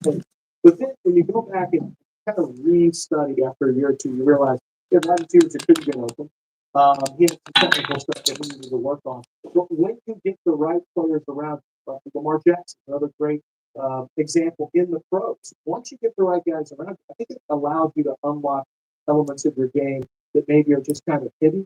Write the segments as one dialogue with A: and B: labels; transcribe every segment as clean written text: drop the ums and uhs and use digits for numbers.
A: But then when you go back and kind of re-study after a year or two, you realize there were attitudes that couldn't get open. He had some technical stuff that he needed to work on. But when you get the right players around, like Lamar Jackson, another great example in the pros, once you get the right guys around, I think it allows you to unlock elements of your game that maybe are just kind of hidden,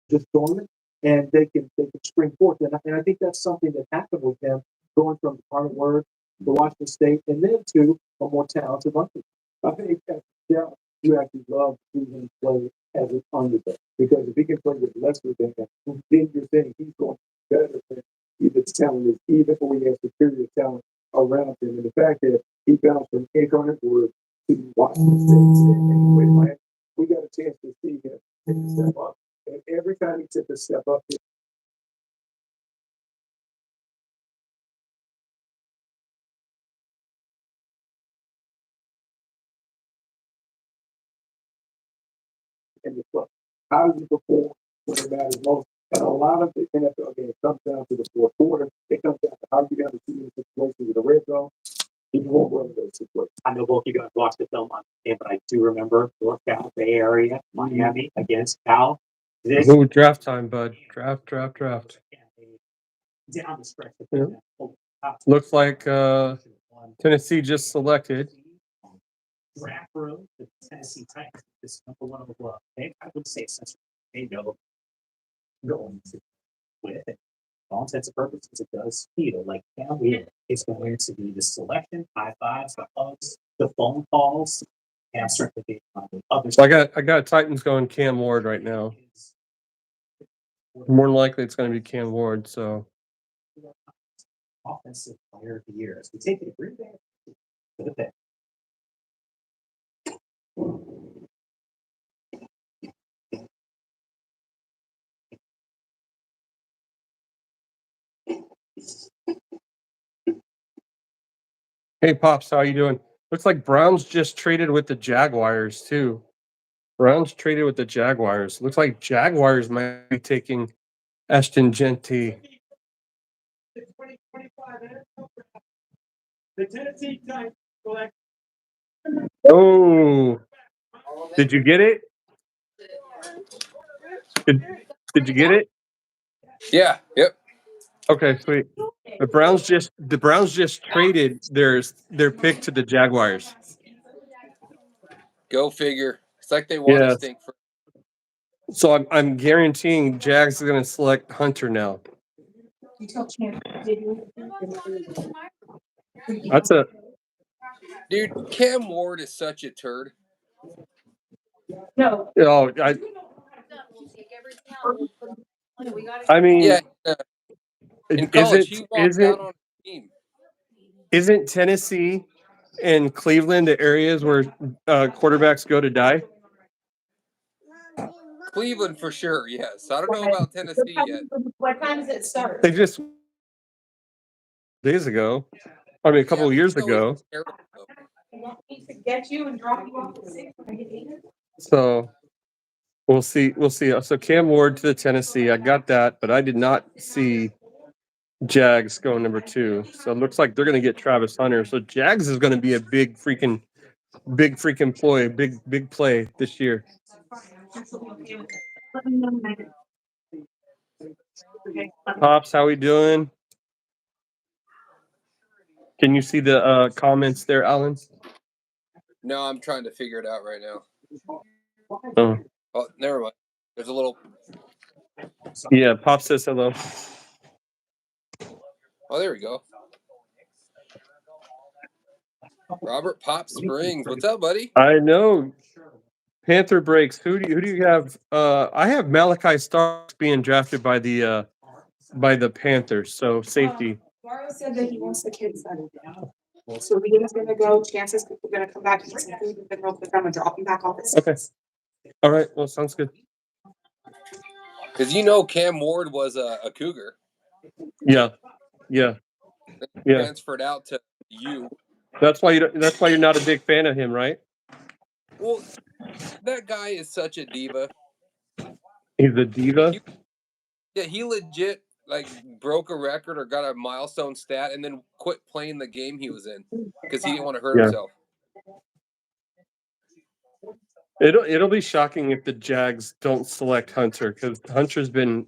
A: just dormant, and they can spring forth. And I think that's something that happened with him going from the hard word to Washington State and then to a more talented Bucky. I think yeah, you actually love to see him play as an underdog because if he can play with lesser than that, then you're saying he's going better than even talent is, even when he has superior talent around him. And the fact that he bounced from Incarnate Word to Washington State anyway, we got a chance to see him take a step up. And every time he took a step up, in the club. How you perform when it matters most. And a lot of the NFL game comes down to the fourth quarter. It comes down to how you got to see the situation with the red zone. You won't run those situations. I know both you guys watched the film on game, but I do remember North Cal, Bay Area, Miami against Cal.
B: Ooh, draft time, bud. Draft.
A: Down the stretch.
B: Yeah. Looks like Tennessee just selected.
A: Draft room, the Tennessee Titans, this number one overall. I would say since they know going to with it. For all intents and purposes, it does feel like Cam Wheeler is going to be the selection, high fives, the hugs, the phone calls, and certainly the other.
B: So I got Titans going Cam Ward right now. More than likely, it's going to be Cam Ward. So
A: offensive player of the year as we take it to Green Bay for the pick.
B: Hey, Pops, how you doing? Looks like Browns just traded with the Jaguars, too. Browns traded with the Jaguars. Looks like Jaguars might be taking Ashton Genty.
A: The Tennessee Titans select.
B: Oh, did you get it? Did you get it?
C: Yeah. Yep.
B: Okay, sweet. The Browns just traded their pick to the Jaguars.
C: Go figure. It's like they want to
B: Yes.
C: stink for.
B: So I'm guaranteeing Jags is going to select Hunter now. That's a
C: Dude, Cam Ward is such a turd.
B: oh I mean
C: Yeah. In college, he walked out on a team.
B: Isn't Tennessee and Cleveland the areas where quarterbacks go to die?
C: Cleveland for sure, yes. I don't know about Tennessee yet.
D: What time does it start?
B: They just days ago. I mean, a couple of years ago.
D: To get you and drop you off at 6 when I get eaten?
B: So we'll see. So Cam Ward to the Tennessee. I got that, but I did not see Jags going number 2. So it looks like they're going to get Travis Hunter. So Jags is going to be a big freaking ploy, big play this year. Pops, how we doing? Can you see the comments there, Alan?
C: No, I'm trying to figure it out right now.
B: Oh,
C: never mind. There's a little.
B: Yeah, Pop says hello.
C: Oh, there we go. Robert Pop Springs, what's up, buddy?
B: I know. Panther breaks. Who do you have? I have Malachi Starks being drafted by the Panthers. So safety.
D: Mario said that he wants the kids settled down. So Leah's gonna go. Chances we're gonna come back and eat some food. And then real quick, I'm gonna drop him back off at 6.
B: Okay. All right. Well, sounds good.
C: Because Cam Ward was a Cougar.
B: Yeah.
C: Transferred out to you.
B: That's why you're not a big fan of him, right?
C: Well, that guy is such a diva.
B: He's a diva.
C: He legit like broke a record or got a milestone stat and then quit playing the game he was in because he didn't want to hurt
B: Yeah.
C: himself.
B: It'll be shocking if the Jags don't select Hunter, because Hunter's been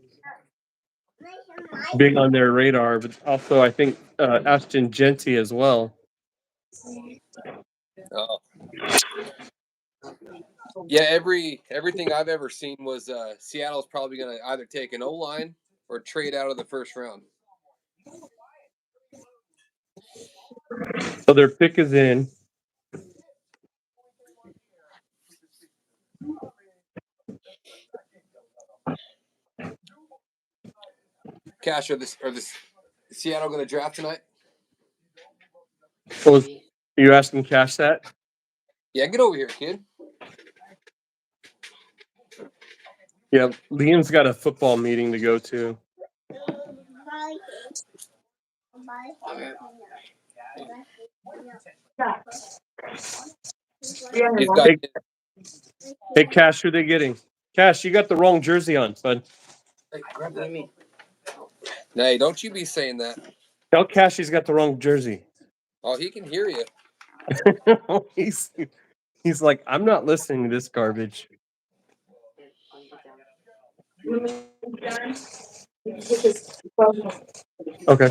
B: big on their radar, but also I think Ashton Genty as well.
C: Oh. Yeah, everything I've ever seen was Seattle's probably going to either take an O-line or trade out of the first round.
B: So their pick is in.
C: Cash, are this Seattle going to draft tonight?
B: Are you asking Cash that?
C: Yeah, get over here, kid.
B: Yeah, Liam's got a football meeting to go to.
C: He's got
B: Hey, Cash, who they getting? Cash, you got the wrong jersey on, bud.
C: Hey, grab that. Hey, don't you be saying that.
B: Tell Cash he's got the wrong jersey.
C: Oh, he can hear you.
B: He's like, I'm not listening to this garbage. Okay.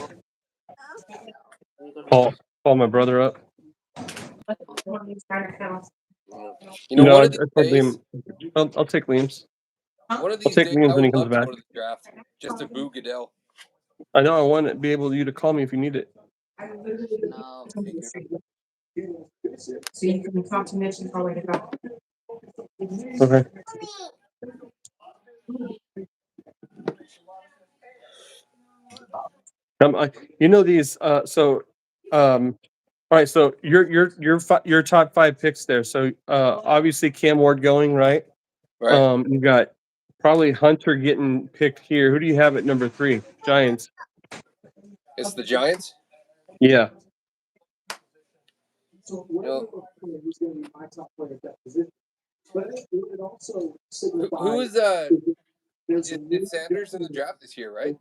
B: Call my brother up.
C: You know,
B: No,
C: one
B: I
C: of these
B: told
C: days,
B: Liam. I'll take Liam's.
C: one of these
B: take
C: days,
B: Liam's
C: I
B: when he
C: would
B: comes
C: love to
B: back.
C: go to the draft just to boo Goodell.
B: I know. I want to be able to you to call me if you need it.
E: No.
D: So you can talk to Mitch and tell her to go.
B: Okay. You know these. All right. So your top 5 picks there. So obviously Cam Ward going right.
C: Right.
B: You got probably Hunter getting picked here. Who do you have at number 3? Giants.
C: It's the Giants.
B: Yeah.
A: So whatever player who's going to be my top player at that position, but it also signifies
C: Who is
A: there's a new
C: Sanders in the draft this year, right?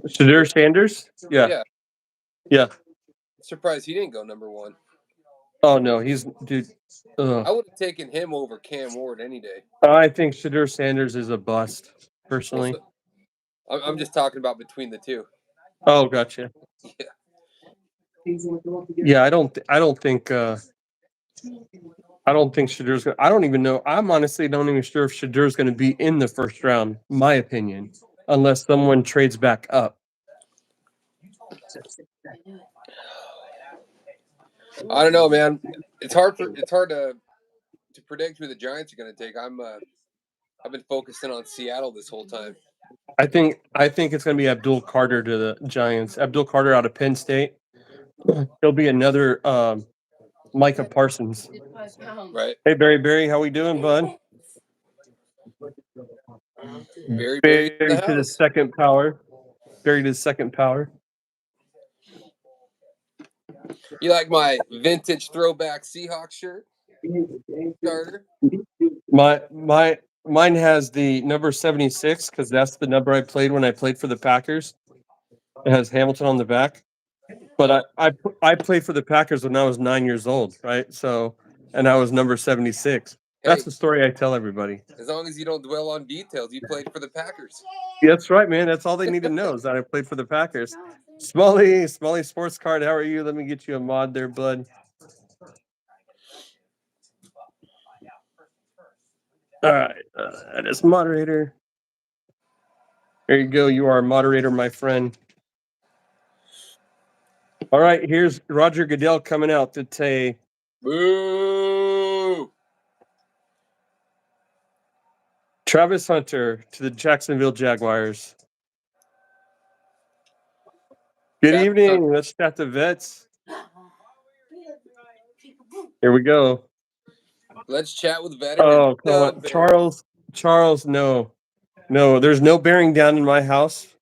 B: Shadur Sanders. Yeah. Yeah.
C: Surprised he didn't go number 1.
B: Oh no, he's dude.
C: I would have taken him over Cam Ward any day.
B: I think Shadur Sanders is a bust, personally.
C: I'm just talking about between the two.
B: Oh, gotcha.
C: Yeah.
B: Yeah, I don't think Shadur's gonna. I don't even know. I'm honestly don't even sure if Shadur's going to be in the first round. My opinion, unless someone trades back up.
C: I don't know, man. It's hard to predict who the Giants are going to take. I've been focusing on Seattle this whole time.
B: I think it's going to be Abdul Carter to the Giants. Abdul Carter out of Penn State. He'll be another Micah Parsons.
C: Right.
B: Hey Barry, how we doing, bud?
C: Buried
B: Buried
C: in the
B: to the
C: house.
B: second power. Buried his second power.
C: You like my vintage throwback Seahawks shirt? Starter.
B: Mine has the number 76 because that's the number I played when I played for the Packers. It has Hamilton on the back. But I played for the Packers when I was 9 years old, right? So, and I was number 76. That's
C: Hey,
B: the story I tell everybody.
C: as long as you don't dwell on details, you played for the Packers.
B: Yeah, that's right, man. That's all they need to know is that I played for the Packers. Smalley Sports Card, how are you? Let me get you a mod there, bud. All right, that is moderator. There you go. You are a moderator, my friend. All right, here's Roger Goodell coming out to say,
C: Boo!
B: Travis Hunter to the Jacksonville Jaguars. Good
C: Travis
B: evening.
C: Hunter.
B: Let's chat the vets. Here we go.
C: Let's chat with veteran.
B: Oh, come on. Charles, no. No, there's no bearing down in my house.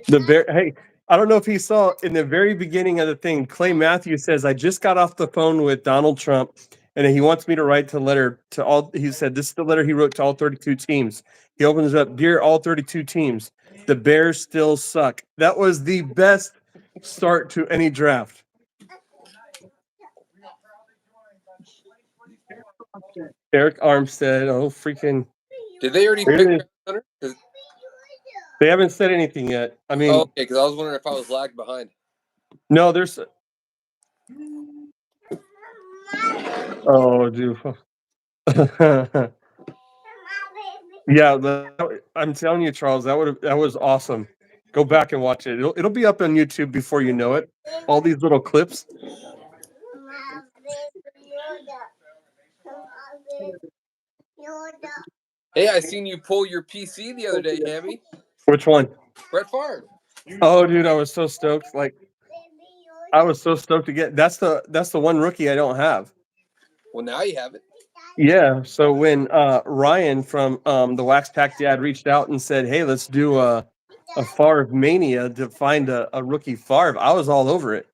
B: Hey, I don't know if he saw in the very beginning of the thing, Clay Matthews says, I just got off the phone with Donald Trump, and he wants me to write the letter to all. He said this is the letter he wrote to all 32 teams. He opens it up, dear all 32 teams, the Bears still suck. That was the best start to any draft. Eric Armstead, oh freaking!
C: Did they already
B: They're
C: pick
B: gonna-
C: Travis Hunter? 'Cause-
B: They haven't said anything yet. I mean,
C: Oh, okay, because I was wondering if I was lagged behind.
B: no, there's. Oh, dude. Yeah, I'm telling you, Charles, that was awesome. Go back and watch it. It'll be up on YouTube before you know it. All these little clips.
C: Hey, I seen you pull your PC the other day, Hammy.
B: Which one?
C: Brett Favre.
B: Oh, dude, I was so stoked. Like, I was so stoked to get. That's the one rookie I don't have.
C: Well, now you have it.
B: Yeah. So when Ryan from the Wax Pack Dad reached out and said, "Hey, let's do a Favre mania to find a rookie Favre," I was all over it.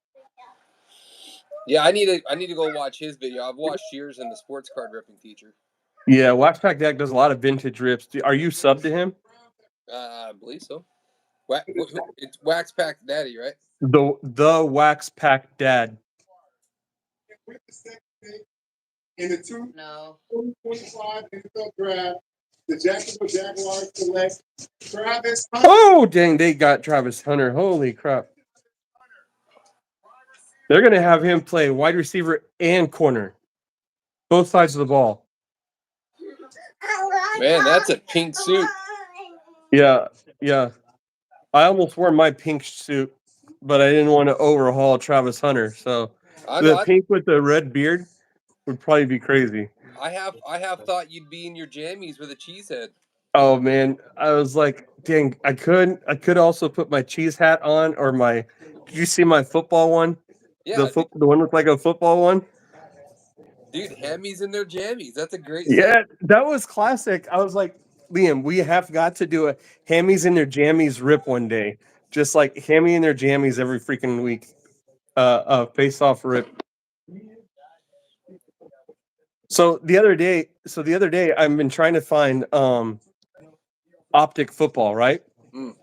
C: Yeah, I need to go watch his video. I've watched yours and the sports card ripping teacher.
B: Yeah, Wax Pack Dad does a lot of vintage rips. Are you sub to him?
C: I believe so. It's Wax Pack Daddy, right?
B: The Wax Pack Dad.
A: In the
E: No.
A: 2025 NFL draft, the Jacksonville Jaguars select Travis Hunter.
B: Oh, dang, they got Travis Hunter. Holy crap. They're going to have him play wide receiver and corner, both sides of the ball.
C: Man, that's a pink suit.
B: Yeah, yeah. I almost wore my pink suit, but I didn't want to overhaul Travis Hunter. So the pink with the red beard would probably be crazy.
C: I have thought you'd be in your jammies with a cheese head.
B: Oh man, I was like, dang, I could also put my cheese hat on or my. Did you see my football one?
C: Yeah,
B: The one with like a football one.
C: dude, Hammie's in their jammies. That's a great
B: Yeah,
C: set.
B: that was classic. I was like, Liam, we have got to do a Hammies in their jammies rip one day. Just like Hammy in their jammies every freaking week. Face off rip. So the other day, I've been trying to find optic football, right?
C: Mm.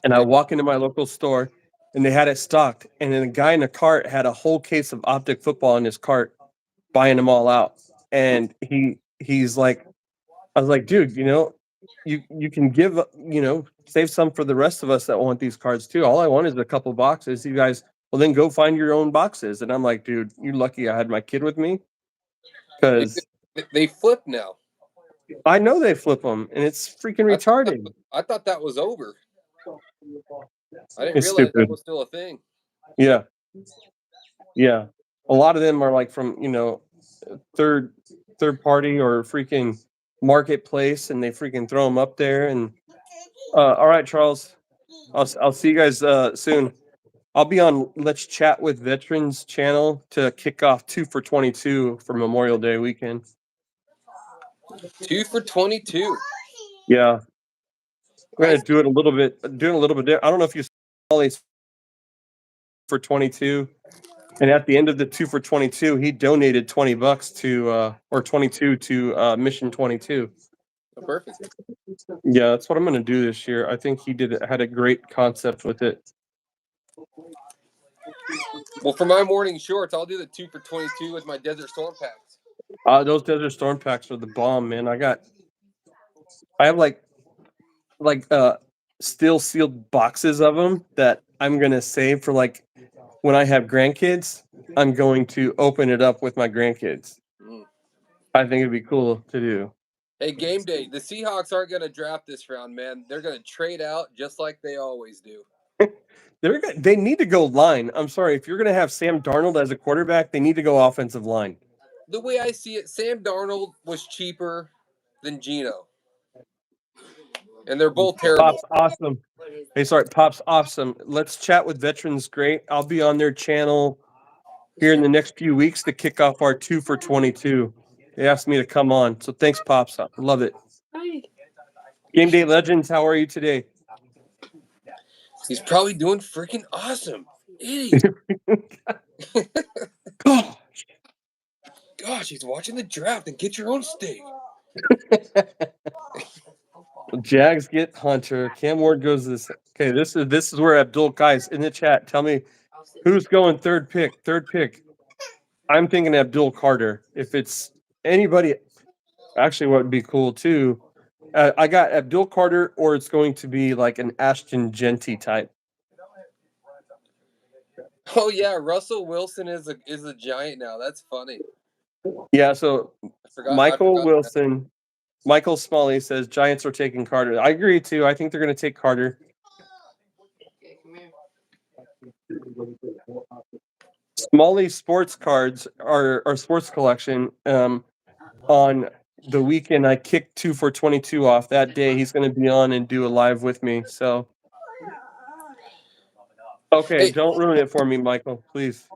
B: And I walk into my local store and they had it stocked. And then the guy in the cart had a whole case of optic football in his cart, buying them all out. And he's like, I was like, dude, you can give, save some for the rest of us that want these cards too. All I want is a couple boxes. You guys, well, then go find your own boxes. And I'm like, dude, you're lucky I had my kid with me because
C: They flip now.
B: I know they flip them and it's freaking retarded.
C: I thought that was over. I didn't
B: It's
C: realize
B: stupid.
C: that was still a thing.
B: Yeah. Yeah. A lot of them are like from, third party or freaking marketplace and they freaking throw them up there. And all right, Charles, I'll see you guys soon. I'll be on Let's Chat with Veterans channel to kick off 2 for 22 for Memorial Day weekend.
C: 2 for 22.
B: Yeah. We're going to do it a little bit. I don't know if you saw these for 22. And at the end of the 2 for 22, he donated $20 to, or 22 to Mission 22.
C: Oh, perfect.
B: Yeah, that's what I'm going to do this year. I think he had a great concept with it.
C: Well, for my morning shorts, I'll do the 2 for 22 with my Desert Storm packs.
B: Those Desert Storm packs are the bomb, man. I have like still sealed boxes of them that I'm going to save for like when I have grandkids. I'm going to open it up with my grandkids.
C: Mm.
B: I think it'd be cool to do.
C: Hey, game day. The Seahawks aren't going to draft this round, man. They're going to trade out just like they always do.
B: They need to go line. I'm sorry. If you're going to have Sam Darnold as a quarterback, they need to go offensive line.
C: The way I see it, Sam Darnold was cheaper than Geno. And they're both terrible.
B: Pop's awesome. Hey, sorry. Pop's awesome. Let's Chat with Veterans. Great. I'll be on their channel here in the next few weeks to kick off our 2 for 22. They asked me to come on. So thanks, Pops. I love it.
E: Hi.
B: Game Day Legends, how are you today?
C: He's probably doing freaking awesome. Idiot.
B: God,
C: gosh, he's watching the draft and get your own steak.
B: Jags get Hunter. Cam Ward goes this. Okay, this is where Abdul, guys, in the chat, tell me who's going third pick. Third pick. I'm thinking Abdul Carter. If it's anybody, actually, what would be cool too. I got Abdul Carter, or it's going to be like an Ashton Genty type.
C: Oh yeah, Russell Wilson is a giant now. That's funny.
B: Yeah. So
C: I forgot.
B: Michael Wilson, Michael Smalley says Giants are taking Carter. I agree too. I think they're going to take Carter.
E: Okay, come here.
B: Smalley sports cards are sports collection. On the weekend, I kicked 2 for 22 off. That day, he's going to be on and do a live with me. So, okay,
C: Hey.
B: don't ruin it for me, Michael, please.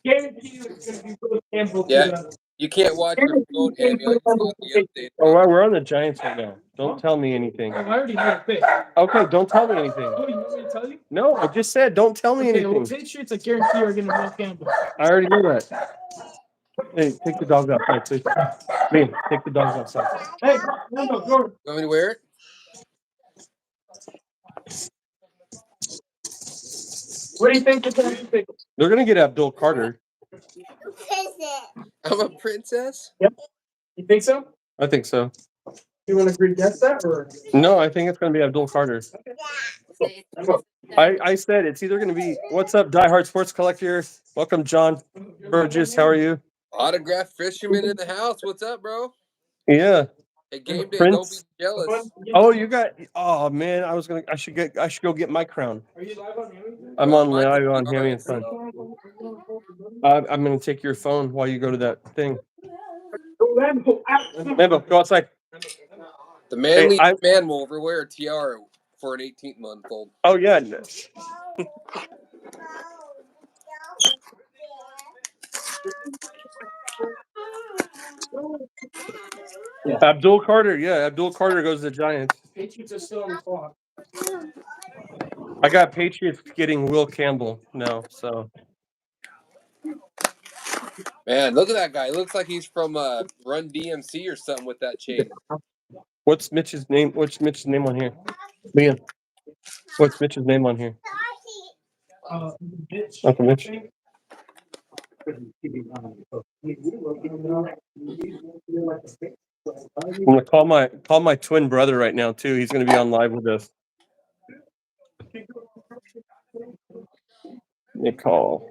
A: Guarantee you it's gonna be Will Campbell to
C: Yeah.
A: the-
C: You can't watch your phone, Hammy. I just got the update.
B: Oh, we're on the Giants right now. Don't tell me anything.
A: I already know the pick.
B: Okay, don't tell me anything.
A: Oh, you want me to tell you?
B: No, I just said don't tell me
A: Okay, well,
B: anything.
A: Patriots, I guarantee are gonna Will Campbell.
B: I already know that. Hey, take the dogs outside, please. Man, take the dogs outside.
A: Hey, no, go.
C: You want me to wear it?
A: What do you think they're gonna pick?
B: They're going to get Abdul Carter.
C: I'm a princess.
A: You think so?
B: I think so.
A: You want to guess that or?
B: No, I think it's going to be Abdul Carter. I said it's either going to be, what's up, diehard sports collector? Welcome, John Burgess. How are you?
C: Autograph fisherman in the house. What's up, bro?
B: Yeah.
C: Hey, game day.
B: Prince.
C: Don't be jealous.
B: Oh, you got. Oh man, I should go get my crown.
A: Are you live on Hammie?
B: I'm
C: Well,
B: on
C: mine's
B: live on
C: on,
B: Hammie&Son.
C: so-
B: I'm gonna take your phone while you go to that thing. Lambo, go outside.
C: The manly
B: Hey,
C: man will wear a tiara for an 18-month-old.
B: Oh yeah. Abdul Carter. Yeah, Abdul Carter goes to the Giants.
A: Patriots are still on the clock.
B: I got Patriots getting Will Campbell. No, so
C: Man, look at that guy. Looks like he's from Run DMC or something with that chain.
B: what's Mitch's name? What's Mitch's name on here? Liam. What's Mitch's name on here?
A: Mitch.
B: Uncle Mitch. I'm gonna call my twin brother right now too. He's gonna be on live with us. Let me call.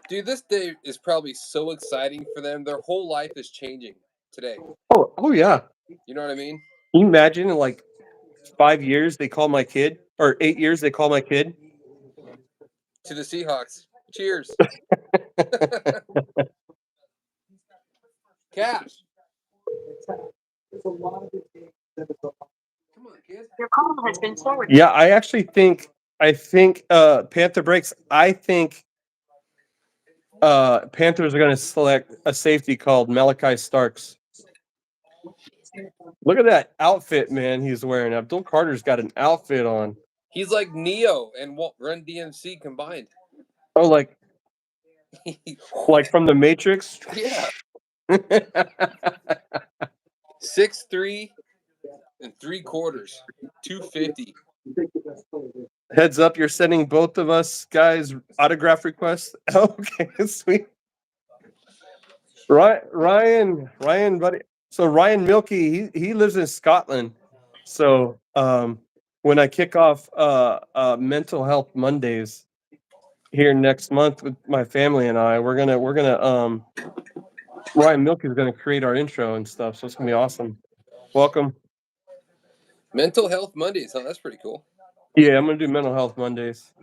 C: Dude, this day is probably so exciting for them. Their whole life is changing today.
B: Oh yeah.
C: You know what I mean?
B: Can you imagine in like 5 years they call my kid, or 8 years they call my kid?
C: To the Seahawks. Cheers. Cash. Come on, kid.
D: Your call has been forwarded.
B: Yeah, I think Panther breaks. I think Panthers are going to select a safety called Malachi Starks. Look at that outfit, man. He's wearing. Abdul Carter's got an outfit on.
C: He's like Neo and Run DMC combined.
B: Oh, like from the Matrix.
C: Yeah. 6'3" and 3/4, 250.
B: Heads up, you're sending both of us guys autograph requests. Okay, sweet. Ryan, buddy. So Ryan Milky, he lives in Scotland. So when I kick off Mental Health Mondays here next month with my family and I, we're gonna Ryan Milky is gonna create our intro and stuff. So it's gonna be awesome. Welcome.
C: Mental Health Mondays, huh? That's pretty cool.
B: Yeah, I'm gonna do Mental Health Mondays.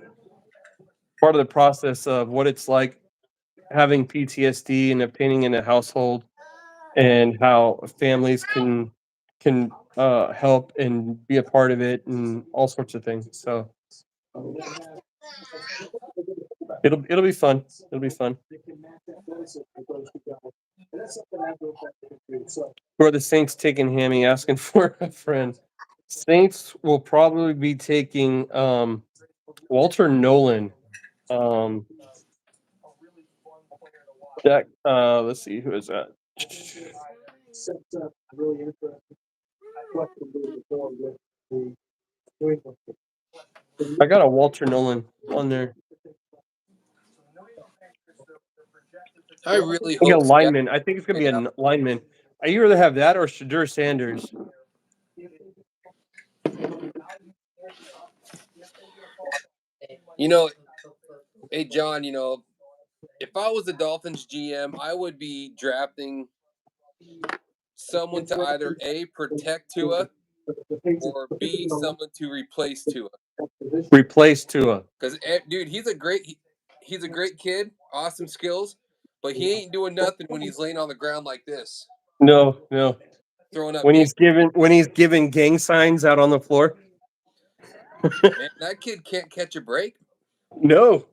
B: Part of the process of what it's like having PTSD and obtaining in a household, and how families can help and be a part of it, and all sorts of things. So it'll be fun. It'll be fun. Who are the Saints taking Hammy? Asking for a friend. Saints will probably be taking Walter Nolan. That let's see, who is that?
A: Sets up a really interesting question moving forward with the New England.
B: I got a Walter Nolan on there.
C: I really
B: I think a
C: hope Seattle
B: lineman. I think it's gonna be
C: out.
B: a lineman. I either have that or Shadur Sanders.
C: You know, hey John, if I was the Dolphins GM, I would be drafting someone to either A, protect Tua, or B, someone to replace Tua.
B: Replace Tua.
C: Because dude, he's a great kid, awesome skills, but he ain't doing nothing when he's laying on the ground like this,
B: No.
C: throwing up.
B: When he's giving gang signs out on the floor.
C: Man, that kid can't catch a break.
B: No.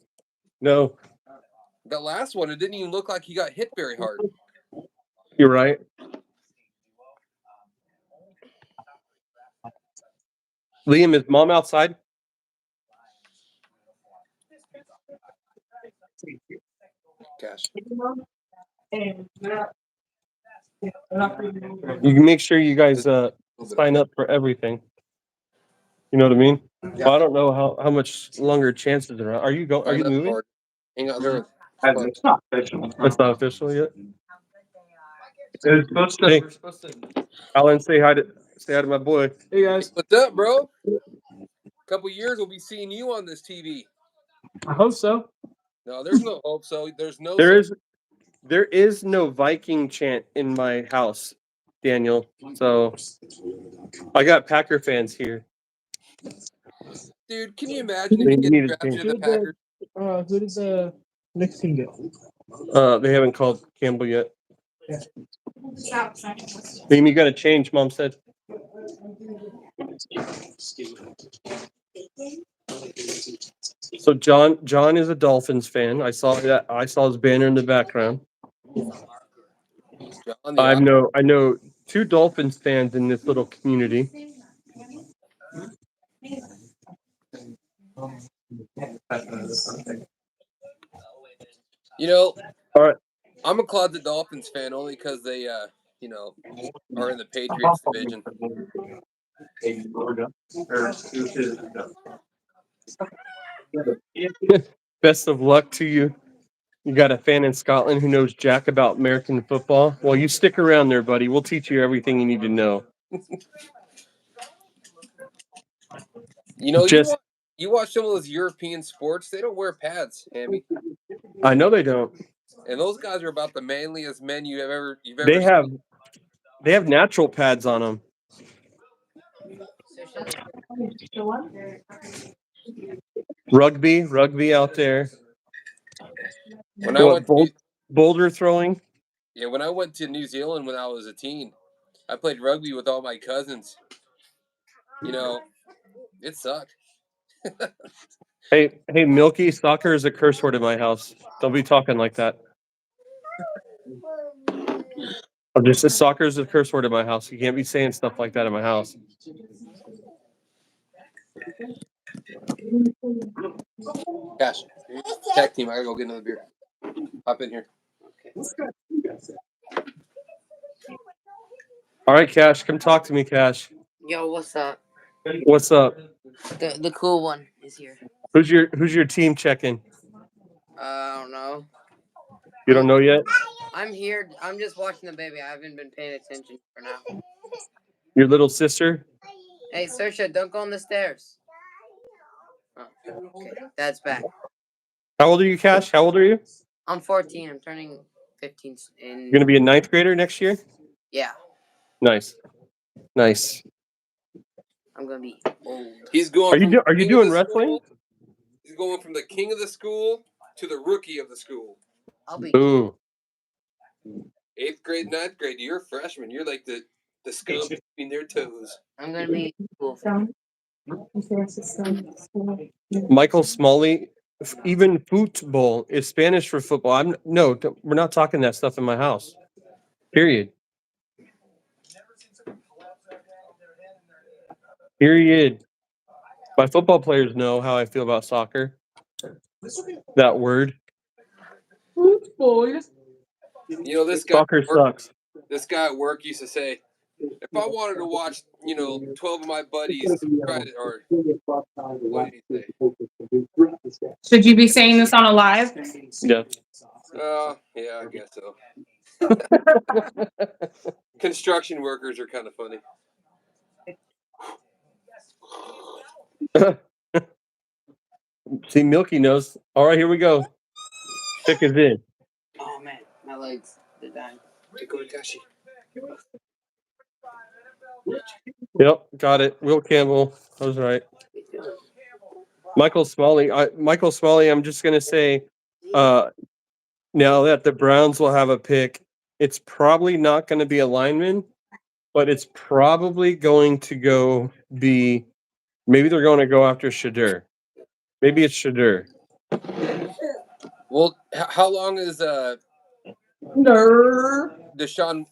C: The last one, it didn't even look like he got hit very hard.
B: You're right. Liam, is mom outside?
C: Gosh.
B: You can make sure you guys sign up for everything. You know what I mean?
C: Yeah.
B: Well, I don't know how much longer chances there are. Are you
C: Sign up
B: moving?
C: for it. Hang out there.
A: It's not official.
B: It's not official yet. Hey, Alan, say hi to my boy. Hey guys.
C: What's up, bro? Couple years we'll be seeing you on this TV.
B: I hope so.
C: No, there's no hope. So there's no.
B: There is no Viking chant in my house, Daniel. So I got Packer fans here.
C: Dude, can you imagine if
B: They
C: you get
B: need to
C: drafted
B: change
C: to the Packers?
F: Who does the next team get?
B: They haven't called Campbell yet. Liam, you got to change. Mom said. So John is a Dolphins fan. I saw that. I saw his banner in the background.
C: John,
B: I know 2 Dolphins fans in this little community. All right.
C: I'm a closet Dolphins fan only because they, are in the Patriots division.
B: Best of luck to you. You got a fan in Scotland who knows jack about American football. Well, you stick around there, buddy. We'll teach you everything you need to know. Just,
C: You watch some of those European sports, they don't wear pads, Hammie.
B: I know they don't.
C: And those guys are about the manliest men you've ever
B: They have
C: seen.
B: they have natural pads on them. Rugby out there.
C: When I went
B: boulder throwing.
C: Yeah, when I went to New Zealand when I was a teen, I played rugby with all my cousins. It sucked.
B: Hey, Milky, soccer is a curse word in my house. Don't be talking like that. Soccer is a curse word in my house. You can't be saying stuff like that in my house.
C: Gosh, tag team, I gotta go get another beer. Hop in here.
B: All right, Cash, come talk to me, Cash.
E: Yo, what's up?
B: What's up?
E: The cool one is here.
B: Who's your team checking?
E: I don't know.
B: You don't know yet?
E: I'm here. I'm just watching the baby. I haven't been paying attention for now.
B: Your little sister?
E: Hey, Saoirse, don't go on the stairs. Oh, okay. Dad's back.
B: How old are you, Cash? How old are you?
E: I'm 14. I'm turning 15 in.
B: You're gonna be a 9th grader next year?
E: Yeah.
B: Nice.
E: I'm gonna be old.
C: He's going.
B: Are you doing wrestling?
C: He's going from the king of the school to the rookie of the school.
E: I'll be.
B: Ooh.
C: 8th grade, 9th grade. You're a freshman. You're like the scum between their toes.
E: I'm gonna be cool.
B: Michael Smalley, even football is Spanish for football. We're not talking that stuff in my house. Period. Period. My football players know how I feel about soccer. That word.
C: You know,
B: Soccer sucks.
C: this guy at work used to say, if I wanted to watch, 12 of my buddies try to, or what did he say?
D: Should you be saying this on a live?
B: Yeah.
C: Yeah, I guess so. Construction workers are kind of funny.
B: See, Milky knows. All right, here we go. Pick is in.
E: Oh man, my legs, they're dying.
B: Yep, got it. Will Campbell. I was right. Michael Smalley. Michael Smalley. I'm just gonna say, now that the Browns will have a pick, it's probably not going to be a lineman, but it's probably going to go be. Maybe they're going to go after Shadur. Maybe it's Shadur.
C: Well, how long is Deshaun?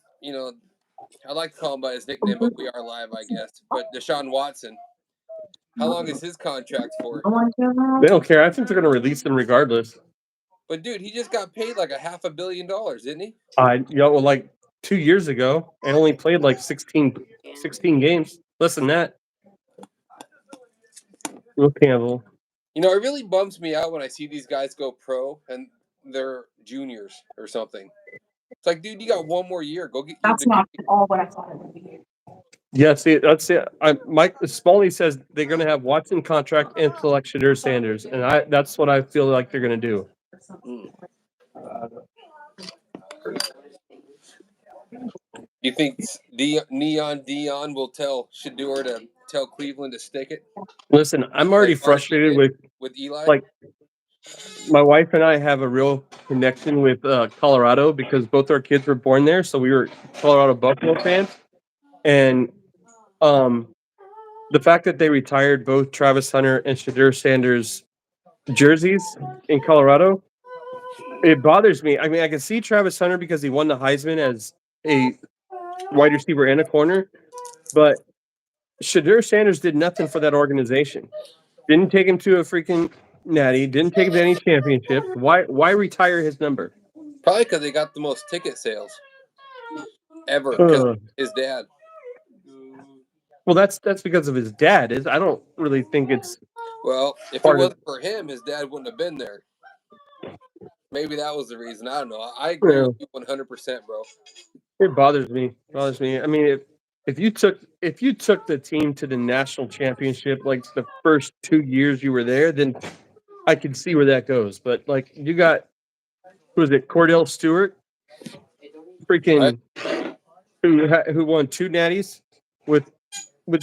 C: I like to call him by his nickname, but we are live, I guess. But Deshaun Watson, how long is his contract for?
B: They don't care. I think they're going to release him regardless.
C: But dude, he just got paid like $500 million, didn't he?
B: Well, like 2 years ago, I only played like 16 games. Less than that. Will Campbell.
C: It really bums me out when I see these guys go pro and they're juniors or something. It's like, dude, you got one more year. Go get.
D: That's not at all what I thought it would be.
B: Yeah, see, that's it. Mike Smalley says they're going to have Watson contract and select Shadur Sanders, and that's what I feel like they're going to do.
C: You think Neon Dion will tell Shadur to tell Cleveland to stick it?
B: Listen, I'm already frustrated
C: with Eli.
B: Like, my wife and I have a real connection with Colorado because both our kids were born there, so we were Colorado Buffalo fans, and the fact that they retired both Travis Hunter and Shadur Sanders jerseys in Colorado, it bothers me. I mean, I can see Travis Hunter because he won the Heisman as a wide receiver and a corner, but Shadur Sanders did nothing for that organization. Didn't take him to a freaking natty. Didn't take him to any championships. Why retire his number?
C: Probably because they got the most ticket sales ever because his dad.
B: Well, that's because of his dad. I don't really think it's.
C: Well, if it wasn't for him, his dad wouldn't have been there. Maybe that was the reason. I don't know. I agree with you 100%, bro.
B: It bothers me. I mean, if you took the team to the national championship like the first 2 years you were there, then I could see where that goes. But like you got, who is it? Cordell Stewart, freaking, who won 2 natties with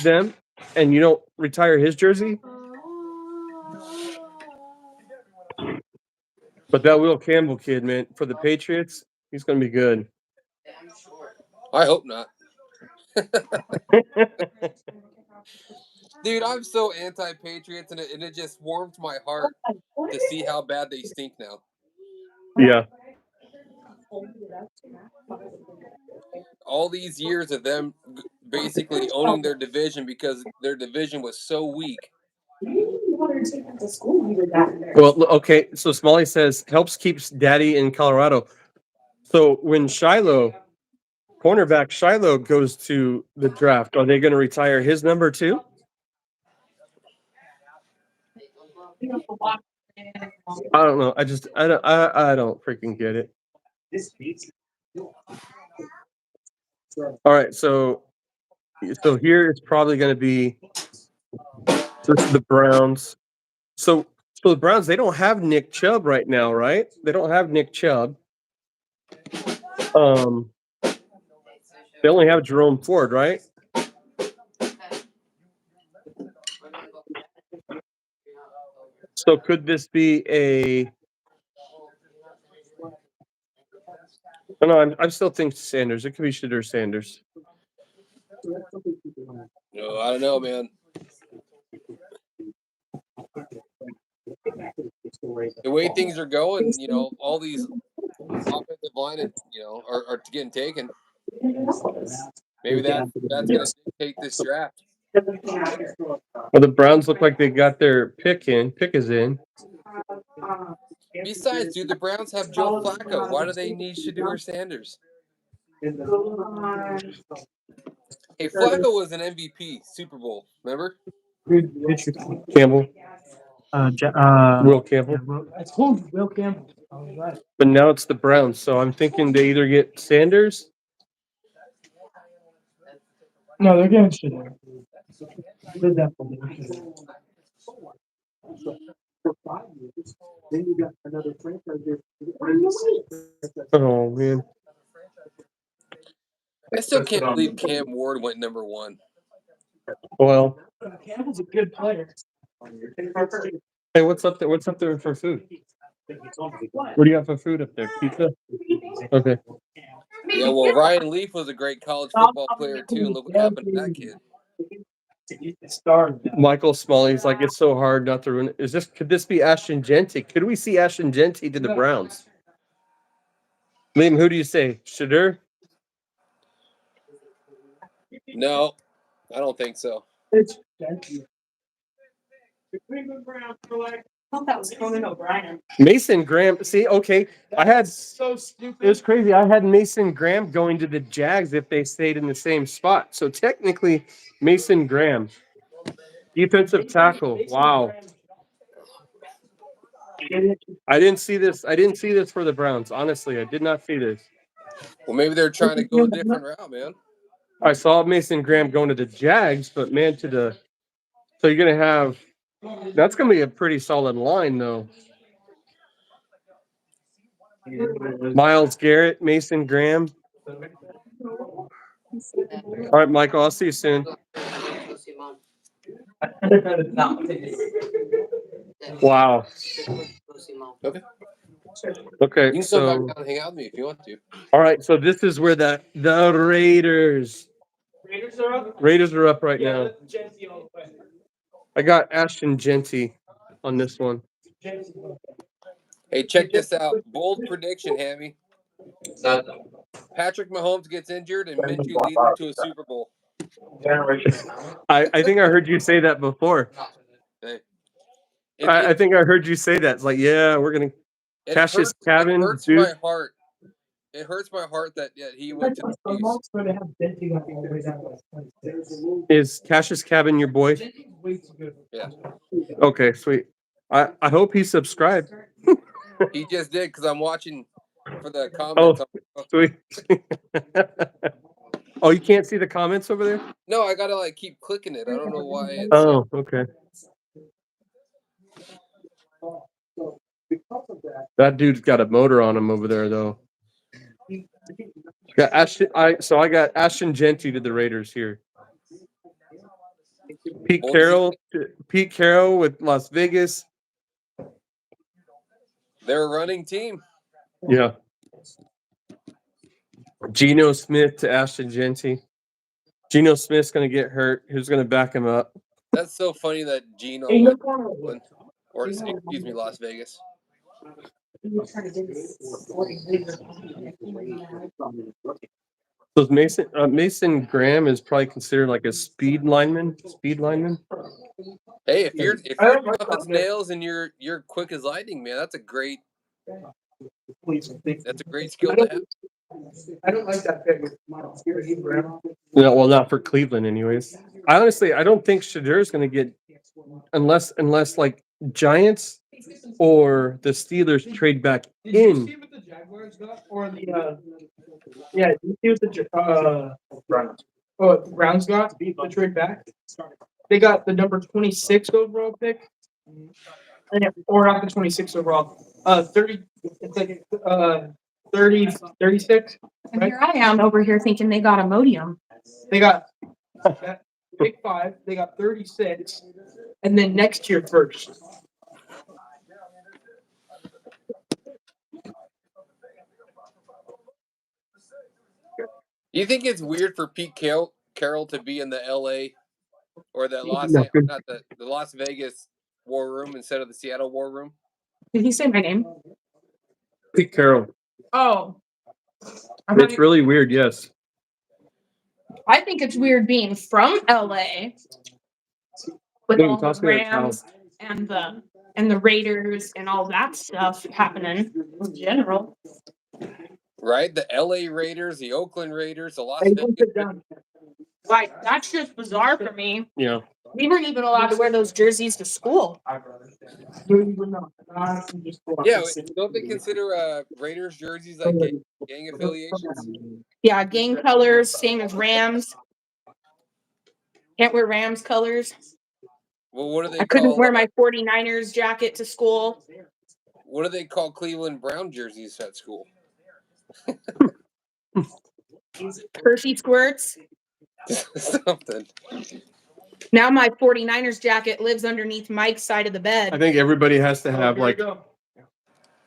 B: them, and you don't retire his jersey. But that Will Campbell kid, man, for the Patriots, he's going to be good.
C: I hope not. Dude, I'm so anti-Patriots, and it just warms my heart to see how bad they stink now.
B: Yeah.
C: All these years of them basically owning their division because their division was so weak.
B: Well, okay, so Smalley says helps keeps daddy in Colorado. So when cornerback Shiloh goes to the draft, are they going to retire his number too? I don't know. I don't freaking get it. All right, so here it's probably going to be the Browns. So the Browns, they don't have Nick Chubb right now, right? They don't have Nick Chubb. They only have Jerome Ford, right? So could this be a? No, I still think Sanders. It could be Shadur Sanders.
C: No, I don't know, man. The way things are going, all these offensive line, are getting taken. Maybe that's going to dictate this draft.
B: Well, the Browns look like they got their pick is in.
C: Besides, dude, the Browns have Joe Flacco. Why do they need Shedeur Sanders? Hey, Flacco was an MVP Super Bowl. Remember?
B: Campbell, Will Campbell.
F: I told you, Will Campbell. All right.
B: But now it's the Browns, so I'm thinking they either get Sanders.
F: No, they're getting shit there. They're definitely.
A: For 5 years, then you got another franchise there.
B: Oh man.
C: I still can't believe Cam Ward went number 1.
B: Well,
F: Campbell's a good player.
B: hey, what's up there? What's up there for food? What do you have for food up there? Pizza? Okay.
C: Yeah, well, Ryan Leaf was a great college football player too, and look what happened to that kid.
B: Michael Smalley's like, it's so hard not to ruin it. Could this be Ashton Genty? Could we see Ashton Genty to the Browns? Liam, who do you say? Shedeur?
C: No, I don't think so.
D: I thought that was Conan O'Brien.
B: Mason Graham. See, okay.
F: So stupid.
B: It was crazy. I had Mason Graham going to the Jags if they stayed in the same spot. So technically, Mason Graham. Defensive tackle. Wow. I didn't see this. I didn't see this for the Browns. Honestly, I did not see this.
C: Well, maybe they're trying to go a different route, man.
B: I saw Mason Graham going to the Jags, but man, so you're gonna have that's gonna be a pretty solid line though. Myles Garrett, Mason Graham. All right, Michael, I'll see you soon. Wow.
C: Okay.
B: Okay,
C: You can come
B: so
C: back down and hang out with me if you want to.
B: all right, so this is where the Raiders are up right now. I got Ashton Genty on this one.
C: Hey, check this out. Bold prediction, Hammie. Patrick Mahomes gets injured and Minshew leads them to a Super Bowl.
B: I think I heard you say that before.
C: Hey.
B: I think I heard you say that. It's like, yeah, we're gonna cash his cabin,
C: it hurts
B: dude.
C: my heart. It hurts my heart that he went to the Chiefs.
B: Is Cash's Cabin your boy?
C: Yeah.
B: Okay, sweet. I hope he subscribed.
C: He just did because I'm watching for the
B: Oh,
C: comments.
B: sweet. Oh, you can't see the comments over there?
C: No, I gotta like keep clicking it. I don't know why. It's,
B: Oh, okay. That dude's got a motor on him over there, though. Got Ashton, I got Ashton Genty to the Raiders here. Pete Carroll with Las Vegas.
C: They're a running team.
B: Yeah. Geno Smith to Ashton Genty. Geno Smith's going to get hurt. Who's going to back him up?
C: That's so funny that Geno went to Oakland, or excuse me, Las Vegas.
B: So Mason Graham is probably considered like a speed lineman.
C: Hey, if you're tough as nails and you're quick as lightning, man, that's a great skill to have.
A: I don't like that pick.
B: No, well, not for Cleveland, anyways. I don't think Shedeur is going to get unless like Giants or the Steelers trade back in.
F: Did you see what the Jaguars got or the yeah? Did you see what the Browns got the trade back? They got the number 26 overall pick, or not the 26 overall. 30. It's like 36.
D: And here I am over here thinking they got Imodium.
F: They got pick 5. They got 36, and then next year first.
C: You think it's weird for Pete Carroll to be in the LA or the Las Vegas war room instead of the Seattle war room?
D: Did he say my name?
B: Pete Carroll.
D: Oh.
B: It's really weird, yes.
D: I think it's weird being from LA with
B: Dude,
D: all the
B: toss me a towel.
D: Rams and the Raiders and all that stuff happening in general.
C: Right? The LA Raiders, the Oakland Raiders, the Las
F: Hey,
C: Vegas.
F: don't sit down.
D: Like that's just bizarre for me.
B: Yeah.
D: We weren't even allowed to wear those jerseys to school.
F: You would not. Just go out
C: Yeah,
F: and sit.
C: don't they consider Raiders jerseys like gang affiliations?
D: Yeah, gang colors, same as Rams. Can't wear Rams colors.
C: Well, what do they
D: I couldn't
C: call
D: wear my 49ers jacket to school.
C: what do they call Cleveland Brown jerseys at school?
D: Hershey squirts.
C: Something.
D: Now my 49ers jacket lives underneath Mike's side of the
B: I
D: bed.
B: think everybody has to have
F: Here we
B: like
F: go.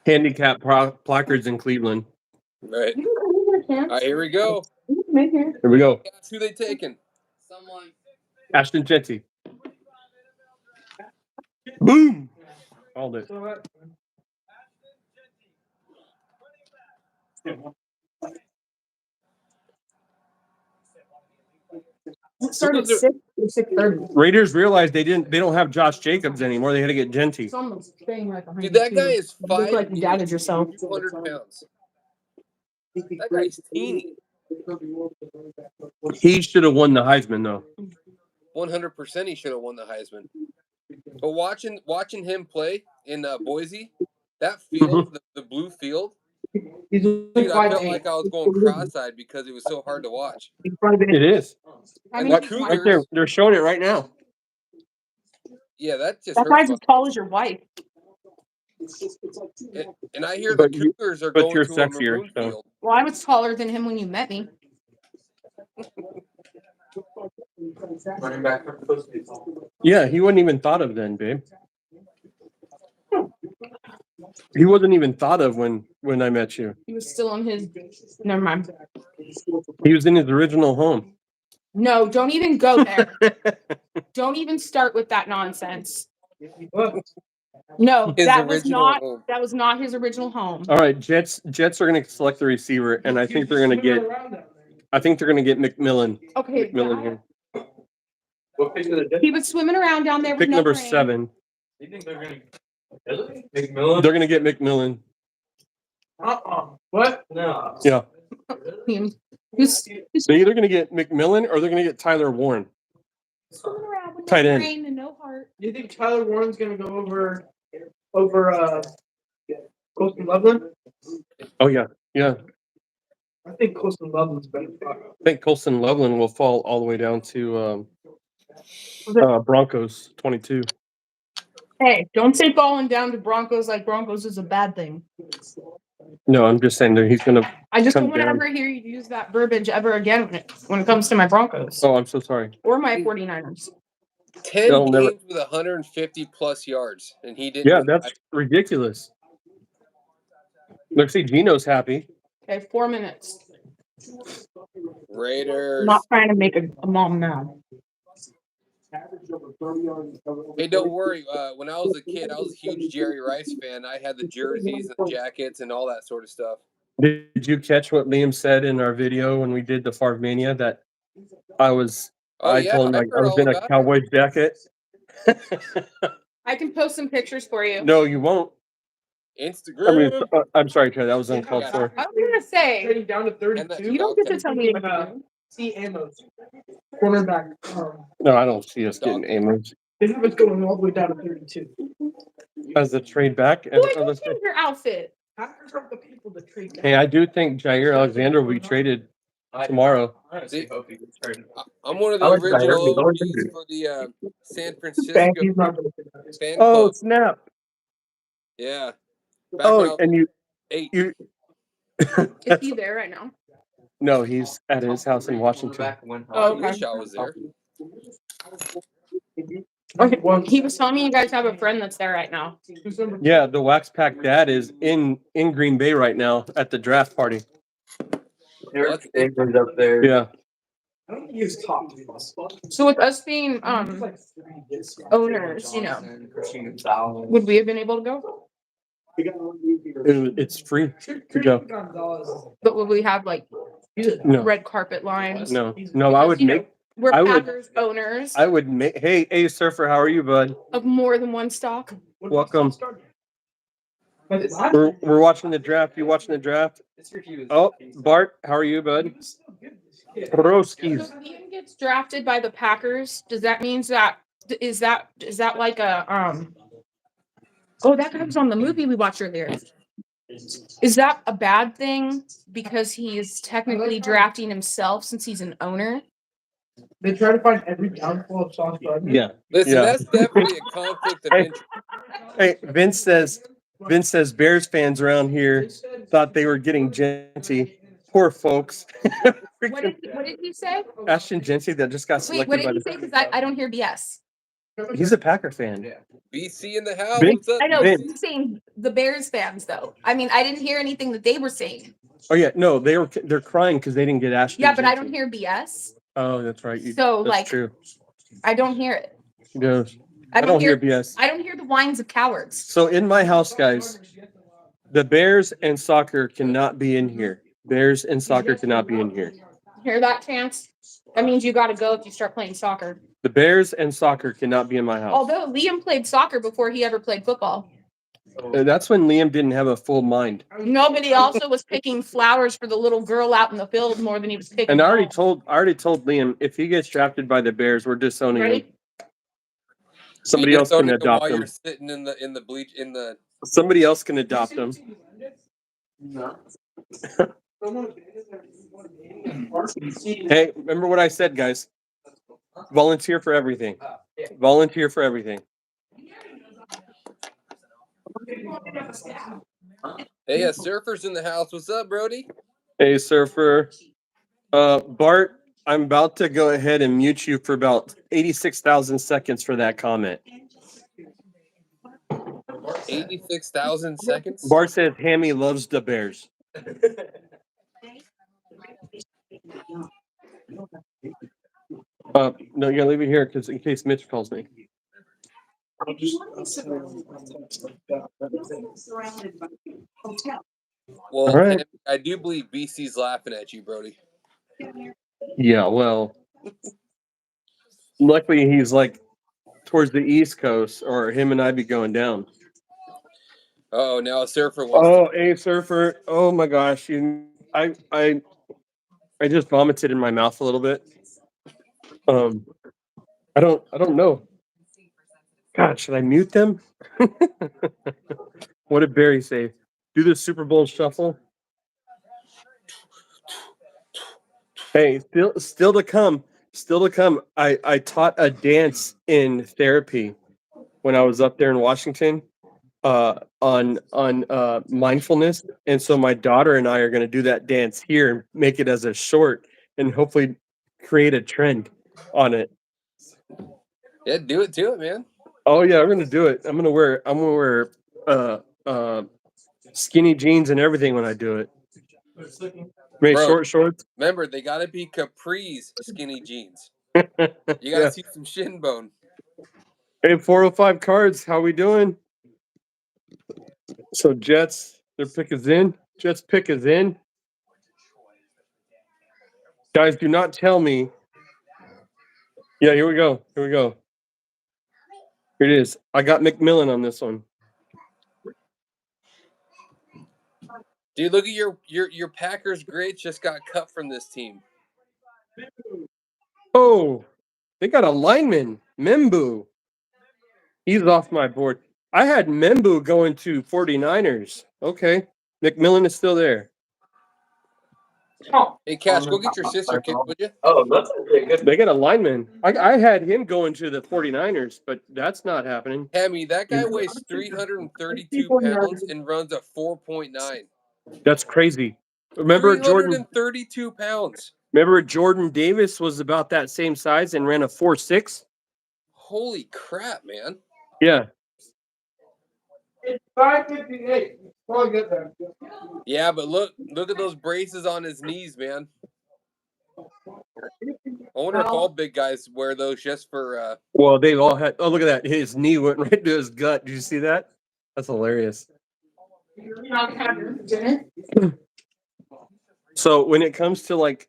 B: handicap placards in Cleveland.
C: Right.
D: You can come in here,
C: All right, here we go.
D: You can come in here.
B: Here we go.
C: Guess who they taking?
E: Someone.
B: Ashton Jetty. Boom. Called it.
F: So what?
D: It started at 6 or 6:30.
B: Raiders realized they don't have Josh Jacobs anymore. They had to get Genty.
D: Someone's staying right behind
C: Dude, that
D: you,
C: guy
D: too.
C: is
D: You look
C: 5
D: like you doubted yourself.
C: 200 pounds. That guy's teeny.
B: He should have won the Heisman though.
C: 100% he should have won the Heisman. But watching him play in Boise, that field, the blue field,
F: He's
C: dude,
F: like
C: I felt
F: 5'8".
C: like I was going cross-eyed because it was so hard to watch.
F: He's 5'8".
B: It is.
D: I
C: And
D: mean,
C: the
B: Right there.
C: Cougars,
B: They're showing it right now.
C: yeah, that just
D: that
C: hurts.
D: guy's as tall as your wife.
C: And I hear the
B: But you-
C: Cougars are
B: but
C: going
B: you're
C: to a
B: sexier,
C: maroon
B: so.
C: field.
D: Well, I was taller than him when you met me.
B: Yeah, he wasn't even thought of then, babe. He wasn't even thought of when I met you.
D: He was still in his. Never mind.
B: He was in his original home.
D: No, don't even go there. Don't even start with that nonsense. No,
C: His
D: that was
C: original
D: not.
C: home.
D: That was not his original home.
B: All right, Jets are going to select the receiver, and I think they're going to get. I think they're going to get McMillan.
D: Okay,
B: McMillan here.
D: he was swimming around down there with
B: Pick
D: no
B: number
D: brain.
B: 7.
G: You think they're gonna McMillan?
B: They're going to get McMillan.
F: What?
G: No.
B: Yeah,
D: Who's
B: they're either going to get McMillan or they're going to get Tyler Warren.
D: swimming around with no
B: Tight end.
D: brain and no heart?
F: Do you think Tyler Warren's gonna go over Colston Loveland?
B: Oh yeah, yeah.
F: I think Colston Loveland's better.
B: I think Colston Loveland will fall all the way down to Broncos 22.
D: Hey, don't say falling down to Broncos like Broncos is a bad thing.
B: No, I'm just saying that he's going to.
D: I just
B: Come
D: don't want to
B: down.
D: ever hear you use that verbiage ever again when it comes to my Broncos
B: Oh, I'm so sorry.
D: or my 49ers.
C: 10
B: They'll never-
C: games with 150 plus yards, and he didn't.
B: Yeah,
C: win.
B: that's ridiculous. Look, see, Gino's happy.
D: Okay, 4 minutes.
C: Raiders.
D: I'm not trying to make a mom mad.
C: Hey, don't worry. When I was a kid, I was a huge Jerry Rice fan. I had the jerseys and the jackets and all that sort of stuff.
B: Did you catch what Liam said in our video when we did the Favre Mania that I told him like I
C: heard
B: was
C: all
B: in a
C: about it.
B: Cowboys jacket?
D: I can post some pictures for you.
B: No, you won't.
C: Instagram.
B: I mean, I'm sorry, Trey. That was uncalled for.
D: I was gonna say
F: Trading down to 32.
D: you don't get to tell me what to do.
F: See Amos. Cornerback.
B: No, I don't see us getting Amos
F: They have us going all the way down to 32.
B: as a trade back.
D: Boy, you change your outfit.
F: Packers aren't the people that trade down.
B: Hey, I do think Jair Alexander will be traded tomorrow.
C: See, I'm one of the
G: I like
C: original
G: Jair.
C: OGs for the San Francisco
F: Bang, he's not gonna fit that.
C: fan
B: Oh
C: club.
B: snap!
C: Yeah. Back when I
B: Oh,
C: was
B: and you
C: 8.
D: Is he there right now?
B: No, he's at his house in Washington.
C: I
D: Okay.
C: wish I was there.
D: Okay. Well, he was telling me you guys have a friend that's there right now.
F: Who's number two?
B: Yeah, the Wax Pack dad is in Green Bay right now at the draft party.
G: Eric Abrams up there.
B: Yeah.
F: I don't think he was top.
D: So with us being owners, would we have been able to go?
B: It's free to go.
D: But would we have like
B: No,
D: red carpet lines.
B: no, no. I would
D: You know,
B: make.
D: We're
B: I would-
D: Packers owners
B: I would make. Hey, Surfer, how are you, bud?
D: of more than one stock.
B: Welcome. We're watching the draft. You watching the draft? Oh, Bart, how are you, bud?
D: So
B: Broskies.
D: if Liam gets drafted by the Packers, does that mean that is that like a oh, that guy was on the movie we watched earlier. Is that a bad thing because he is technically drafting himself since he's an owner?
F: They try to find every downfall of Sauce Gardner.
B: Yeah.
C: Listen,
B: Yeah.
C: that's definitely a conflict of
B: Hey.
C: interest.
B: Hey, Vince says Bears fans around here thought they were getting Genty. Poor folks.
D: What did he say?
B: Ashton Genty that just got
D: Wait,
B: selected
D: what did
B: by
D: he
B: the.
D: say? Because I don't hear BS.
B: He's a Packer fan.
C: BC in the house.
B: Vince-
C: What's up?
D: I know
B: Vince.
D: he's saying the Bears fans though. I mean, I didn't hear anything that they were saying.
B: Oh yeah, no, they're crying because they didn't get Ashton.
D: Yeah, but I
B: Genty.
D: don't hear BS.
B: Oh, that's right.
D: So,
B: that's
D: like,
B: true.
D: I don't hear it.
B: No,
D: I don't hear
B: BS.
D: I don't hear the whines of cowards.
B: So in my house, guys, the Bears and soccer cannot be in here. Bears and soccer cannot be in here.
D: Hear that, Chance? That means you got to go if you start playing soccer.
B: The Bears and soccer cannot be in my house.
D: Although Liam played soccer before he ever played football.
B: That's when Liam didn't have a full mind.
D: Nobody also was picking flowers for the little girl out in the field more than he was picking.
B: And I already
D: balls.
B: told Liam if he gets drafted by the Bears, we're disowning
D: Ready?
B: him. Somebody
C: You
B: else
C: just
B: can
C: don't know
B: adopt
C: while
B: him.
C: you're sitting in the bleach in the.
B: Somebody else can adopt him. Hey, remember what I said, guys? Volunteer for everything. Volunteer for everything.
C: Hey, a surfer's in the house. What's up, Brody?
B: Hey, Surfer. Bart, I'm about to go ahead and mute you for about 86,000 seconds for that comment.
C: 86,000 seconds.
B: Bart says Hammie loves the Bears. No, you gotta leave it here because in case Mitch calls me.
C: Well,
B: All right.
C: I do believe BC's laughing at you, Brody.
B: Yeah, well, luckily he's like towards the East Coast, or him and I be going down.
C: Oh, now a surfer wants.
B: Oh, hey, Surfer. Oh my gosh, I just vomited in my mouth a little bit. I don't know. God, should I mute them? What did Barry say? Do the Super Bowl shuffle. Hey, still to come. Still to come. I taught a dance in therapy when I was up there in Washington on mindfulness. And so my daughter and I are going to do that dance here and make it as a short and hopefully create a trend on it.
C: Yeah, do it, man.
B: Oh yeah, I'm gonna do it. I'm gonna wear skinny jeans and everything when I do it. Maybe
C: Bro.
B: short shorts.
C: Remember, they gotta be capris skinny jeans. You gotta
B: Yeah.
C: see some shin bone.
B: Hey, 405 cards, how we doing? So Jets, their pick is in. Jets pick is in. Guys, do not tell me. Yeah, here we go. Here we go. Here it is. I got McMillan on this one.
C: Dude, look at your Packers grades just got cut from this team.
B: Oh, they got a lineman, Membu. He's off my board. I had Membu going to 49ers. Okay. McMillan is still there.
C: Hey, Cash, go get your sister kicked, would you?
G: Oh, that's okay. Good.
B: They got a lineman. I had him going to the 49ers, but that's not happening.
C: Hammy, that guy weighs 332 pounds and runs a 4.9.
B: That's crazy. Remember
C: 332 pounds.
B: Jordan Davis was about that same size and ran a 4.6?
C: Holy crap, man.
B: Yeah.
F: It's 5:58. Probably get there.
C: Yeah, but look at those braces on his knees, man. I wonder if all big guys wear those just for
B: Well, they all had. Oh, look at that! His knee went right to his gut. Did you see that? That's hilarious. So when it comes to like,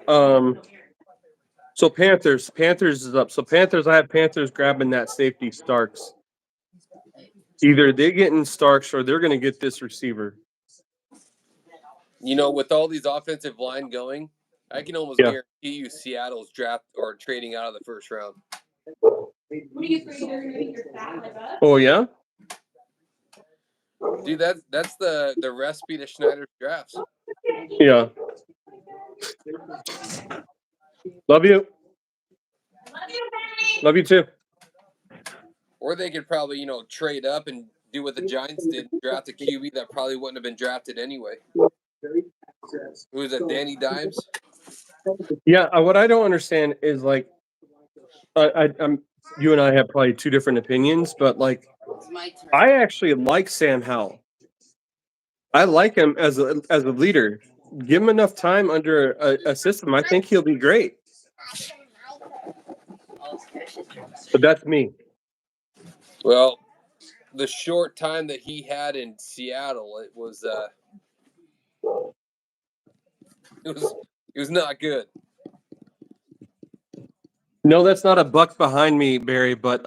B: so Panthers is up. So Panthers, I have Panthers grabbing that safety Starks. Either they're getting Starks or they're going to get this receiver.
C: You know, with all these offensive line going, I can almost
B: Yeah.
C: guarantee you Seattle's draft or trading out of the first round.
B: Oh yeah.
C: Dude, that's the recipe to Schneider's drafts.
B: Yeah. Love you. Love you too.
C: Or they could probably, you know, trade up and do what the Giants did, draft a QB that probably wouldn't have been drafted anyway. Who was it, Danny Dimes?
B: Yeah. What I don't understand is like, I'm you and I have probably two different opinions, but like,
E: It's my turn.
B: I actually like Sam Howell. I like him as a leader. Give him enough time under a system. I think he'll be great. But that's me.
C: Well, the short time that he had in Seattle, it was not good.
B: No, that's not a buck behind me, Barry, but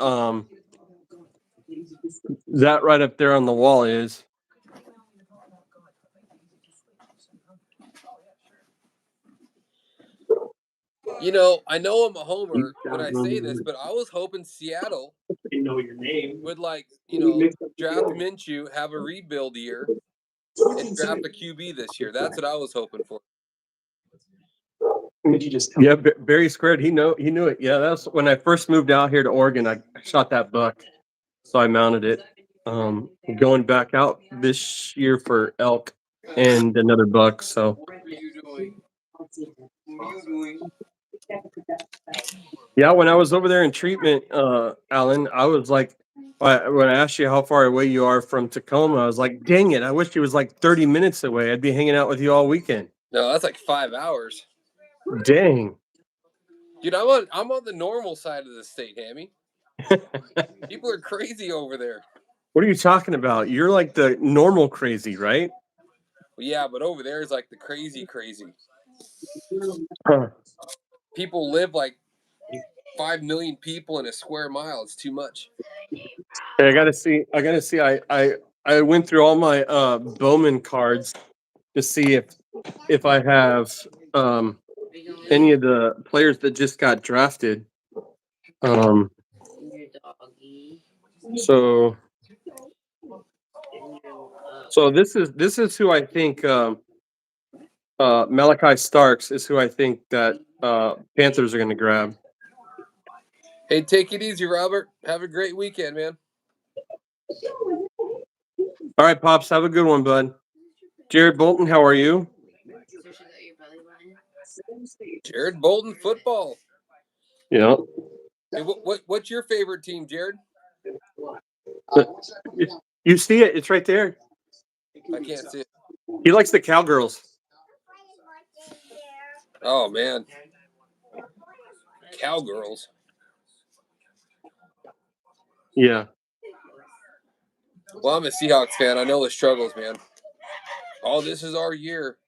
B: that right up there on the wall is.
C: You know I'm a homer when I say this, but I was hoping Seattle would, like, you know, draft Minshew, have a rebuild year, and draft a QB this year. That's what I was hoping for.
B: Yeah, Barry squared. He knew it. Yeah, that's when I first moved out here to Oregon. I shot that buck, so I mounted it. Going back out this year for elk and another buck. So
C: What are you doing? What are you doing?
B: yeah, when I was over there in treatment, Alan, I was like, when I asked you how far away you are from Tacoma, I was like, dang it, I wish you was like 30 minutes away. I'd be hanging out with you all weekend.
C: No, that's like 5 hours.
B: Dang.
C: Dude, I'm on the normal side of the state, Hammie. People are crazy over there.
B: What are you talking about? You're like the normal crazy, right?
C: Well, yeah, but over there is like the crazy.
B: Huh.
C: People live like 5 million people in a square mile. It's too much.
B: Hey, I gotta see. I went through all my Bowman cards to see if I have any of the players that just got drafted.
E: Your doggy.
B: So
E: And your,
B: so this is who I think Malachi Starks is who I think that Panthers are going to grab.
C: Hey, take it easy, Robert. Have a great weekend, man.
B: All right, Pops, have a good one, bud. Jared Bolton, how are you?
C: Jared Bolton football.
B: Yeah.
C: Hey, what's your favorite team, Jared?
B: You see it? It's right there.
C: I can't see it.
B: He likes the Cowgirls.
C: Oh man, Cowgirls.
B: Yeah.
C: Well, I'm a Seahawks fan. I know the struggles, man. Oh, this is our year.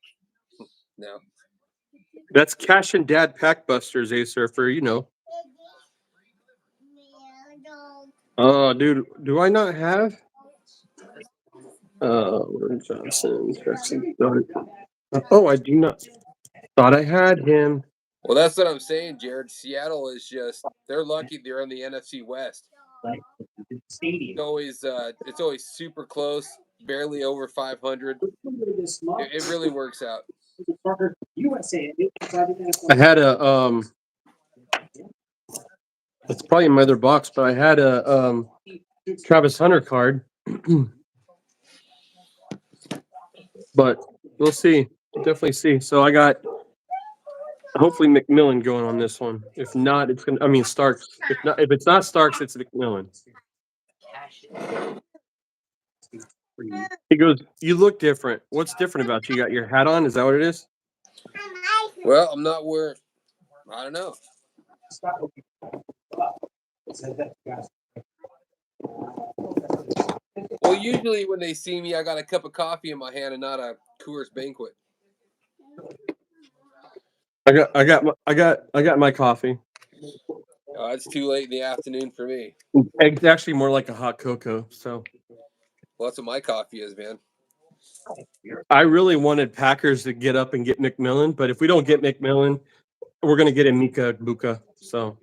C: No.
B: That's Cash and Dad Packbusters, A Surfer, you know. Oh, dude, do I not have? Warren Johnson. Oh, I do not. Thought I had him.
C: Well, that's what I'm saying, Jared. Seattle is just—they're lucky they're in the NFC West. It's always super close, barely over 500. It really works out.
B: I had a it's probably in my other box, but I had a Travis Hunter card. But we'll see. Definitely see. So I got hopefully McMillan going on this one. If not, it's gonna. I mean Starks. If it's not Starks, it's McMillan. He goes, "You look different. What's different about you? You got your hat on? Is that what it is?"
C: Well, I'm not wearing. I don't know. Well, usually when they see me, I got a cup of coffee in my hand and not a Coors Banquet.
B: I got my coffee.
C: Oh, it's too late in the afternoon for me.
B: It's actually more like a hot cocoa. So
C: Well, that's what my coffee is, man.
B: I really wanted Packers to get up and get McMillan, but if we don't get McMillan, we're gonna get Emeka Egbuka. So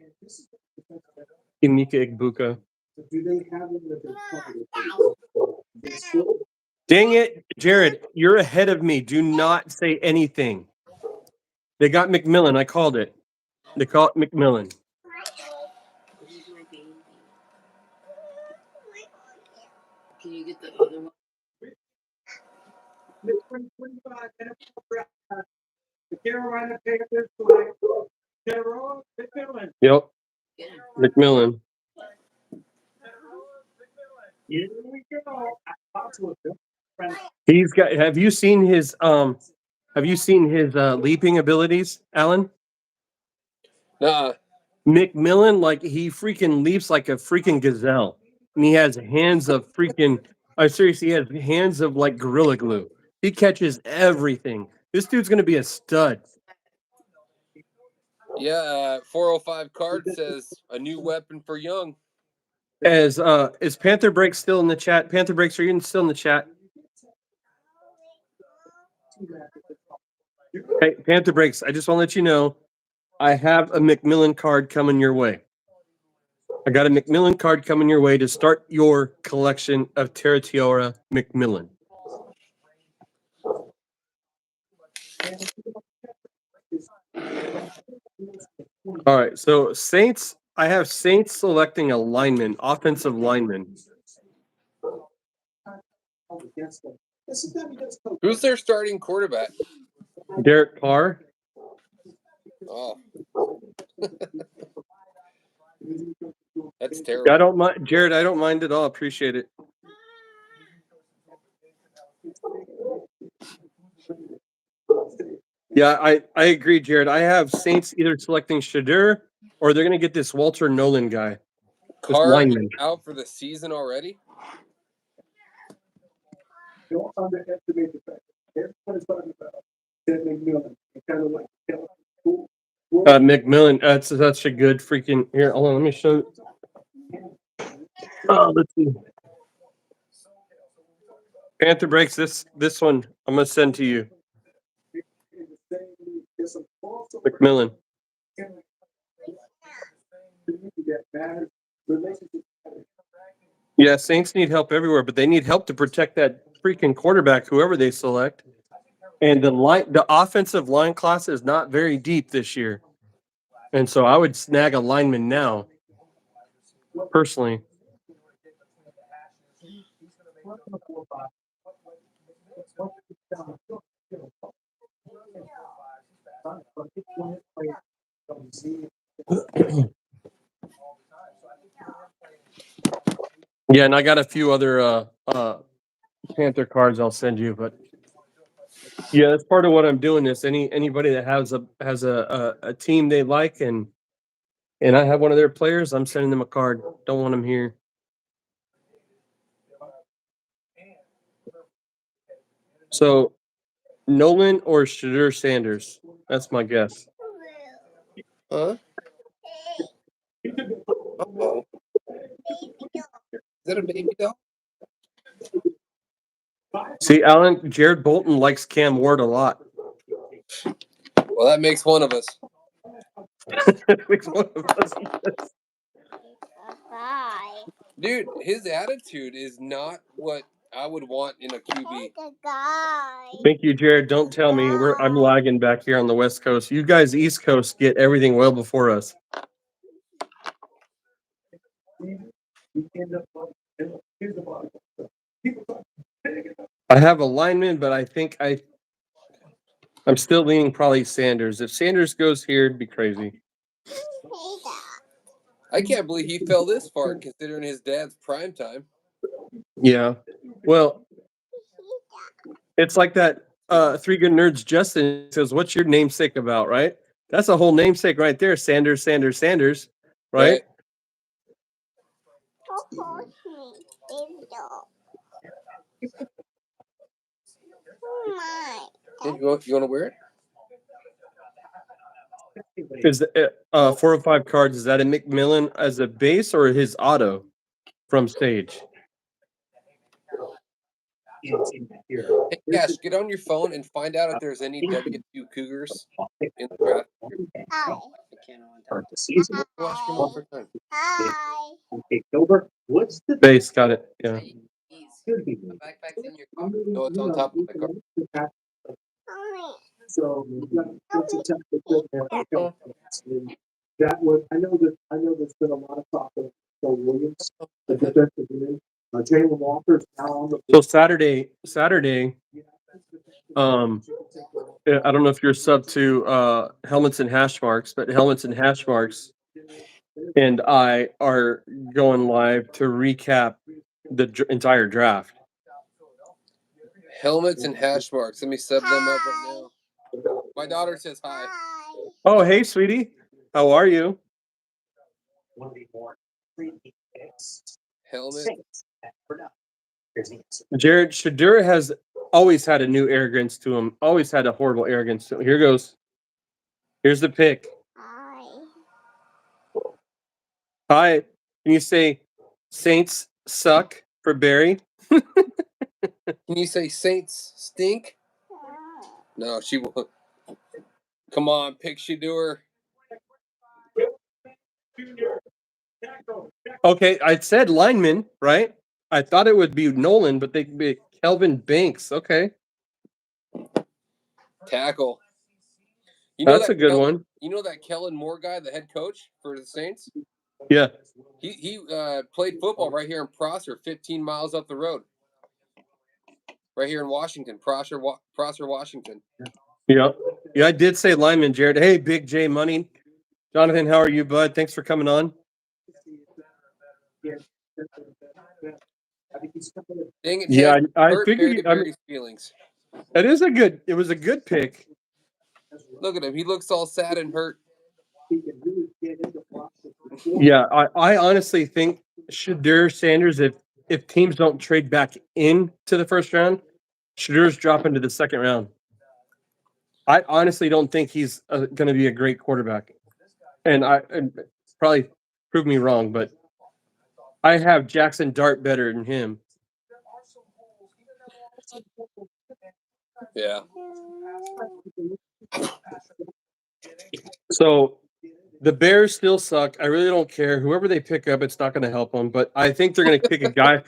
B: Emeka Egbuka.
A: Do they have him that they're
B: Dang it, Jared, you're ahead of me. Do not say anything. They got McMillan. I called it. They call it McMillan.
E: Can you get the other one?
A: The 2025 NFL Draft. The Carolina Panthers select Tyrone McMillan.
B: Yep,
E: Get him.
B: McMillan.
A: Here we go.
B: He's got. Have you seen his leaping abilities, Alan?
C: Nah,
B: McMillan, like he freaking leaps like a freaking gazelle, and he has hands of freaking. I seriously, he has hands of like gorilla glue. He catches everything. This dude's gonna be a stud.
C: yeah. 405 card says a new weapon for Young.
B: Is Panther Break still in the chat? Panther Breaks, are you still in the chat? Hey, Panther Breaks, I just want to let you know, I have a McMillan card coming your way. I got a McMillan card coming your way to start your collection of Terratiora McMillan. All right, so Saints, I have Saints selecting a lineman, offensive lineman.
C: Who's their starting quarterback?
B: Derek Carr.
C: Oh, that's terrible.
B: I don't mind, Jared. I don't mind at all. Appreciate it. Yeah, I agree, Jared. I have Saints either selecting Shadur or they're going to get this Walter Nolan guy, this
C: Carr
B: lineman.
C: out for the season already.
A: Don't underestimate the fact that everybody's talking about Ted McMillan. It's kind of like
B: McMillan. That's such a good freaking. Here, hold on. Let me show. Oh, let's see. Panther Breaks. This one I'm gonna send to you. McMillan. Yeah, Saints need help everywhere, but they need help to protect that freaking quarterback, whoever they select. And the offensive line class is not very deep this year. And so I would snag a lineman now, personally. Yeah, and I got a few other Panther cards I'll send you, but yeah, that's part of what I'm doing. This anybody that has a team they like and I have one of their players, I'm sending them a card. Don't want them here. So Nolan or Shadur Sanders? That's my guess.
C: Huh? Uh-oh. Is that a baby doll?
B: See, Alan, Jared Bolton likes Cam Ward a lot.
C: Well, that makes one of us.
B: Makes one of us.
C: Dude, his attitude is not what I would want in a QB.
B: Thank you, Jared. Don't tell me I'm lagging back here on the West Coast. You guys, East Coast, get everything well before us. I have a lineman, but I think I'm still leaning probably Sanders. If Sanders goes here, it'd be crazy.
C: I can't believe he fell this far considering his dad's prime time.
B: Yeah. Well, it's like that Three Good Nerds Justin says, what's your namesake about, right? That's a whole namesake right there. Sanders, Sanders, Sanders, right?
C: You want to wear it?
B: Is 405 cards? Is that a McMillan as a base or his auto from Stage?
C: Hey, Cash, get on your phone and find out if there's any W2 Cougars in the draft.
E: I can't on
A: The season.
C: Watch for one for time.
A: Take over. What's the
B: Base, got it. Yeah.
A: should be?
E: Backpack's in your car.
C: No, it's on top of my car.
A: So that's a technical that was I know there's been a lot of talk of Phil Williams, the defensive end. Jalen Walker's now on the
B: So Saturday, I don't know if you're sub to Helmets and Hash Marks, but Helmets and Hash Marks and I are going live to recap the entire draft.
C: Helmets and hash marks. Let me sub them up right now. My daughter says hi.
B: Oh, hey, sweetie. How are you?
C: Helmet.
B: Jared Shadur has always had a new arrogance to him. Always had a horrible arrogance to him. Here goes. Here's the pick. Hi. Can you say Saints suck for Barry?
C: Can you say Saints stink? No, she won't. Come on, pick Shadur.
B: Okay, I said lineman, right? I thought it would be Nolan, but they could be Kelvin Banks. Okay.
C: Tackle. You know
B: That's
C: that
B: a good one.
C: You know that Kellen Moore guy, the head coach for the Saints?
B: Yeah.
C: He played football right here in Prosser, 15 miles up the road. Right here in Washington, Prosser, Washington.
B: Yeah. Yeah, I did say lineman, Jared. Hey, Big J Money. Jonathan, how are you, bud? Thanks for coming on.
C: Dang it,
B: Yeah,
C: Chad.
B: I
C: Hurt
B: figured
C: Barry's feelings.
B: it was a good pick.
C: Look at him. He looks all sad and hurt.
B: Yeah, I honestly think Shadur Sanders, if teams don't trade back into the first round, Shadur's dropping to the second round. I honestly don't think he's going to be a great quarterback, and probably prove me wrong, but I have Jackson Dart better than him.
C: Yeah.
B: So the Bears still suck. I really don't care. Whoever they pick up, it's not going to help them. But I think they're going to pick a guy.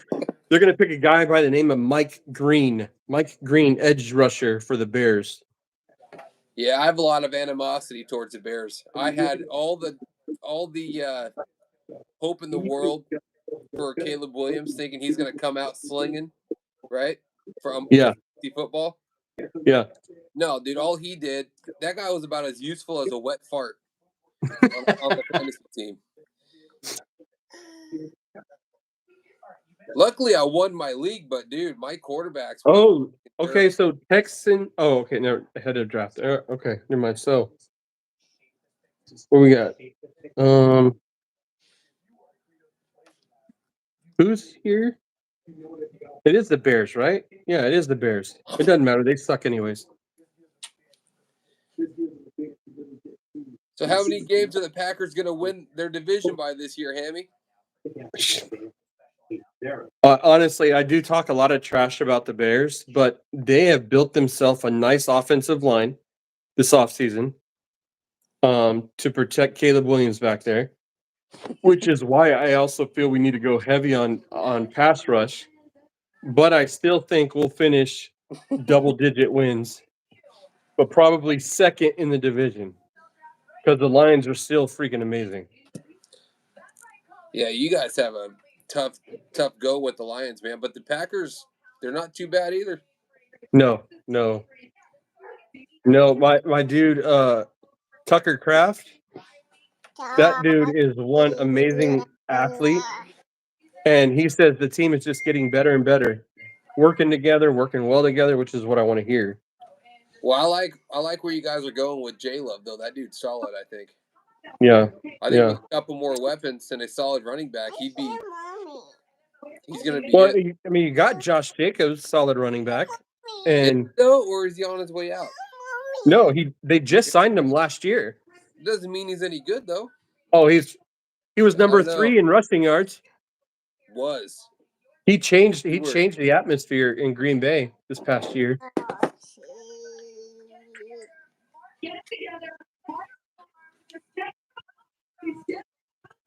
B: They're going to pick a guy by the name of Mike Green. Mike Green, edge rusher for the Bears.
C: Yeah, I have a lot of animosity towards the Bears. I had all the hope in the world for Caleb Williams, thinking he's going to come out slinging, right? From football.
B: Yeah.
C: No, dude, all he did, that guy was about as useful as a wet fart on the fantasy team. Luckily, I won my league, but dude, my quarterbacks.
B: Oh, okay. So Texan. Oh, okay. Never ahead of draft. Okay, never mind. So what we got? Who's here? It is the Bears, right? Yeah, it is the Bears. It doesn't matter. They suck anyways.
C: So how many games are the Packers going to win their division by this year, Hammie?
B: Honestly, I do talk a lot of trash about the Bears, but they have built themselves a nice offensive line this offseason to protect Caleb Williams back there, which is why I also feel we need to go heavy on pass rush. But I still think we'll finish double-digit wins, but probably second in the division because the Lions are still freaking amazing.
C: Yeah, you guys have a tough go with the Lions, man. But the Packers, they're not too bad either.
B: No. My dude, Tucker Kraft, that dude is one amazing athlete. And he says the team is just getting better and better, working together, working well together, which is what I want to hear.
C: Well, I like where you guys are going with J-Love, though. That dude's solid, I think.
B: Yeah.
C: I think with a couple more weapons and a solid running back, he's going to be
B: Well,
C: it.
B: I mean, you got Josh Jacobs, solid running back. And
C: or is he on his way out?
B: No, they just signed him last year.
C: It doesn't mean he's any good though.
B: Oh, he was number
C: I know.
B: 3 in rushing yards.
C: Was.
B: He changed
C: You were-
B: the atmosphere in Green Bay this past year.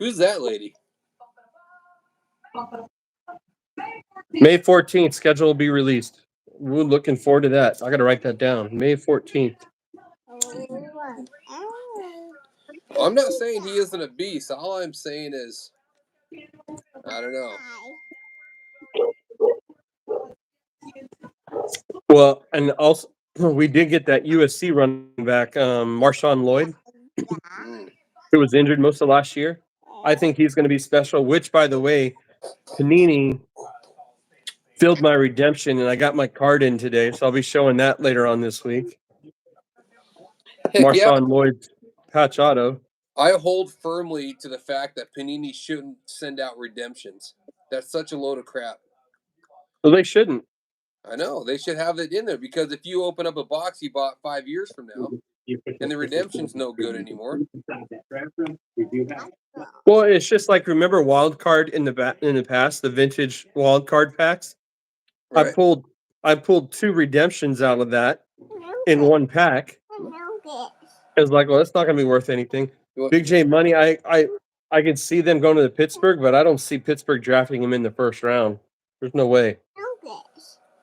C: Who's that lady?
B: May 14th, schedule will be released. We're looking forward to that. I got to write that down. May 14th.
C: I'm not saying he isn't a beast. All I'm saying is, I don't know.
B: Well, and also we did get that USC running back, Marshawn Lloyd, who was injured most of last year. I think he's going to be special. Which, by the way, Panini filled my redemption, and I got my card in today, so I'll be showing that later on this week.
C: Heck yeah.
B: Marshawn Lloyd patch auto.
C: I hold firmly to the fact that Panini shouldn't send out redemptions. That's such a load of crap.
B: Well, they shouldn't.
C: I know. They should have it in there because if you open up a box you bought 5 years from now and the redemption's no good anymore.
B: Well, it's just like, remember wild card in the past, the vintage wild card packs.
C: Right.
B: I pulled 2 redemptions out of that in one pack. I was like, well, that's not going to be worth anything. Big J Money, I can see them going to the Pittsburgh, but I don't see Pittsburgh drafting him in the first round. There's no way.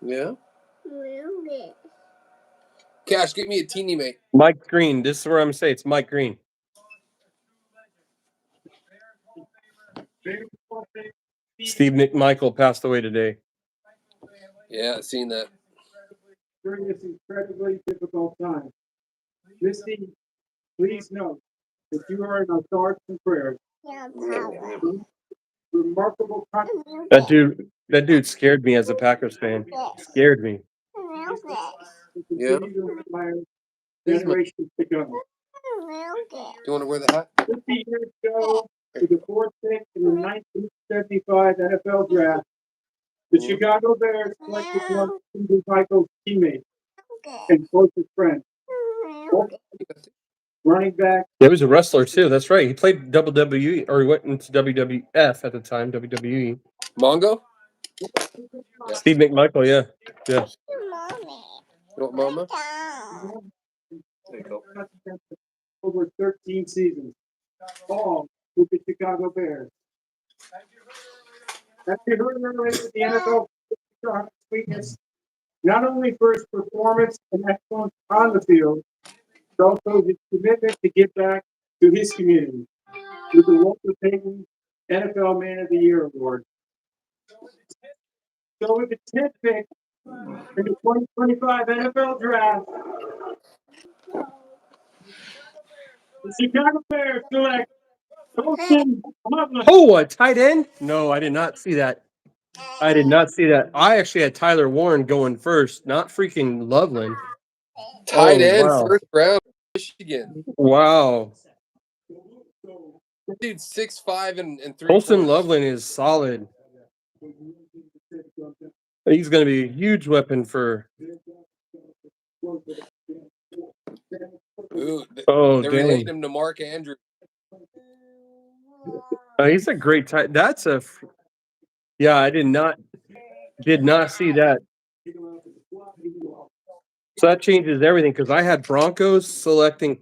C: Yeah. Cash, get me a teeny mate.
B: Mike Green. This is where I'm going to say it's Mike Green. Steve McMichael passed away today.
C: Yeah, I've seen that.
A: During this incredibly difficult time, Misty, please know that you are in our thoughts and prayers. Remarkable contribution.
B: That dude scared me as a Packers fan. Scared me.
C: Yeah.
A: Continue to inspire generations to come.
C: Do you want to wear the hat?
A: 50 years ago, with the fourth pick in the 1975 NFL draft, the Chicago Bears selected one of Steve Michael's teammates and closest friend, running back.
B: He was a wrestler too. That's right. He played WWE, or he went into WWF at the time. WWE.
C: Mongo?
B: Yeah. Steve McMichael. Yeah. Yeah.
C: You want mama? There you go.
A: Over 13 seasons, all with the Chicago Bears. After with the NFL sweetness, not only for his performance and excellence on the field, but also his commitment to give back to his community with the Walter Payton NFL Man of the Year award. So with the 10th pick in the 2025 NFL Draft, the Chicago Bears select Colson Loveland.
B: Oh, a tight end? No, I did not see that. I did not see that. I actually had Tyler Warren going first, not freaking Loveland.
C: Tight end,
B: wow.
C: first round, Michigan.
B: Wow.
C: Dude, 6'5" and 3/4.
B: Colson Loveland is solid. He's going to be a huge weapon for.
C: Ooh,
B: Oh,
C: they're
B: dang.
C: relating him to Mark Andrews.
B: He's a great tight. That's a. Yeah, I did not see that. So that changes everything because I had Broncos selecting.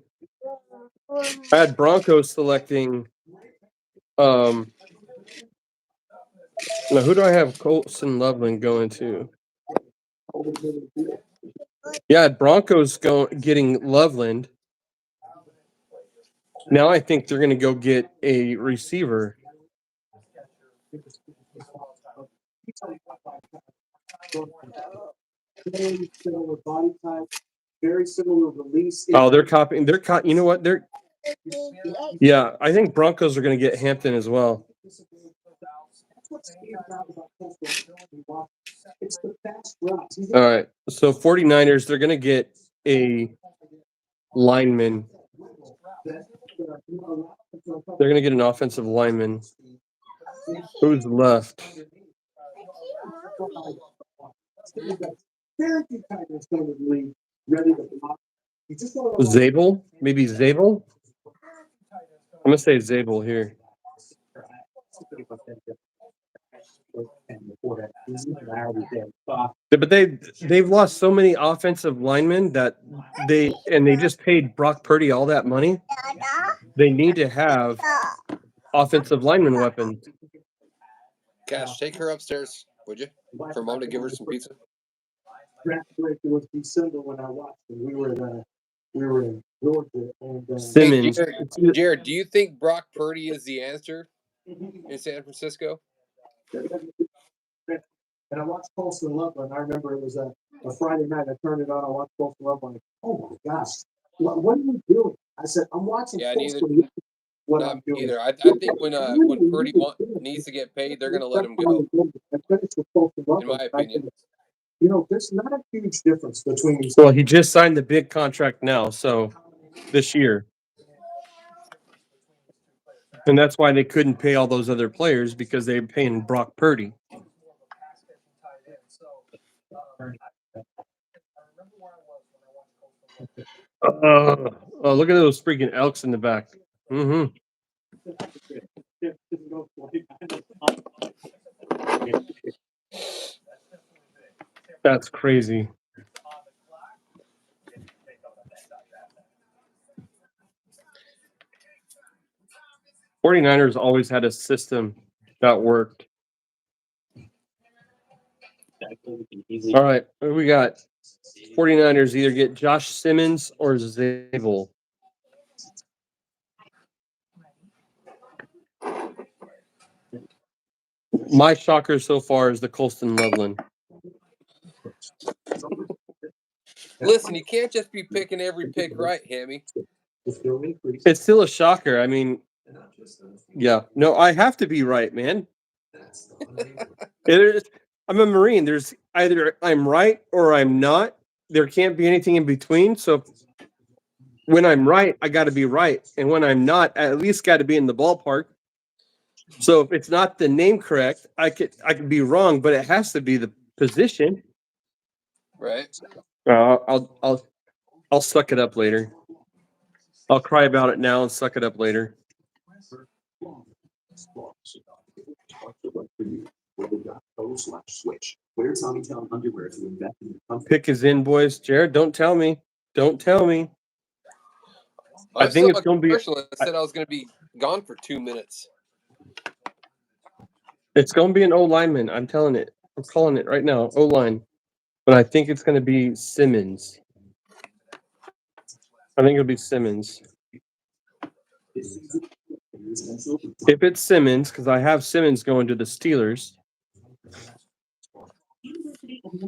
B: Now who do I have Colson Loveland going to? Yeah, I had Broncos getting Loveland. Now I think they're going to go get a receiver.
A: Very similar body type, very similar release.
B: Oh, they're copying. You know what? Yeah, I think Broncos are going to get Hampton as well. All right. So 49ers, they're going to get a lineman. They're going to get an offensive lineman. Who's left? Zabel? Maybe Zabel? gonna say Zabel here. But they've lost so many offensive linemen that they just paid Brock Purdy all that money. They need to have offensive lineman weapons.
C: Cash, take her upstairs, would you? For Mom to give her some pizza.
A: Draft break, it was December when I watched them. We were in Georgia and
C: Hey,
B: Simmons.
C: Jared, do you think Brock Purdy is the answer in San Francisco?
A: and I watched Colson Loveland. I remember it was a Friday night. I turned it on. I watched Colson Loveland. Like, oh my gosh, what are you doing? I said, I'm watching
C: Yeah,
A: Colson
C: neither.
A: Loveland. What
C: Not
A: I'm doing.
C: either. I think when Purdy needs to get paid, they're going to let him go.
A: I finished with Colson Loveland.
C: In my opinion.
A: You know, there's not a huge difference between these.
B: Well, he just signed the big contract now, so this year. And that's why they couldn't pay all those other players because they're paying Brock Purdy. Oh, look at those freaking Elks in the back. Mm-hmm. That's crazy. '49ers always had a system that worked. All right, what do we got? 49ers either get Josh Simmons or Zabel. My shocker so far is the Colston Loveland.
C: Listen, you can't just be picking every pick right, Hammie.
B: It's still a shocker. I mean, yeah. No, I have to be right, man. I'm a Marine. There's either I'm right or I'm not. There can't be anything in between. So when I'm right, I got to be right. And when I'm not, I at least got to be in the ballpark. So if it's not the name correct, I could be wrong, but it has to be the position.
C: Right.
B: I'll suck it up later. I'll cry about it now and suck it up later. Pick is in, boys. Jared, don't tell me. Don't tell me. I think it's going to be.
C: I said I was going to be gone for 2 minutes.
B: It's going to be an O lineman. I'm telling it. I'm calling it right now. O line. But I think it's going to be Simmons. I think it'll be Simmons. If it's Simmons, because I have Simmons going to the Steelers,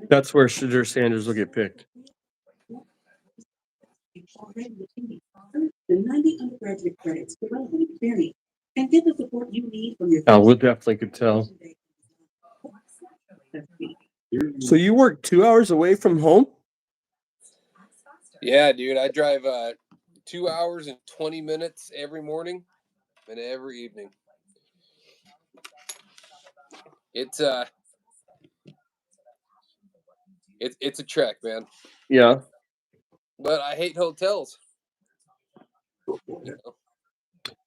B: that's where Shadur Sanders will get picked.
H: The 90 undergraduate credits for relevant experience and get the support you need from your.
B: Oh, we'll definitely could tell. So you work 2 hours away from home?
C: Yeah, dude. I drive 2 hours and 20 minutes every morning and every evening. It's a trek, man.
B: Yeah.
C: But I hate hotels.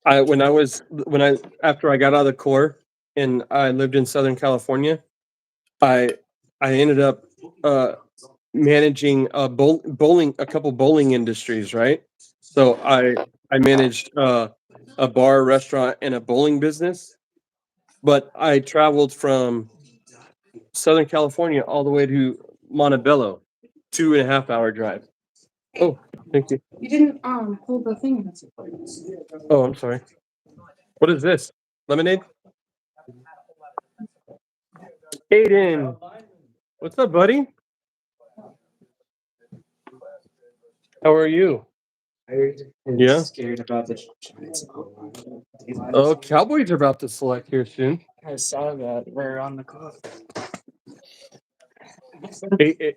B: After I got out of the Corps and I lived in Southern California, I ended up managing a couple bowling industries, right? So I managed a bar, restaurant, and a bowling business. But I traveled from Southern California all the way to Montebello, 2.5 hour drive. Oh, thank you.
D: You didn't hold the thing.
B: Oh, I'm sorry. What is this? Lemonade? Aiden. What's up, buddy? How are you? Yeah.
I: Scared about the Giants.
B: Oh, Cowboys are about to select here soon.
I: I saw that. We're on the clock.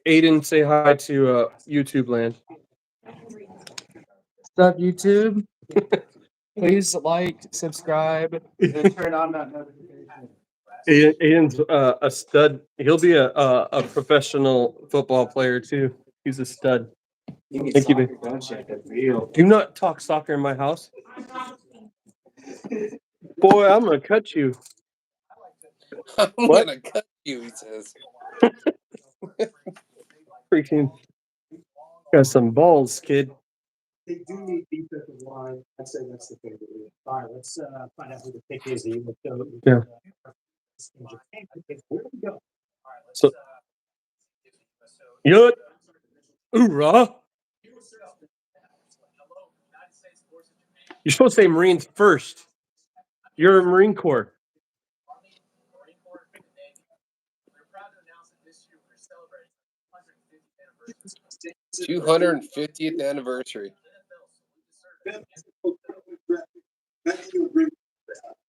B: Aiden, say hi to YouTube land.
I: What's up, YouTube? Please like, subscribe, and turn on that notification.
B: Aiden's a stud. He'll be a professional football player too. He's a stud. Thank you, babe. Do not talk soccer in my house. Boy, I'm gonna cut you.
C: I'm
B: What?
C: gonna cut you, he says.
B: Freaking got some balls, kid.
A: They do need defensive line. I'd say that's the favorite. All right, let's find out who the pick is. Let's go.
B: Yeah.
A: Where do we go?
B: So, yut. Hoorah. You're supposed to say Marines first. You're a Marine Corps.
C: – 250th anniversary.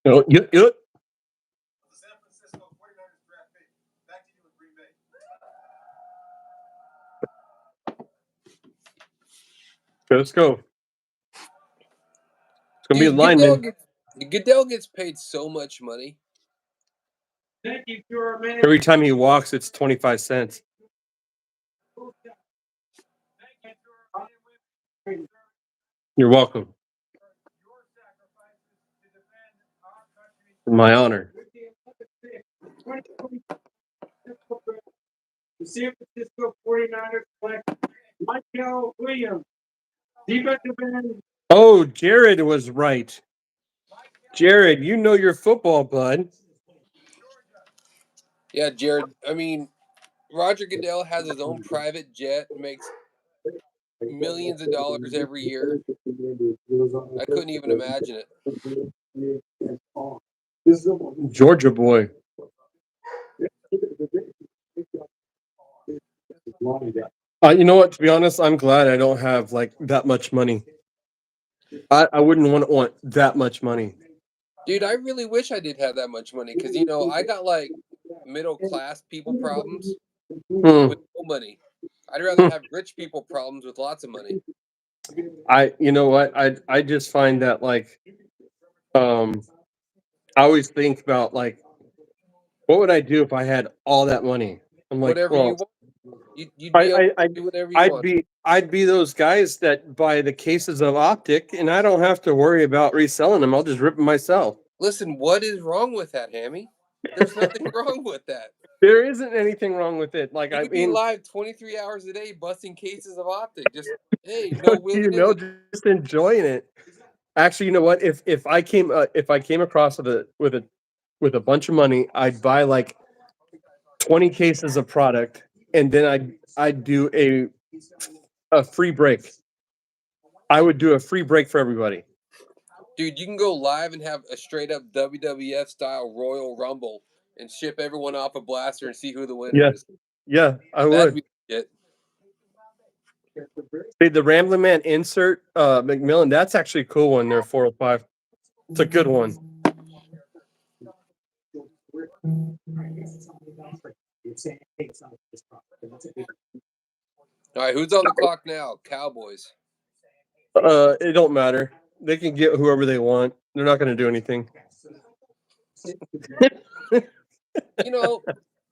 B: Oh, yut, yut. Let's go. It's gonna be a
C: Dude,
B: lineman.
C: Goodell gets paid so much money.
A: Thank you for a minute.
B: Every time he walks, it's 25 cents. You're welcome. My honor.
A: The San Francisco 49ers select Michael Williams, defensive end.
B: Oh, Jared was right. Jared, you know your football, bud.
C: Yeah, Jared. I mean, Roger Goodell has his own private jet, makes millions of dollars every year. I couldn't even imagine it.
B: Georgia boy. You know what? To be honest, I'm glad I don't have like that much money. I wouldn't want that much money.
C: Dude, I really wish I did have that much money because, I got like middle class people problems with no money. I'd rather have rich people problems with lots of money.
B: You know what? I just find that like, I always think about like, what would I do if I had all that money? I'm like,
C: Whatever you
B: well,
C: want. You'd be able
B: I
C: to do whatever you want.
B: I'd be those guys that buy the cases of optic, and I don't have to worry about reselling them. I'll just rip them myself.
C: Listen, what is wrong with that, Hammie? There's nothing wrong with that.
B: There isn't anything wrong with it. Like,
C: You
B: I
C: could be
B: mean,
C: live 23 hours a day busting cases of optic. Just, hey, no willy-nilly.
B: just enjoying it. Actually, you know what? If I came across with a bunch of money, I'd buy like 20 cases of product, and then I'd do a free break. I would do a free break for everybody.
C: Dude, you can go live and have a straight up WWF style Royal Rumble and ship everyone off a blaster and see who the winner is.
B: Yeah, I
C: That'd
B: would.
C: be it.
B: Hey, the Ramblin' Man insert, McMillan, that's actually a cool one there, 405. It's a good one.
C: All right, who's on the clock now? Cowboys.
B: It don't matter. They can get whoever they want. They're not going to do anything.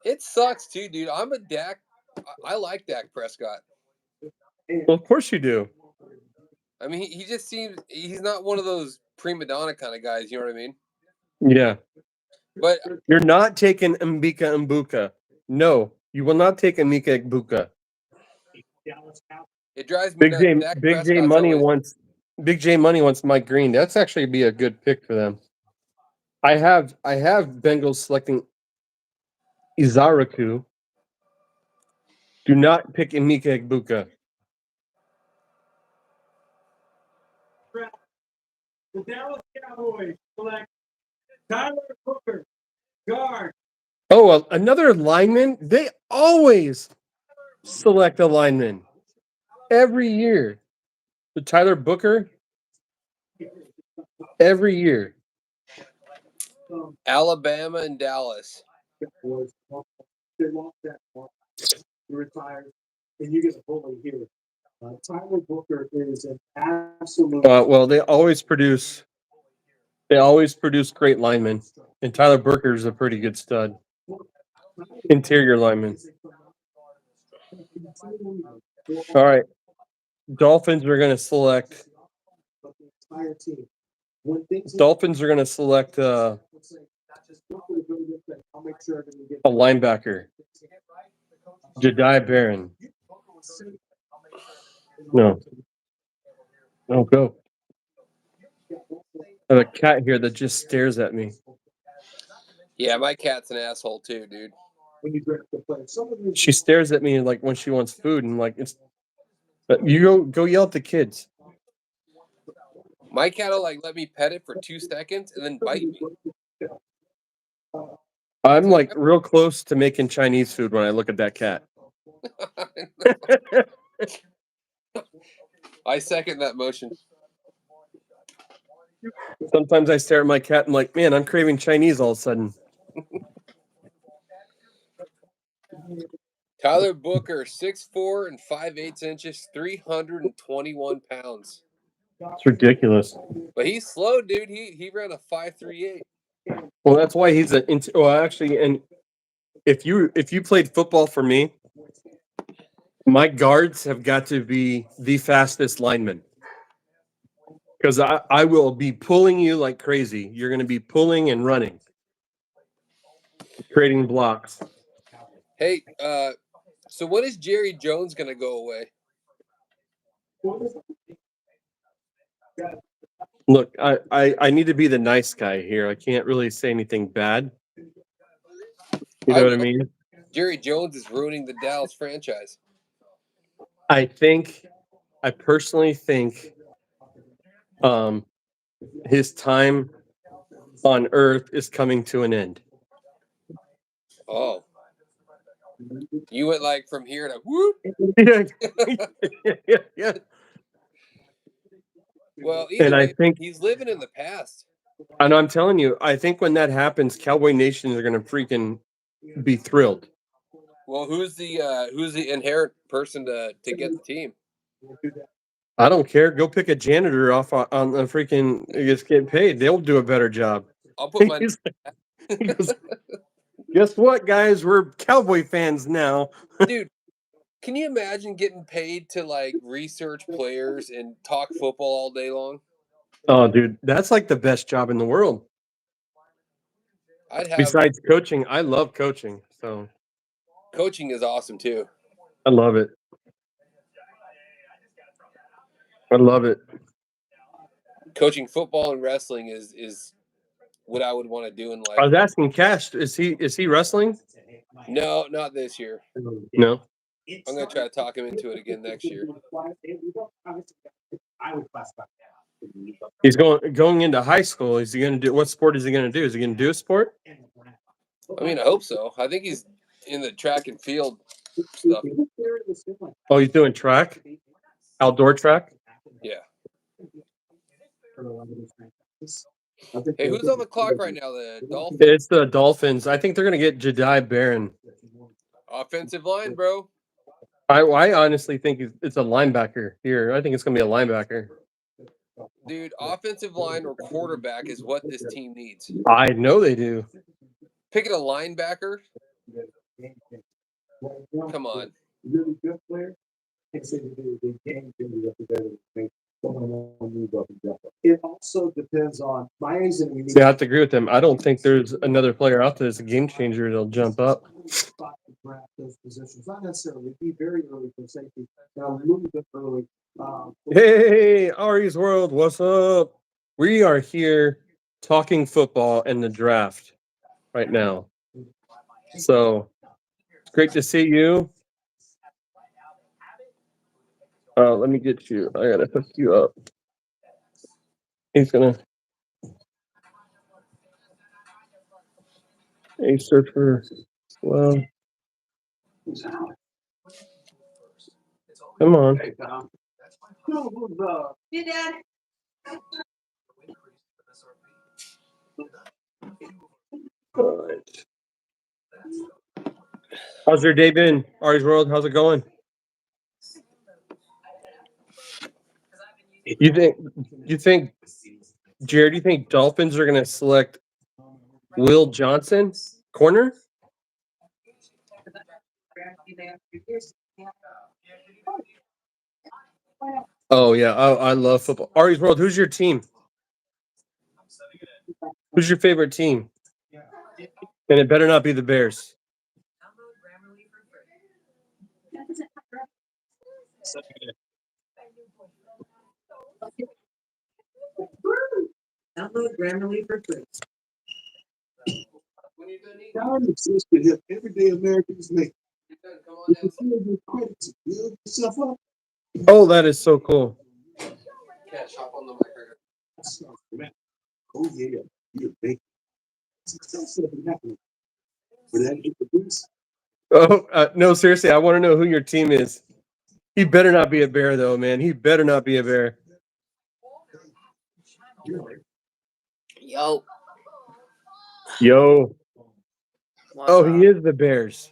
C: It sucks too, dude. I'm a Dak. I like Dak Prescott.
B: Well, of course you do.
C: I mean, he just seems he's not one of those prima donna kind of guys. You know what I mean?
B: Yeah.
C: But
B: you're not taking Mbuka. No, you will not take Mbuka.
C: It drives me nuts.
B: Big J Money wants Mike Green. That's actually be a good pick for them. I have Bengals selecting Izaraku. Do not pick Emeka Egbuka.
A: The Dallas Cowboys select Tyler Booker, guard.
B: Oh, well, another lineman. They always select a lineman every year. The Tyler Booker every year.
C: Alabama and Dallas.
A: They lost that one. He retires, and you get a bully here. Tyler Booker is an absolute.
B: Well, they always produce great linemen, and Tyler Booker is a pretty good stud. Interior lineman. All right, Dolphins are going to select.
A: when things
B: Dolphins are going to select
A: I'll make sure everything gets
B: a linebacker, Jedi Barron. No. Oh, go. I have a cat here that just stares at me.
C: Yeah, my cat's an asshole too, dude.
A: when you draft the player. Some of these
B: She stares at me like when she wants food, and like it's. But you go yell at the kids.
C: My cat will like let me pet it for 2 seconds and then bite me.
B: I'm like real close to making Chinese food when I look at that cat.
C: I second that motion.
B: Sometimes I stare at my cat and I'm like, man, I'm craving Chinese all of a sudden.
C: Tyler Booker, 6'4" and 5/8", 321 pounds.
B: It's ridiculous.
C: But he's slow, dude. He ran a 5.38.
B: Well, that's why he's a. Well, actually, and if you played football for me, my guards have got to be the fastest linemen. Because I will be pulling you like crazy. You're going to be pulling and running, creating blocks.
C: Hey, so when is Jerry Jones gonna go away?
B: Look, I need to be the nice guy here. I can't really say anything bad. You know what I mean?
C: Jerry Jones is ruining the Dallas franchise.
B: I personally think his time on Earth is coming to an end.
C: Oh. You went like from here to whoop.
B: Yeah.
C: Well, either way, he's living in the past.
B: And I'm telling you, I think when that happens, Cowboy Nation are going to freaking be thrilled.
C: Well, who's the inherent person to get the team?
B: I don't care. Go pick a janitor off on the freaking. Just get paid. They'll do a better job.
C: I'll put my.
B: He goes, guess what, guys? We're Cowboy fans now.
C: Dude, can you imagine getting paid to like research players and talk football all day long?
B: Oh, dude, that's like the best job in the world. Besides coaching, I love coaching. So
C: coaching is awesome too.
B: I love it. I love it.
C: Coaching football and wrestling is what I would want to do in life.
B: I was asking Cash, is he wrestling?
C: No, not this year.
B: No.
C: I'm gonna try to talk him into it again next year.
B: He's going into high school. Is he going to do what sport is he going to do? Is he going to do a sport?
C: I mean, I hope so. I think he's in the track and field stuff.
B: Oh, he's doing track? Outdoor track?
C: Yeah. Hey, who's on the clock right now? The Dolphins?
B: It's the Dolphins. I think they're going to get Jedi Barron.
C: Offensive line, bro.
B: I honestly think it's a linebacker here. I think it's going to be a linebacker.
C: Dude, offensive line or quarterback is what this team needs.
B: I know they do.
C: Picking a linebacker? Come on.
A: Really good player. It also depends on Miami's in a unique.
B: See, I have to agree with them. I don't think there's another player out there that's a game changer that'll jump up.
A: Those positions, not necessarily be very early for safety. Now, a little bit early.
B: Hey, Ari's World, what's up? We are here talking football and the draft right now. So it's great to see you. Let me get you. I gotta hook you up. He's gonna. Hey, surfer. Well, come on.
H: Hey, Dad.
B: All right. How's your day been, Ari's World? How's it going? You think, Jared? Do you think Dolphins are gonna select Will Johnson, corner? Oh yeah, I love football. Ari's World, who's your team? Who's your favorite team? And it better not be the Bears.
H: Download Grammarly for free.
A: God exists to help everyday Americans make. If you feel your credits, build yourself up.
B: Oh, that is so cool.
A: Oh yeah, you're big. Success doesn't happen. But that is the boost.
B: Oh, no, seriously, I want to know who your team is. He better not be a Bear, though, man. He better not be a Bear.
E: Yo.
B: Yo.
E: What's
B: Oh,
E: up?
B: he is the Bears.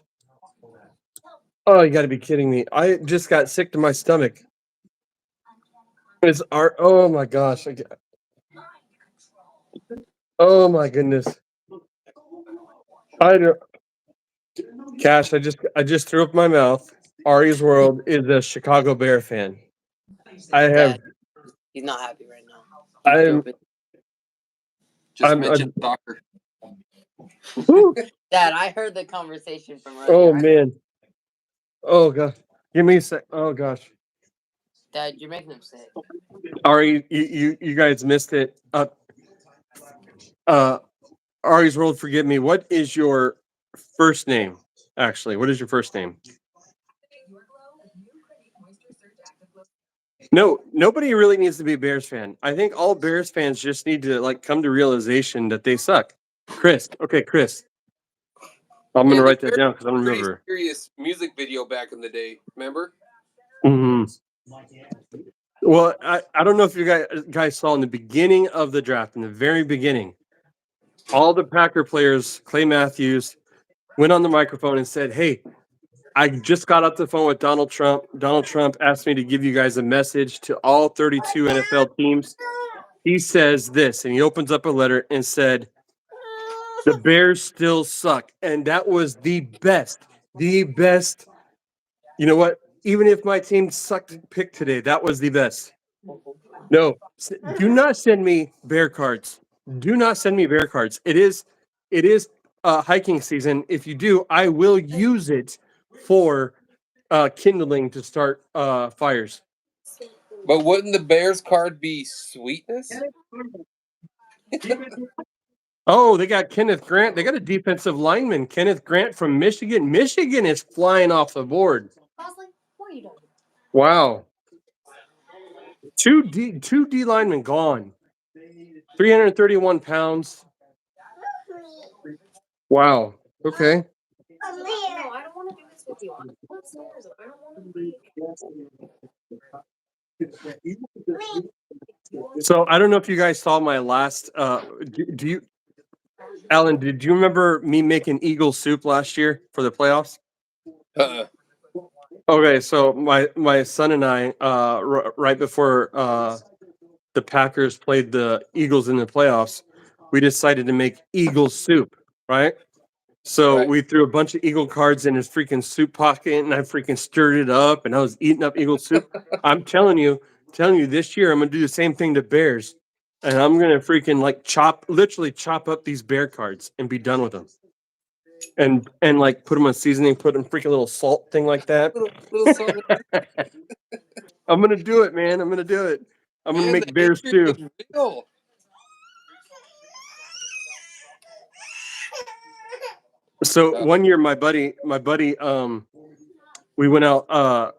B: Oh, you got to be kidding me. I just got sick to my stomach. It's art. Oh, my gosh. Oh, my goodness. I don't. Cash, I just threw up my mouth. Ari's World is a Chicago Bear fan. I have.
E: He's not happy right now.
B: I'm.
C: Just mentioned soccer.
B: Woo.
E: Dad, I heard the conversation from earlier.
B: Oh, man. Oh, God. Give me a sec. Oh, gosh.
E: Dad, you're making him sick.
B: Ari, you guys missed it. Ari's World, forgive me. What is your first name? Actually, what is your first name? No, nobody really needs to be a Bears fan. I think all Bears fans just need to like come to realization that they suck. Chris. Okay, Chris. I'm gonna write that down because I don't
C: Pretty
B: remember.
C: serious music video back in the day. Remember?
B: Mm-hmm. Well, I don't know if you guys saw in the beginning of the draft, in the very beginning, all the Packer players, Clay Matthews, went on the microphone and said, "Hey, I just got off the phone with Donald Trump. Donald Trump asked me to give you guys a message to all 32 NFL teams. He says this," and he opens up a letter and said, "The Bears still suck." And that was the best. You know what? Even if my team sucked pick today, that was the best. No, do not send me bear cards. Do not send me bear cards. It is hiking season. If you do, I will use it for kindling to start fires.
C: But wouldn't the Bears card be sweetness?
B: Oh, they got Kenneth Grant. They got a defensive lineman, Kenneth Grant from Michigan. Michigan is flying off the board. Wow. Two D linemen gone. 331 pounds. Wow. Okay. So I don't know if you guys saw my last. Do you, Alan? Did you remember me making Eagle soup last year for the playoffs? Okay, so my son and I, right before the Packers played the Eagles in the playoffs, we decided to make Eagle soup, right? So
C: Right.
B: we threw a bunch of Eagle cards in his freaking soup pocket, and I freaking stirred it up, and I was eating up Eagle soup. I'm telling you, this year I'm gonna do the same thing to Bears, and I'm gonna freaking like literally chop up these Bear cards and be done with them, and like put them on seasoning, put them freaking little salt thing like that.
C: Little salt.
B: I'm gonna do it, man. I'm gonna do it. I'm gonna
C: Man,
B: make
C: the
B: Bears
C: hatred
B: too.
C: is real.
B: So one year, my buddy, we went out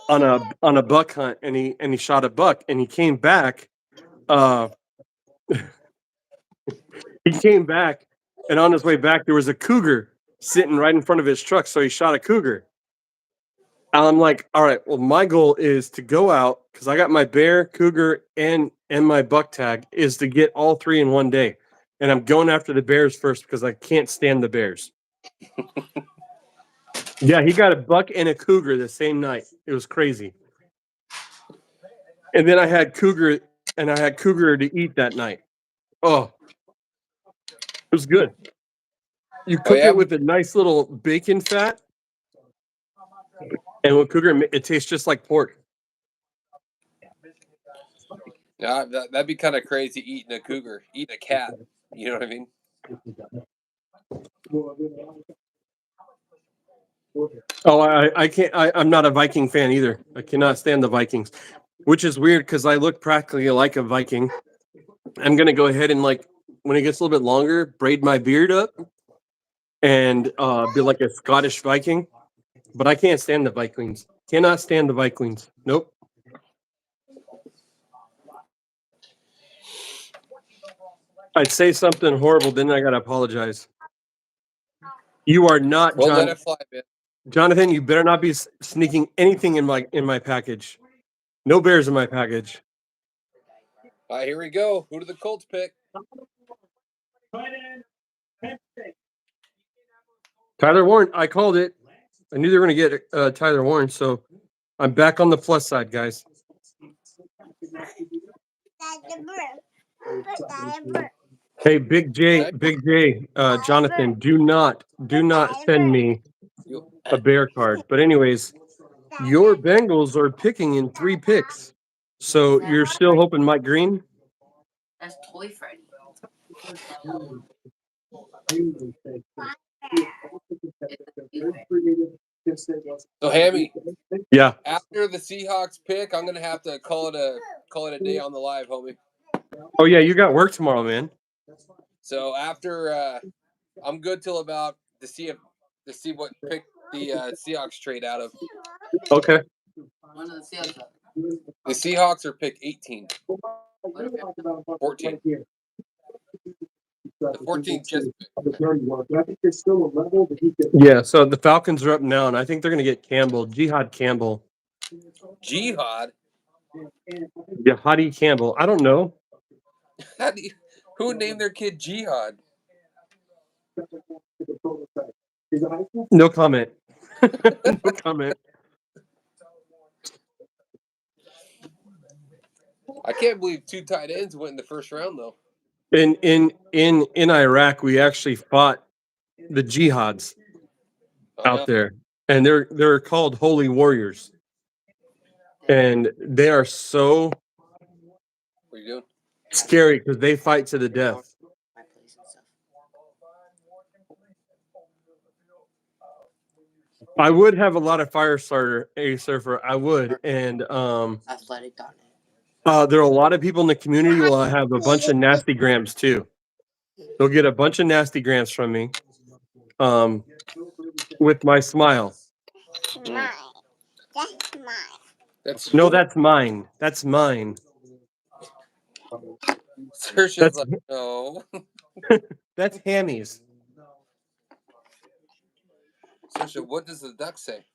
B: on a buck hunt, and he shot a buck, and he came back. He came back, and on his way back, there was a cougar sitting right in front of his truck. So he shot a cougar. And I'm like, all right, well, my goal is to go out because I got my bear, cougar, and my buck tag is to get all three in one day. And I'm going after the bears first because I can't stand the bears. Yeah, he got a buck and a cougar the same night. It was crazy. And then I had cougar to eat that night. Oh, it was good. You
C: Oh
B: cook
C: yeah.
B: it with a nice little bacon fat, and with cougar, it tastes just like pork.
C: Yeah, that'd be kind of crazy eating a cougar, eating a cat. You know what I mean?
B: Oh, I can't. I'm not a Viking fan either. I cannot stand the Vikings, which is weird because I look practically like a Viking. I'm gonna go ahead and like when it gets a little bit longer, braid my beard up and be like a Scottish Viking. But I can't stand the Vikings. Cannot stand the Vikings. Nope. I'd say something horrible, then I gotta apologize. You are not
C: Well, let
B: John.
C: it fly, man.
B: Jonathan, you better not be sneaking anything in my package. No bears in my package.
C: All right, here we go. Who do the Colts pick?
B: Tyler Warren, I called it. I knew they were going to get Tyler Warren, so I'm back on the plus side, guys. Hey, Big J, Jonathan, do not send me a bear card. But anyways, your Bengals are picking in 3 picks, so you're still hoping Mike Green?
E: That's Toy Freddy.
C: So, Hammie,
B: Yeah.
C: after the Seahawks pick, I'm gonna have to call it a day on the live, homie.
B: Oh yeah, you got work tomorrow, man.
C: So after I'm good till about to see what pick the Seahawks trade out of.
B: Okay.
E: One of the Seahawks.
C: The Seahawks are pick 18. 14. The 14th just
B: Yeah, so the Falcons are up now, and I think they're going to get Campbell, Jihad Campbell.
C: Jihad.
B: Jihadi Campbell. I don't know.
C: Who named their kid Jihad?
B: No comment. No comment.
C: I can't believe 2 tight ends went in the first round though.
B: In Iraq, we actually fought the jihads out there, and they're called holy warriors, and they are so
C: What are you doing?
B: scary because they fight to the death. I would have a lot of fire starter a surfer. I would, and
E: Athletic.net.
B: there are a lot of people in the community who will have a bunch of nasty grams too. They'll get a bunch of nasty grams from me, with my smile.
C: That's
B: No, that's mine. That's mine.
C: Saoirse's like, no.
B: That's Hammie's.
C: Saoirse, what does the duck say?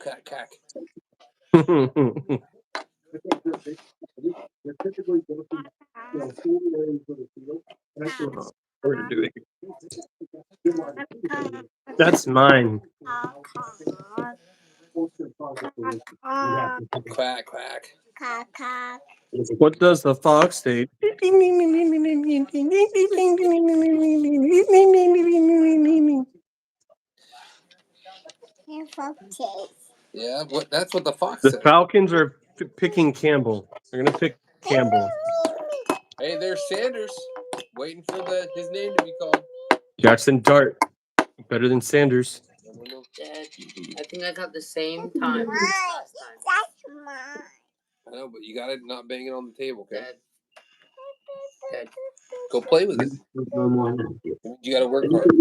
C: Cack, cack.
B: That's mine.
C: Quack, quack.
B: What does the fox say?
C: Yeah, that's what the fox
B: The
C: said.
B: Falcons are picking Campbell. They're gonna pick Campbell.
C: Hey, there's Sanders waiting for his name to be called.
B: Jackson Dart, better than Sanders.
E: Dad, I think I got the same time last time.
C: I know, but you gotta not bang it on the table, okay?
E: Dad.
C: Go play with it. You gotta work hard.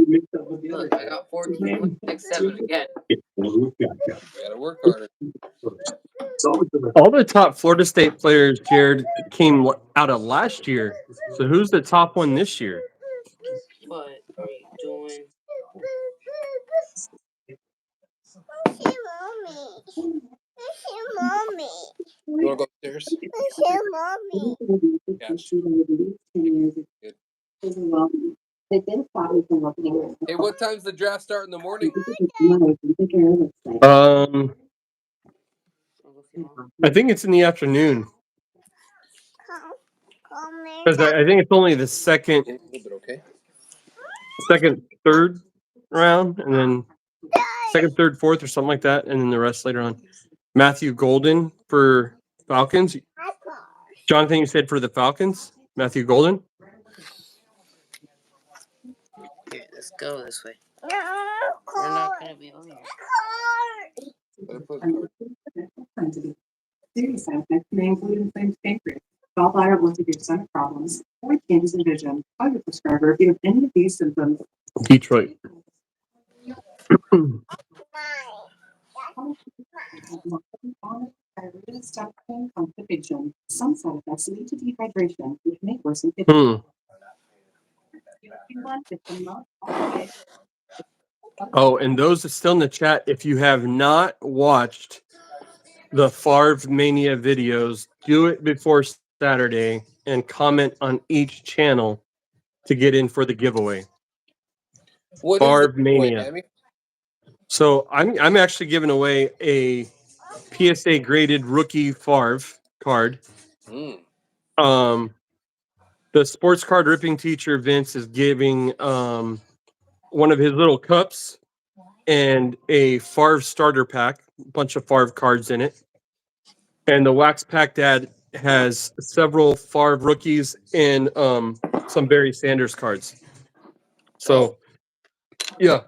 E: Look, I got 14.67 again.
C: You gotta work harder.
B: All the top Florida State players, Jared, came out of last year. So who's the top one this year?
E: What are you doing?
C: You wanna go upstairs? Gotcha. Good. Hey, what time's the draft start in the morning?
B: I think it's in the afternoon. Because I think it's only the second, third round, and then second, third, fourth, or something like that, and then the rest later on. Matthew Golden for Falcons. Jonathan, you said for the Falcons, Matthew Golden.
E: Let's go this way. We're not gonna be on here.
H: Serious side effects may include inflamed pancreas, gallbladder or severe stomach problems, or changes in vision. Call your prescriber if you have any of these symptoms.
B: Detroit.
H: Diarrhea, stomach pain, constipation. Some side effects lead to dehydration, which may worsen
B: Hmm.
H: kidney.
B: Oh, and those are still in the chat. If you have not watched the Favre Mania videos, do it before Saturday and comment on each channel to get in for the giveaway.
C: What is
B: Favre
C: the giveaway,
B: Mania.
C: Hammie?
B: So I'm actually giving away a PSA graded rookie Favre card.
C: Mm.
B: The sports card ripping teacher Vince is giving one of his little cups and a Favre starter pack, a bunch of Favre cards in it. And the Wax Pack Dad has several Favre rookies and some Barry Sanders cards. So, yeah.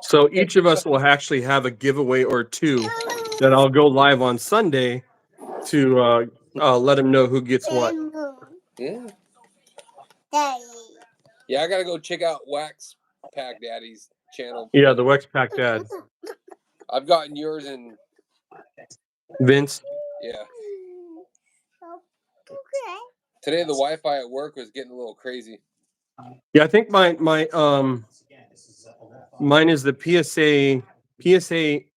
B: So each of us will actually have a giveaway or two that I'll go live on Sunday to let them know who gets what.
C: Yeah. Yeah, I gotta go check out Wax Pack Daddy's channel.
B: Yeah, the Wax Pack Dad.
C: I've gotten yours and
B: Vince.
C: yeah. Today the Wi-Fi at work was getting a little crazy.
B: Yeah, I think mine is the PSA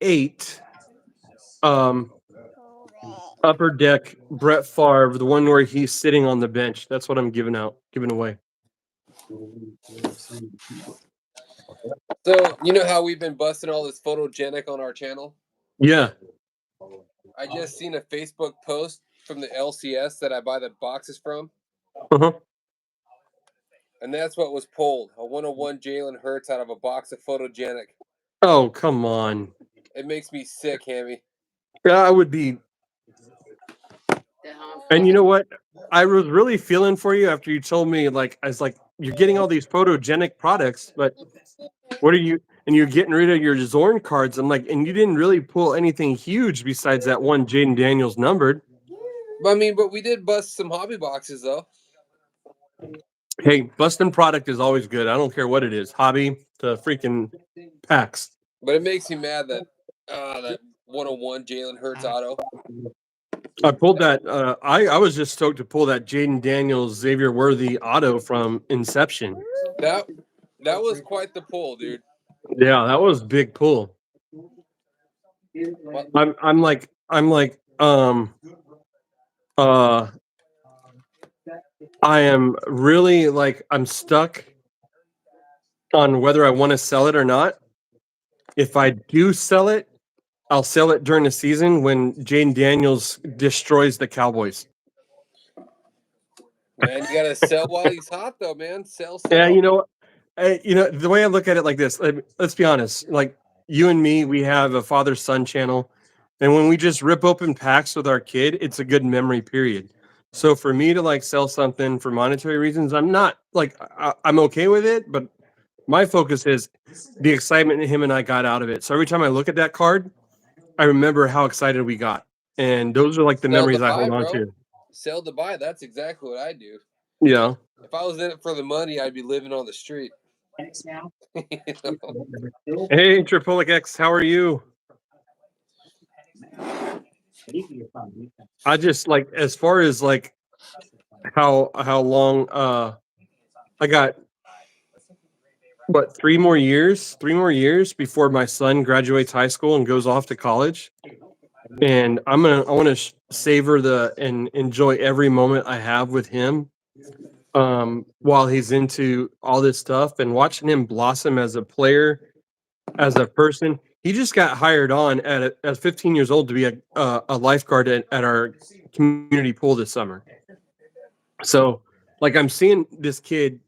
B: 8 upper deck Brett Favre, the one where he's sitting on the bench. That's what I'm giving away.
C: So you know how we've been busting all this photogenic on our channel?
B: Yeah.
C: I just seen a Facebook post from the LCS that I buy the boxes from.
B: Uh-huh.
C: And that's what was pulled. A 101 Jalen Hurts out of a box of photogenic.
B: Oh, come on.
C: It makes me sick, Hammie.
B: Yeah, I would be. And you know what? I was really feeling for you after you told me, like, I was like, you're getting all these photogenic products, but what are you? And you're getting rid of your Zorn cards. I'm like, and you didn't really pull anything huge besides that one Jaden Daniels numbered.
C: I mean, but we did bust some hobby boxes, though.
B: Hey, busting product is always good. I don't care what it is, hobby to freaking packs.
C: But it makes me mad that that 101 Jalen Hurts auto.
B: I pulled that. I was just stoked to pull that Jaden Daniels Xavier Worthy auto from Inception.
C: That was quite the pull, dude.
B: Yeah, that was a big pull. I'm like I am really like I'm stuck on whether I want to sell it or not. If I do sell it, I'll sell it during the season when Jaden Daniels destroys the Cowboys.
C: Man, you gotta sell while he's hot, though, man. Sell.
B: Yeah, you know, the way I look at it like this. Let's be honest. Like you and me, we have a father-son channel, and when we just rip open packs with our kid, it's a good memory period. So for me to like sell something for monetary reasons, I'm not like I'm okay with it, but my focus is the excitement him and I got out of it. So every time I look at that card, I remember how excited we got, and those are like the memories I hold on to.
C: Sell to buy. That's exactly what I do.
B: Yeah.
C: If I was in it for the money, I'd be living on the street.
B: You know? Hey, Tripolic X, how are you? I just like as far as like how long I got what 3 more years before my son graduates high school and goes off to college. And I want to savor and enjoy every moment I have with him while he's into all this stuff and watching him blossom as a player, as a person. He just got hired on at 15 years old to be a lifeguard at our community pool this summer. So, like, I'm seeing this kid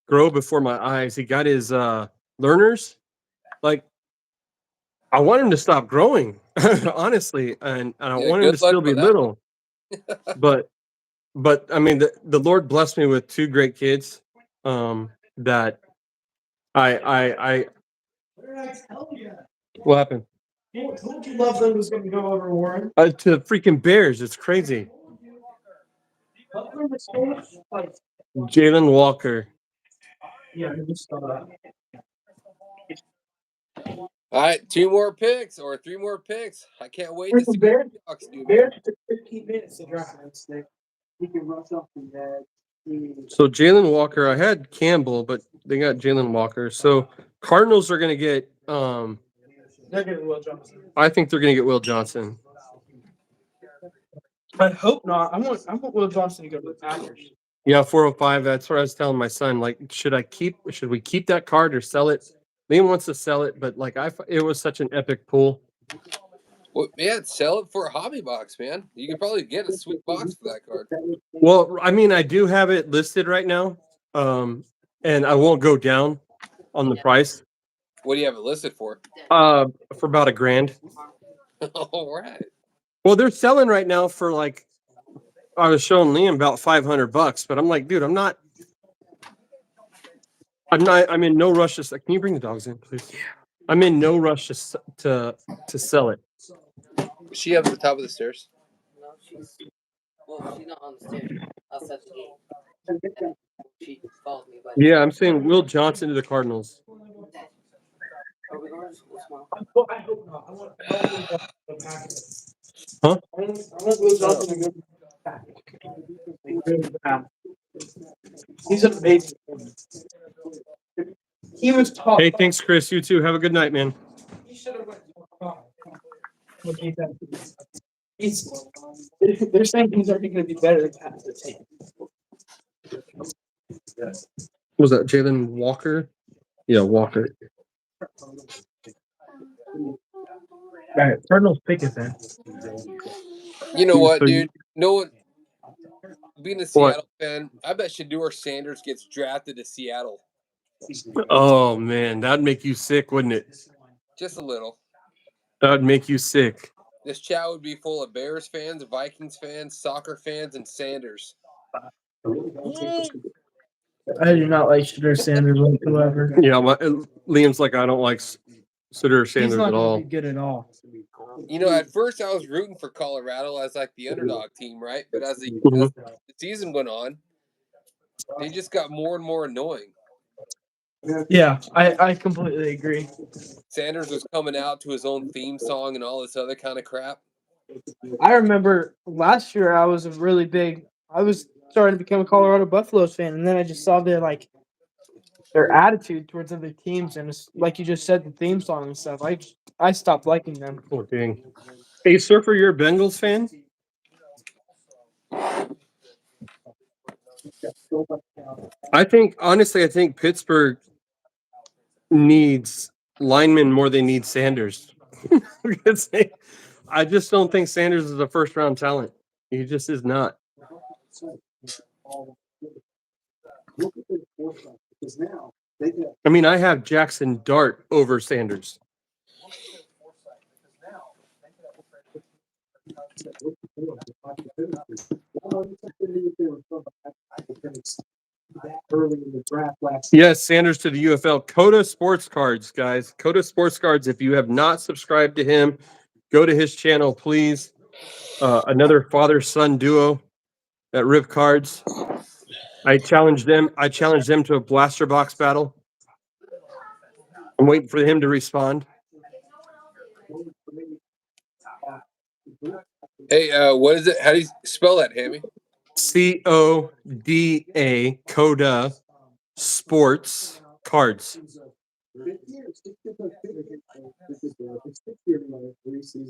B: grow before my eyes. He got his learners. Like, I want him to stop growing, honestly, and I want him to still be little. But I mean, the Lord blessed me with 2 great kids. that I what happened?
F: Who would you love them was going to go over Warren?
B: To the freaking Bears. It's crazy. Jalen Walker.
F: Yeah, I just saw that.
C: All right, 2 more picks or 3 more picks. I can't wait to see what
F: Bears,
C: the Seahawks do.
F: Bears took 15 minutes to draft.
A: He can rush off the edge.
B: So Jalen Walker, I had Campbell, but they got Jalen Walker. So Cardinals are gonna get
F: They're getting Will Johnson.
B: I think they're gonna get Will Johnson.
F: I hope not. I want Will Johnson to go to the Packers.
B: Yeah, 405. That's what I was telling my son. Like, should we keep that card or sell it? Liam wants to sell it, but like it was such an epic pull.
C: Well, man, sell it for a hobby box, man. You could probably get a sweet box for that card.
B: Well, I mean, I do have it listed right now, and I won't go down on the price.
C: What do you have it listed for?
B: For about $1,000.
C: All right.
B: Well, they're selling right now for like I was showing Liam about $500, but I'm like, dude, I'm in no rush to. Can you bring the dogs in, please? Yeah. I'm in no rush to sell it.
C: Is she up at the top of the stairs?
E: No, she's not on the stairs. Outside the gate. She follows me. But
B: Yeah, I'm saying Will Johnson to the Cardinals.
E: are we going to school tomorrow?
F: I hope not. I want Will Johnson to go to the Packers.
B: Huh?
F: I want Will Johnson to go to the Packers. He's an amazing player. He was taught.
B: Hey, thanks, Chris. You too. Have a good night, man.
F: He should have went to they're saying he's already going to be better than the team.
B: Was that Jalen Walker? Yeah, Walker.
F: All right, Cardinals pick it then.
C: You know what,
B: So
C: dude? No one. Being a Seattle fan, I bet Shedeur Sanders gets drafted to Seattle.
B: Oh man, that'd make you sick, wouldn't it?
C: Just a little.
B: That'd make you sick.
C: This chat would be full of Bears fans, Vikings fans, soccer fans, and Sanders.
F: I do not like Shedeur Sanders whatsoever.
B: Yeah, Liam's like, I don't like Shedeur Sanders
F: He's not
B: at
F: going
B: all.
F: to be good at all.
C: You know, at first I was rooting for Colorado as like the underdog team, right? But as the season went on, they just got more and more annoying.
F: Yeah, I completely agree.
C: Sanders was coming out to his own theme song and all this other kind of crap.
F: I remember last year I was starting to become a Colorado Buffaloes fan, and then I just saw their attitude towards other teams, and it's, like you just said, the theme song and stuff. I stopped liking them.
B: Oh dang. Hey, Surfer, you're a Bengals fan? I think Pittsburgh needs linemen more than they need Sanders. I just don't think Sanders is a first round talent. He just is not. I mean, I have Jackson Dart over Sanders. Yes, Sanders to the UFL. Coda Sports Cards, guys. Coda Sports Cards. If you have not subscribed to him, go to his channel, please. Another father-son duo at Rip Cards. I challenged them to a blaster box battle. I'm waiting for him to respond.
C: Hey, what is it? How do you spell that, Hammie?
B: CODA, Coda Sports Cards.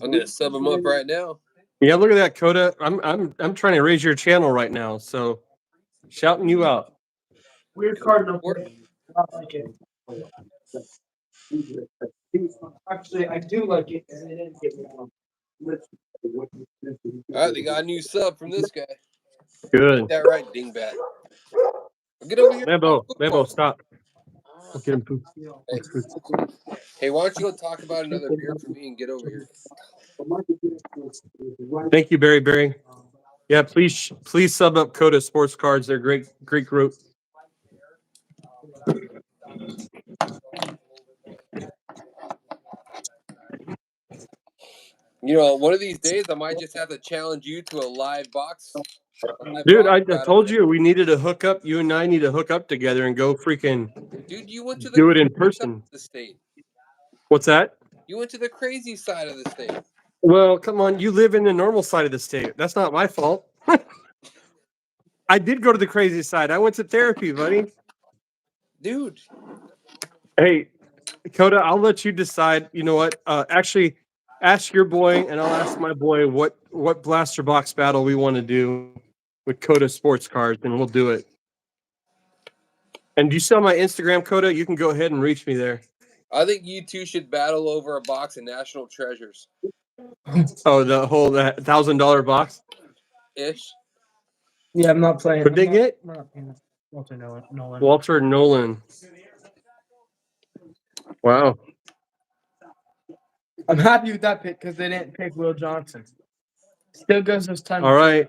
C: I'm gonna sub him up right now.
B: Yeah, look at that, Coda. I'm trying to raise your channel right now, so shouting you out.
F: Weird card number. I like it. Actually, I do like it because they didn't get me one.
C: All right, they got a new sub from this guy.
B: Good.
C: Get that right, dingbat. Get over here.
B: Lambo, stop. I'll get him food.
C: Hey, why don't you go talk about another beer for me and get over here?
B: Thank you, Barry. Yeah, please sub up Coda Sports Cards. They're great group.
C: You know, one of these days I might just have to challenge you to a live box.
B: Dude, I told you we needed to hook up. You and I need to hook up together and go freaking
C: Dude, you went to the
B: do it in
C: crazy side
B: person.
C: of the state.
B: What's that?
C: You went to the crazy side of the state.
B: Well, come on. You live in the normal side of the state. That's not my fault. I did go to the crazy side. I went to therapy, buddy.
C: Dude.
B: Hey, Coda, I'll let you decide. You know what? Actually, ask your boy, and I'll ask my boy what blaster box battle we want to do with Coda Sports Cards, and we'll do it. And do you see on my Instagram, Coda? You can go ahead and reach me there.
C: I think you two should battle over a box of National Treasures.
B: Oh, the whole that $1,000 box.
C: Ish.
F: Yeah, I'm not playing.
B: What'd they get?
F: We're not playing Walter Nolan.
B: Walter Nolan. Wow.
F: I'm happy with that pick because they didn't pick Will Johnson. Still goes this time.
B: All right.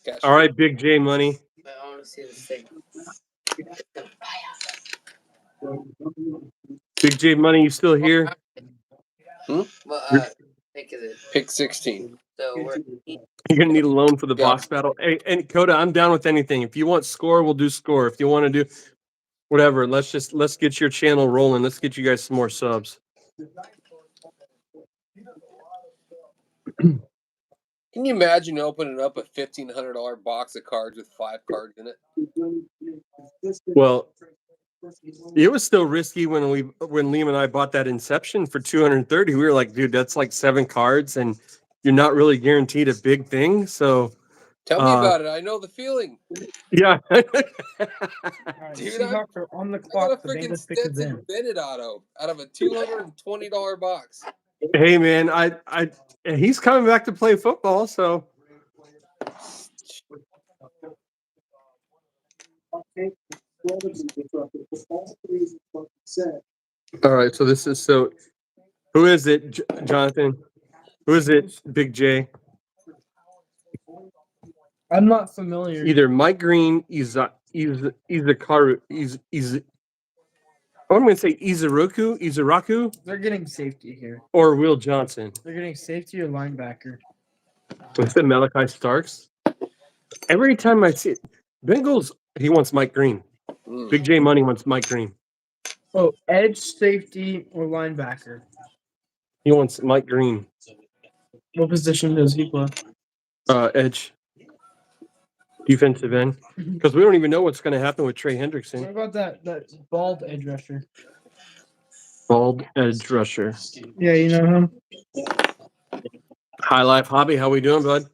C: Cash.
B: All right, Big J Money.
E: I want to see this thing.
B: Big J Money, you still here?
E: What pick is it?
C: Pick 16.
E: So we're
B: You're gonna need a loan for the
C: Go.
B: box battle. Hey, and Coda, I'm down with anything. If you want score, we'll do score. If you want to do whatever, let's get your channel rolling. Let's get you guys some more subs.
C: Can you imagine opening up a $1,500 box of cards with 5 cards in it?
B: Well, it was still risky when Liam and I bought that Inception for 230. We were like, dude, that's like 7 cards, and you're not really guaranteed a big thing. So
C: Tell me about it. I know the feeling.
B: yeah.
F: All right,
C: Dude,
F: Seahawks are on the
C: I got
F: clock.
C: a
F: The
C: freaking
F: Bengals pick is
C: Stetson
F: in.
C: Bennett auto out of a $220 box.
B: Hey man, he's coming back to play football, so all right. So who is it, Jonathan? Who is it, Big J?
F: I'm not familiar.
B: Either Mike Green, Izakaru, I'm going to say Izaraku,
F: They're getting safety here.
B: or Will Johnson.
F: They're getting safety or linebacker.
B: What's it, Malachi Starks? Every time I see it, Bengals, he wants Mike Green. Big J Money wants Mike Green.
F: Oh, edge, safety, or linebacker.
B: He wants Mike Green.
F: What position does he play?
B: Edge. Defensive end. Because we don't even know what's going to happen with Trey
F: What
B: Hendrickson.
F: about that bald edge rusher?
B: Bald edge rusher.
F: Yeah, you know him.
B: High Life Hobby, how we doing, bud?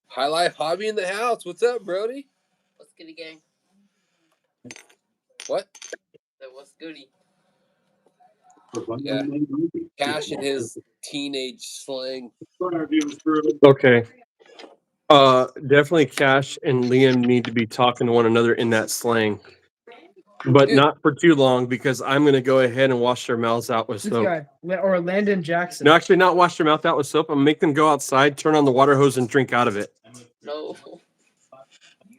C: High Life Hobby in the house. What's up, Brody?
E: what's goody gang?
C: What?
E: So what's goody?
C: Yeah. Cash in his teenage slang.
B: Okay. Definitely Cash and Liam need to be talking to one another in that slang. But
C: Dude.
B: not for too long, because I'm going to go ahead and wash their mouths out with
F: This
B: soap.
F: guy, or Landon Jackson.
B: No, actually, not wash their mouth out with soap. I'm going to make them go outside, turn on the water hose, and drink out of it.
E: No.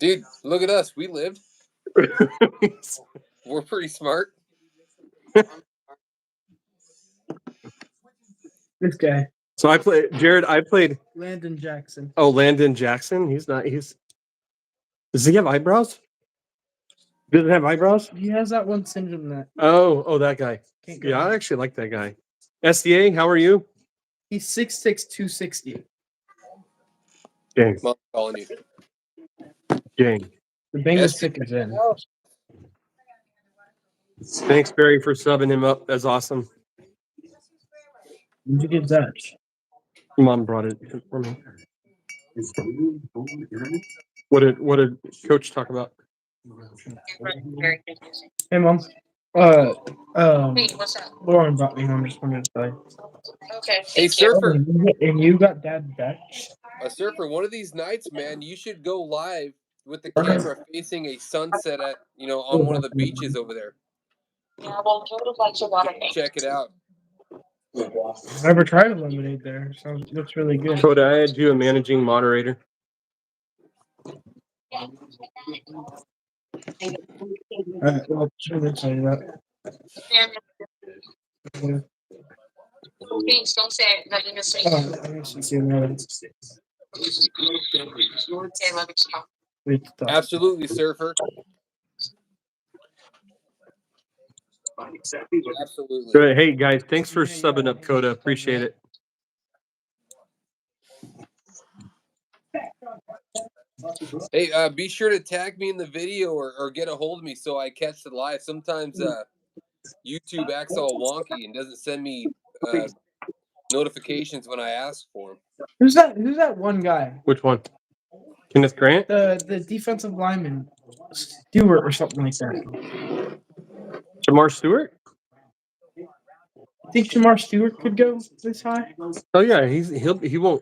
C: Dude, look at us. We lived. We're pretty smart.
F: This guy,
B: So I played
F: Landon Jackson.
B: Oh, Landon Jackson. Does he have eyebrows? Does it have eyebrows?
F: He has that one syndrome that.
B: Oh, that guy.
F: Can't go
B: Yeah,
F: on.
B: I actually like that guy. SDA, how are you?
F: He's 6'6", 260.
B: Gang.
C: I'm calling you.
B: Gang.
F: The Bengals
C: SDA.
F: pick is in.
B: Thanks, Barry, for subbing him up. That's awesome.
F: Did you get that?
B: Mom brought it for me. What did Coach talk about?
F: Hey, Mom.
D: What's up?
F: Lauren brought me home. Just wanted to tell you.
D: Okay.
C: Hey, Surfer.
F: And you got Dad Dutch?
C: A Surfer, one of these nights, man, you should go live with the camera facing a sunset on one of the beaches over there.
D: Yeah, well, Judith likes your water.
C: Check it out.
F: I've never tried a lemonade there. Sounds looks really good.
B: Coda, I had you a managing moderator.
F: Well, sure, tell you that.
D: Thanks. Don't say it. Let me just say.
F: Oh, I should see another.
D: Okay, love you.
F: Wait, stop.
C: Absolutely, surfer. Absolutely.
B: Good. Hey guys, thanks for subbing up, Coda. Appreciate it.
C: Hey, be sure to tag me in the video or get a hold of me so I catch the live. Sometimes YouTube acts all wonky and doesn't send me notifications when I ask for them.
F: Who's that? Who's that one guy?
B: Which one? Kenneth Grant?
F: The defensive lineman, Stewart or something like that.
B: Jamar Stewart?
F: Think Shamar Stewart could go this high?
B: Oh yeah, he'll go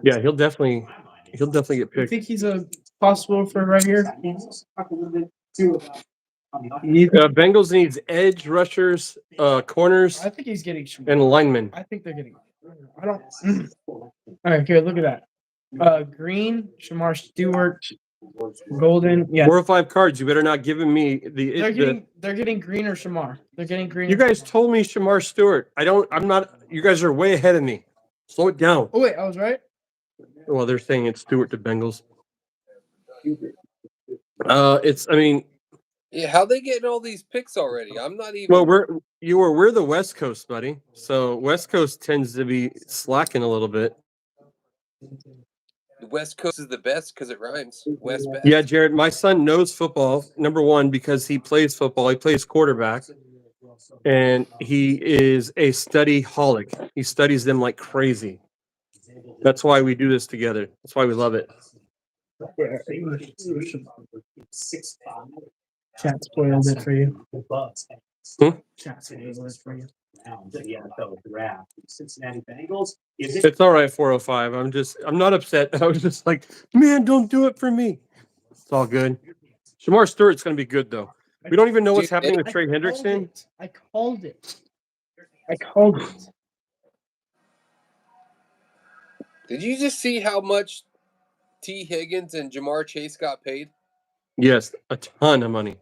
B: yeah, he'll definitely get
F: You
B: picked.
F: think he's a possible for right here?
B: Bengals needs edge rushers, corners,
F: I think he's getting Shamar.
B: and linemen.
F: I think they're getting. I don't. All right, good. Look at that. Green, Shamar Stewart, Golden. Yeah,
B: 4 or 5 cards. You better not give me
F: they're getting Green or Shamar. They're getting Green.
B: You guys told me Shamar Stewart. I'm not. You guys are way ahead of me. Slow it down.
F: Oh wait, I was right.
B: Well, they're saying it's Stewart to Bengals. I mean,
C: Yeah, how they getting all these picks already? I'm not even.
B: well, we're the West Coast, buddy. So West Coast tends to be slacking a little bit.
C: The West Coast is the best because it rhymes. West best.
B: Yeah, Jared, my son knows football. Number one, because he plays football. He plays quarterback, and he is a study holic. He studies them like crazy. That's why we do this together. That's why we love it.
F: Chat spoiled it for you.
B: Hmm?
F: Chat spoiled it for you.
A: Cincinnati Bengals.
B: It's all right, 405. I'm not upset. I was just like, man, don't do it for me. It's all good. Shamar Stewart's going to be good, though. We don't even know what's happening with Trey Hendrickson.
F: I called it. I called it.
C: Did you just see how much T. Higgins and Jamar Chase got paid?
B: Yes, a ton of money.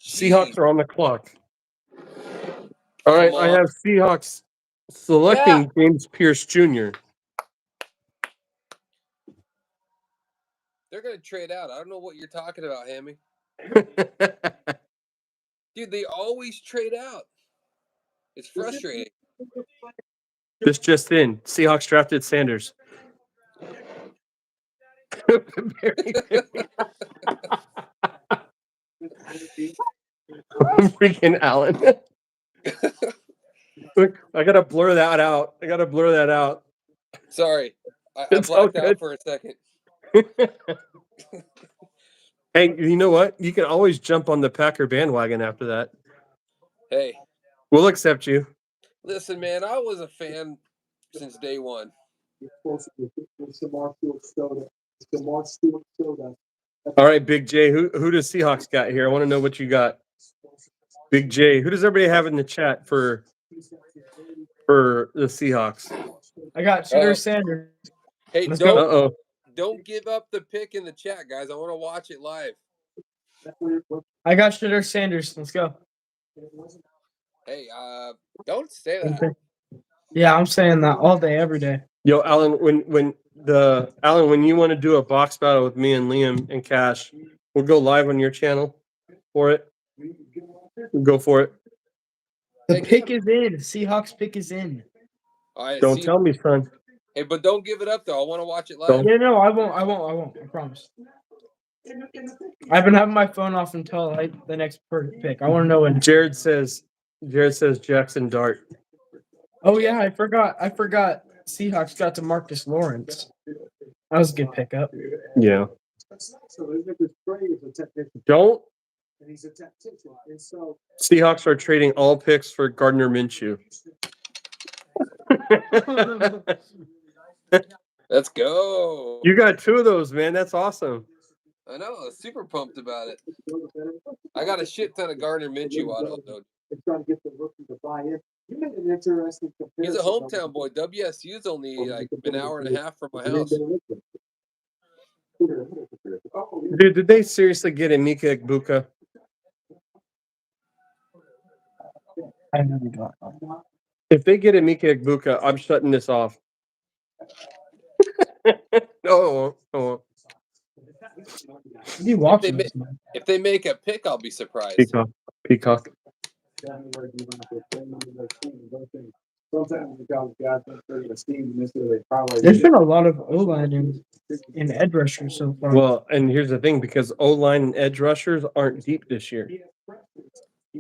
C: Jeez.
B: Seahawks are on the clock. All right, I have Seahawks selecting James Pierce Jr.
C: They're going to trade out. I don't know what you're talking about, Hammie. Dude, they always trade out. It's frustrating.
B: This just in. Seahawks drafted Sanders. Freaking Allen. Look, I gotta blur that out.
C: Sorry. I
B: It's
C: blacked
B: all
C: out for a second.
B: Hey, you know what? You can always jump on the Packer bandwagon after that.
C: Hey.
B: We'll accept you.
C: Listen, man, I was a fan since day one.
B: All right, Big J. Who does Seahawks got here? I want to know what you got. Big J. Who does everybody have in the chat for the Seahawks?
F: I got Shooter Sanders.
C: Hey,
F: Let's go.
C: Don't give up the pick in the chat, guys. I want to watch it live.
F: I got Shooter Sanders. Let's go.
C: Hey, don't say that.
F: Yeah, I'm saying that all day, every day.
B: Yo, Alan, when you want to do a box battle with me and Liam and Cash, we'll go live on your channel for it. We'll go for it.
F: The pick is in. Seahawks pick is in.
B: Don't tell me, son.
C: Hey, but don't give it up though. I want to watch it live.
F: Yeah, no, I won't. I promise. I've been having my phone off until the next pick. I want to know when.
B: Jared says Jackson Dart.
F: Oh yeah, I forgot. Seahawks got to Marcus Lawrence. That was a good pickup.
B: Yeah. Don't. Seahawks are trading all picks for Gardner Minshew.
C: Let's go.
B: You got 2 of those, man. That's awesome.
C: I know. I'm super pumped about it. I got a shit ton of Gardner Minshew auto, though. He's a hometown boy. WSU's only like an hour and a half from my house.
B: Dude, did they seriously get Emeka Egbuka?
F: I really don't know.
B: If they get a Mika Egbuka, I'm shutting this off. No, no.
F: What are you watching this man?
C: If they make a pick, I'll be surprised.
B: Peacock. Peacock.
F: There's been a lot of O-line in edge rushers so far.
B: Well, and here's the thing, because O-line and edge rushers aren't deep this year.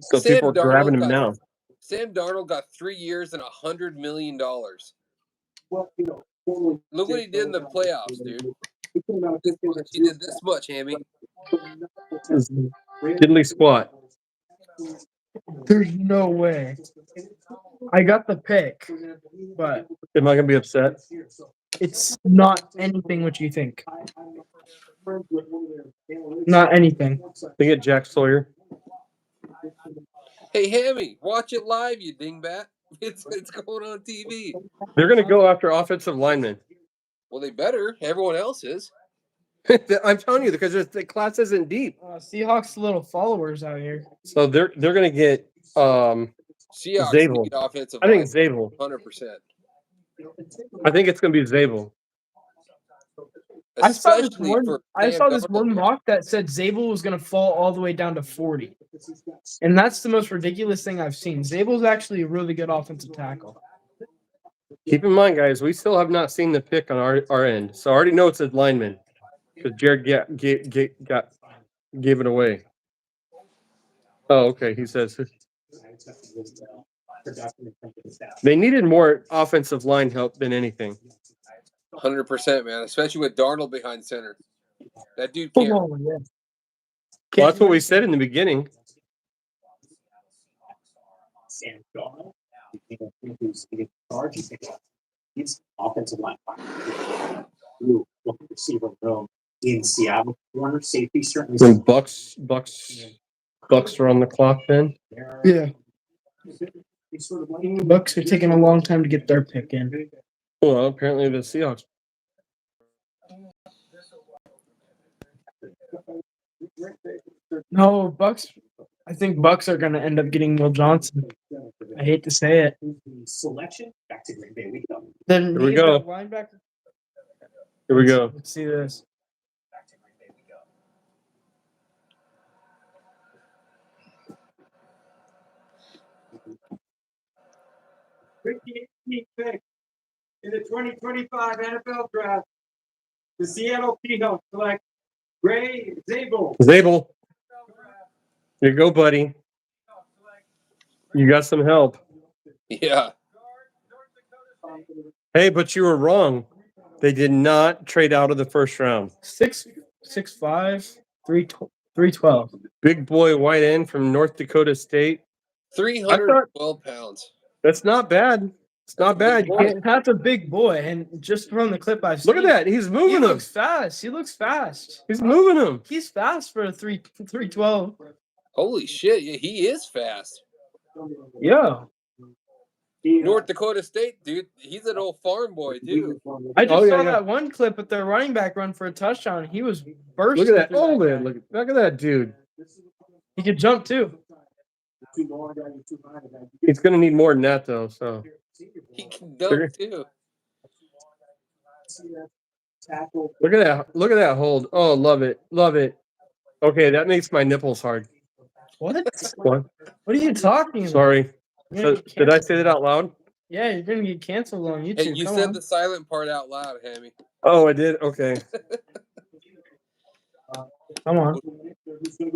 B: So
C: Sam
B: people are grabbing them now.
C: Sam Darnold got 3 years and $100 million. Look what he did in the playoffs, dude. He did this much, Hammie.
B: Diddly squat.
F: There's no way. I got the pick, but
B: Am I gonna be upset?
F: it's not anything what you think. Not anything.
B: They get Jack Sawyer.
C: Hey, Hammie, watch it live, you dingbat. It's going on TV.
B: They're gonna go after offensive linemen.
C: Well, they better. Everyone else is.
B: I'm telling you, because the class isn't deep.
F: Seahawks little followers out here.
B: So they're gonna get
C: Seahawks
B: Zabel.
C: need offensive
B: I think
C: line,
B: Zabel.
C: 100%.
B: I think it's gonna be Zabel.
F: I saw
C: Especially for
F: this one mock that said Zabel was going to fall all the way down to 40. And that's the most ridiculous thing I've seen. Zabel's actually a really good offensive tackle.
B: Keep in mind, guys, we still have not seen the pick on our end. So I already know it's a lineman because Jared gave it away. Oh, okay. He says they needed more offensive line help than anything.
C: 100%, man. Especially with Darnold behind center. That dude can't.
F: Oh, yeah.
B: Well, that's what we said in the beginning.
A: Sam Darnold, he's offensive line. Ooh, looking receiver room in Seattle. Corner safety certainly.
B: When Bucks are on the clock, then
F: Yeah. Bucks are taking a long time to get their pick in.
B: well, apparently the Seahawks.
F: No, Bucks. I think Bucks are going to end up getting Will Johnson. I hate to say it.
A: Selection back to Green Bay. We go.
F: Then
B: Here we go.
F: Linebacker.
B: Here we go.
F: Let's see this.
A: Pick in the 2025 NFL Draft, the Seattle Seahawks select Gray Zabel.
B: Zabel. Here you go, buddy. You got some help.
C: Yeah.
B: Hey, but you were wrong. They did not trade out of the first round.
F: 6'5", 312.
B: Big boy white end from North Dakota State.
C: 312 pounds.
B: That's not bad. It's not bad. You can't,
F: That's a big boy, and just from the clip I've seen,
B: look at that. He's
F: he
B: moving him.
F: looks fast. He looks fast.
B: He's moving him.
F: He's fast for a 312.
C: Holy shit. Yeah, he is fast.
F: Yeah.
C: North Dakota State, dude. He's an old farm boy, too.
F: I just saw
B: yeah.
F: that one clip with their running back run for a touchdown. He was bursting.
B: Look at that.
F: through
B: Oh,
F: that
B: man.
F: guy.
B: Look at that dude.
F: He could jump too.
B: He's going to need more than that, though. So
C: He can dunk, too.
B: look at that. Look at that hold. Oh, love it. Love it. Okay, that makes my nipples hard.
F: What?
B: What?
F: What are you talking about?
B: Sorry.
F: You're gonna get
B: Did I
F: canceled.
B: say that out loud?
F: Yeah, you're gonna get canceled on YouTube.
C: Hey, you
F: Come
C: said
F: on.
C: the silent part out loud, Hammie.
B: Oh, I did? Okay.
F: Come on.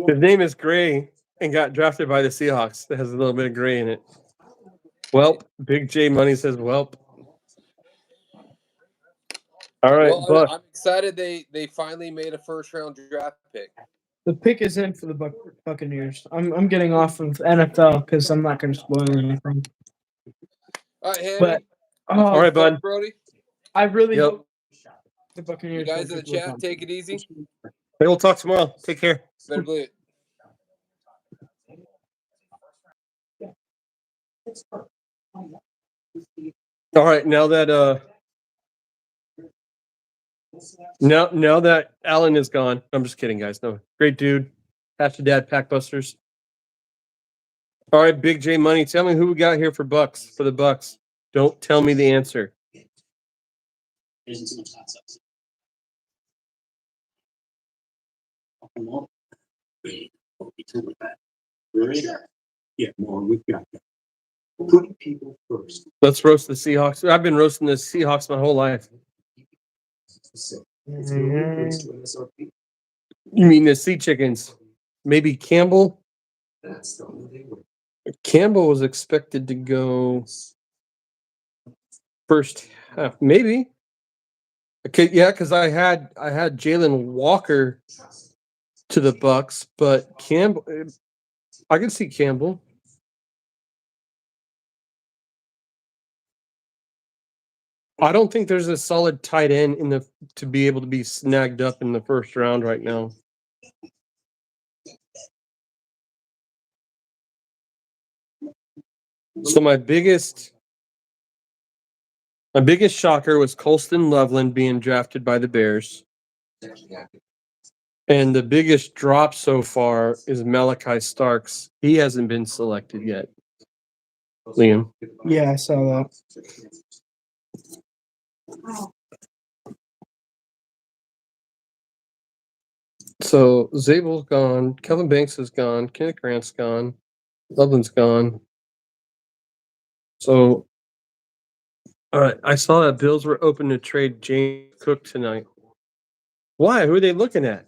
B: His name is Gray and got drafted by the Seahawks. That has a little bit of gray in it. Welp. Big J Money says welp. All right,
C: Well,
B: Buck.
C: I'm excited they finally made a first-round draft pick.
F: The pick is in for the Buccaneers. I'm getting off of NFL because I'm not gonna spoil anything.
C: All right, Hammie.
F: But
B: All right, bud.
C: Brody.
F: I really
B: Yep.
F: hope the Buccaneers.
C: You guys
F: don't
C: in the
F: pick Will
C: chat,
F: Johnson.
C: take it easy.
B: Hey, we'll talk tomorrow. Take care.
C: Better believe it.
B: All right, now that now that Alan is gone. I'm just kidding, guys. No, great dude. Pastor Dad Packbusters. All right, Big J Money. Tell me who we got here for the Bucks. Don't tell me the answer.
A: Yeah, more. We've got that. Putting people first.
B: Let's roast the Seahawks. I've been roasting the Seahawks my whole life. You mean the Sea Chickens? Maybe Campbell?
A: That's the only way.
B: Campbell was expected to go first half, maybe. Okay, yeah, because I had Jalen Walker to the Bucks, but Campbell, I can see Campbell. I don't think there's a solid tight end to be able to be snagged up in the first round right now. So my biggest shocker was Colston Loveland being drafted by the Bears. And the biggest drop so far is Malachi Starks. He hasn't been selected yet. Liam.
F: Yeah, I saw that.
B: So Zabel's gone, Kelvin Banks is gone, Kenneth Grant's gone, Loveland's gone. So, all right, I saw that Bills were open to trade James Cook tonight. Why? Who are they looking at?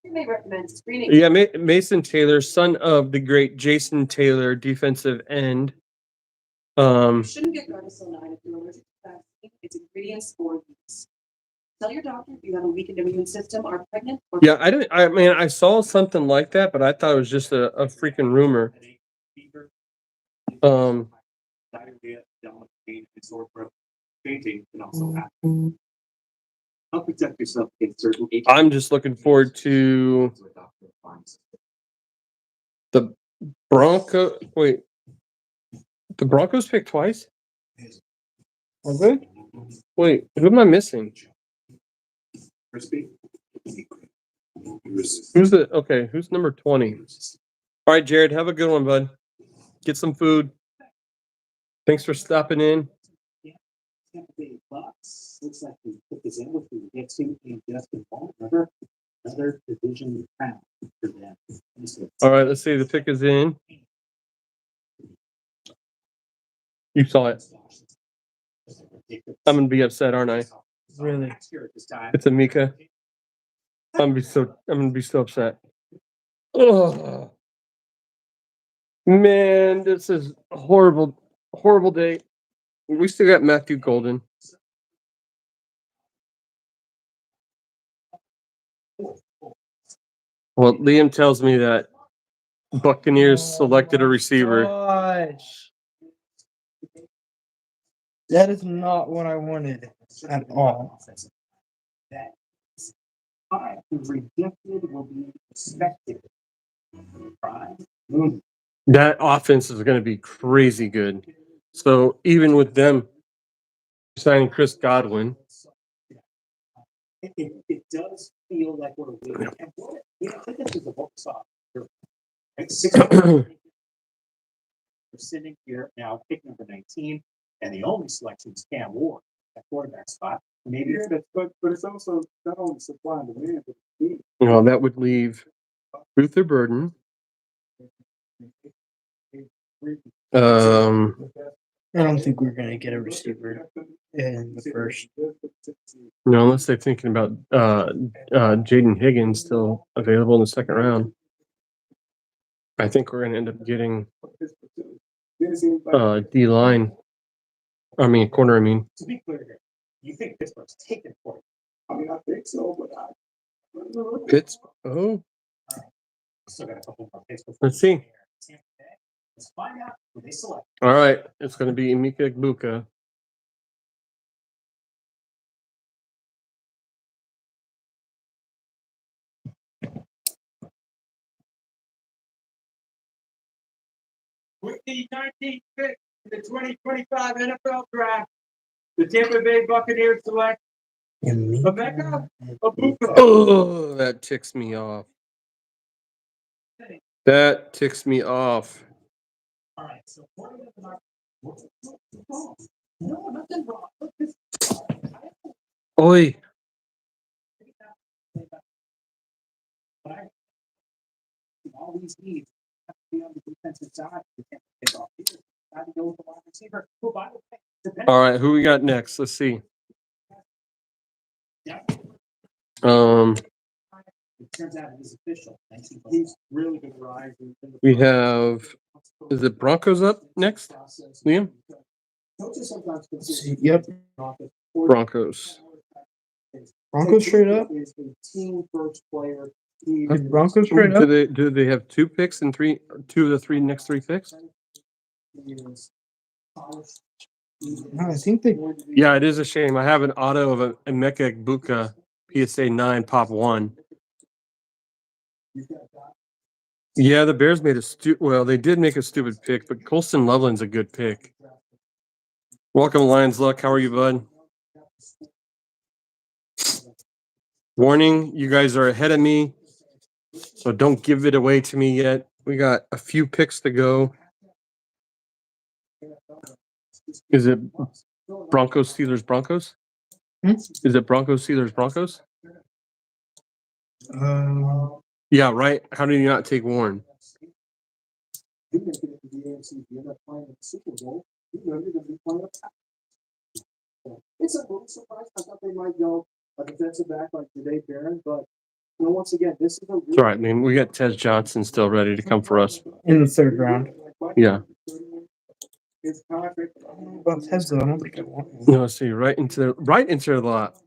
H: You may recommend screening.
B: Yeah, Mason Taylor, son of the great Jason Taylor, defensive end.
H: Shouldn't get Gardasil 9 if you're allergic to vaccine. It's ingredients for use. Tell your doctor if you have a weakened immune system, are pregnant, or
B: Yeah, I saw something like that, but I thought it was just a freaking rumor.
A: Diarrhea, abdominal pain, and sore throat. Fainting can also happen. Help protect yourself against certain
B: I'm just looking forward to the Bronco. Wait, the Broncos picked twice? Okay. Wait, who am I missing?
A: crispy.
B: Who's number 20? All right, Jared, have a good one, bud. Get some food. Thanks for stopping in.
A: Bucks. Looks like we put this in with the get to and Justin Paul. Another division crown for them.
B: All right, let's see. The pick is in. You saw it. I'm gonna be upset, aren't I?
F: Really?
B: It's Amika. I'm gonna be so upset. Oh man, this is a horrible day. We still got Matthew Golden. Well, Liam tells me that Buccaneers selected a receiver.
F: Gosh. That is not what I wanted at all.
A: Rejected will be expected.
B: That offense is going to be crazy good. So even with them signing Chris Godwin,
A: it does feel like we're waiting. I think this is a book soft. We're sitting here now, pick number 19, and the only selection is Cam Ward at quarterback spot. Maybe that's good, but it's also not only supply and demand, but
B: that would leave Luther Burden.
F: I don't think we're gonna get a receiver in the first.
B: No, unless they're thinking about Jaden Higgins still available in the second round. I think we're gonna end up getting D-line. Corner.
A: To be clear here, you think Pittsburgh's taken for it? I mean, I think so, but
B: Oh,
A: still got a couple more picks before.
B: let's see.
A: Let's find out who they select.
B: All right, it's going to be Emeka Egbuka.
A: With the 19th pick in the 2025 NFL Draft, the Tampa Bay Buccaneers select Emeka Egbuka.
B: Oh, that ticks me off. That ticks me off.
A: All right, so no, nothing wrong. Look, this
B: Oi.
A: all these needs have to be on the defensive side. You can't get off here. Got to go with the wide receiver. Who, by the way, depending
B: All right, who we got next? Let's see.
A: Yeah. It turns out it is official. He's really good rise.
B: We have, is it Broncos up next? Liam?
A: Coaches sometimes
F: Yep.
B: Broncos.
F: Broncos straight up.
A: Is a team first player.
F: Is Broncos straight up?
B: Do they have 2 picks and 2 of the 3 next 3 picks?
F: No, I think they.
B: Yeah, it is a shame. I have an auto of a Emeka Egbuka PSA 9 Pop 1. Yeah, the Bears made they did make a stupid pick, but Colston Loveland's a good pick. Welcome, Lions Luck. How are you, bud? Warning, you guys are ahead of me, so don't give it away to me yet. We got a few picks to go. Is it Broncos, Steelers, Broncos? Is it Broncos, Steelers, Broncos? Yeah, right. How did you not take Warren?
A: It's a little surprise. I thought they might go a defensive back like Ja'Day Barron, but once again, this is a.
B: It's all right, man. We got Tez Johnson still ready to come for us.
F: In the 3rd round.
B: Yeah.
A: It's perfect.
F: Well, Tesla, I don't think I want one.
B: No, see, right into the lot.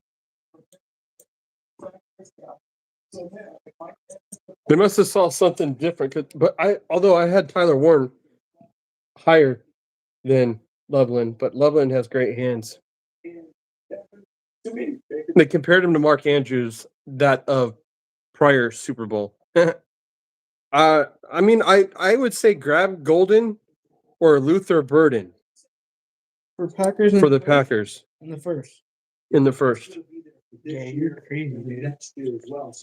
B: They must have saw something different, but although I had Tyler Warren higher than Loveland, but Loveland has great hands. They compared him to Mark Andrews, that of prior Super Bowl. I mean, I would say grab Golden or Luther Burden
F: For Packers
B: for the Packers
F: in the 1st.
B: in the 1st.
F: Yeah, you're crazy, dude.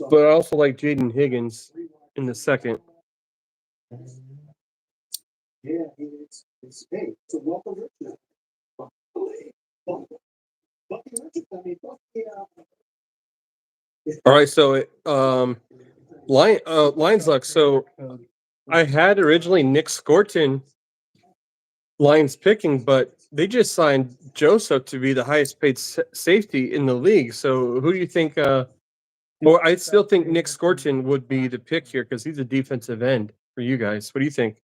B: But I also like Jaden Higgins in the 2nd.
A: Yeah, it's hey, so welcome Richard.
B: All right, so Lions Luck. So I had originally Nick Scorton Lions picking, but they just signed Joseph to be the highest paid safety in the league. So who do you think? Or I still think Nick Scorton would be the pick here because he's a defensive end for you guys. What do you think?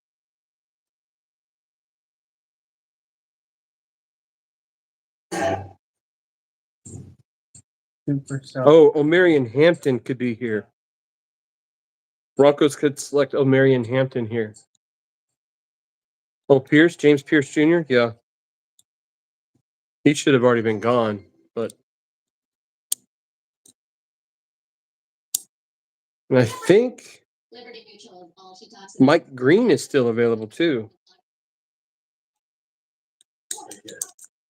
B: Oh, Omarion Hampton could be here. Broncos could select Omarion Hampton here. Oh, James Pierce Jr.? Yeah. He should have already been gone, but and I think Mike Green is still available too.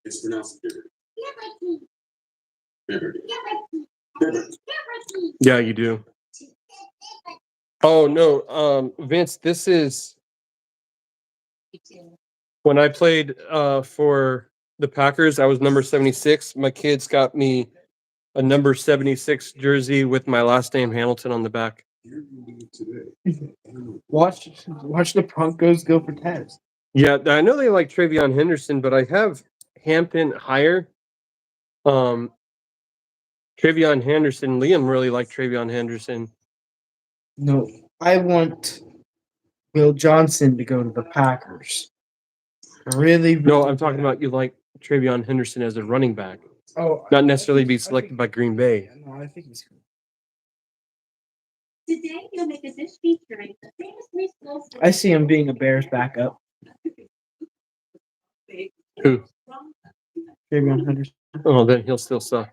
J: It's pronounced
B: Yeah, you do. Oh no, Vince, this is when I played for the Packers, I was number 76. My kids got me a number 76 jersey with my last name Hamilton on the back.
F: Watch the Broncos go for Tez.
B: Yeah, I know they like Travion Henderson, but I have Hampton higher. Travion Henderson. Liam really liked Travion Henderson.
F: No, I want Will Johnson to go to the Packers. Really?
B: No, I'm talking about you like Travion Henderson as a running back.
F: Oh,
B: Not necessarily be selected by Green Bay.
F: No, I think he's cool.
J: Today you'll make a dish featuring the famous preschool.
F: I see him being a Bears backup.
B: Who?
F: Travion Henderson.
B: Oh, then he'll still suck.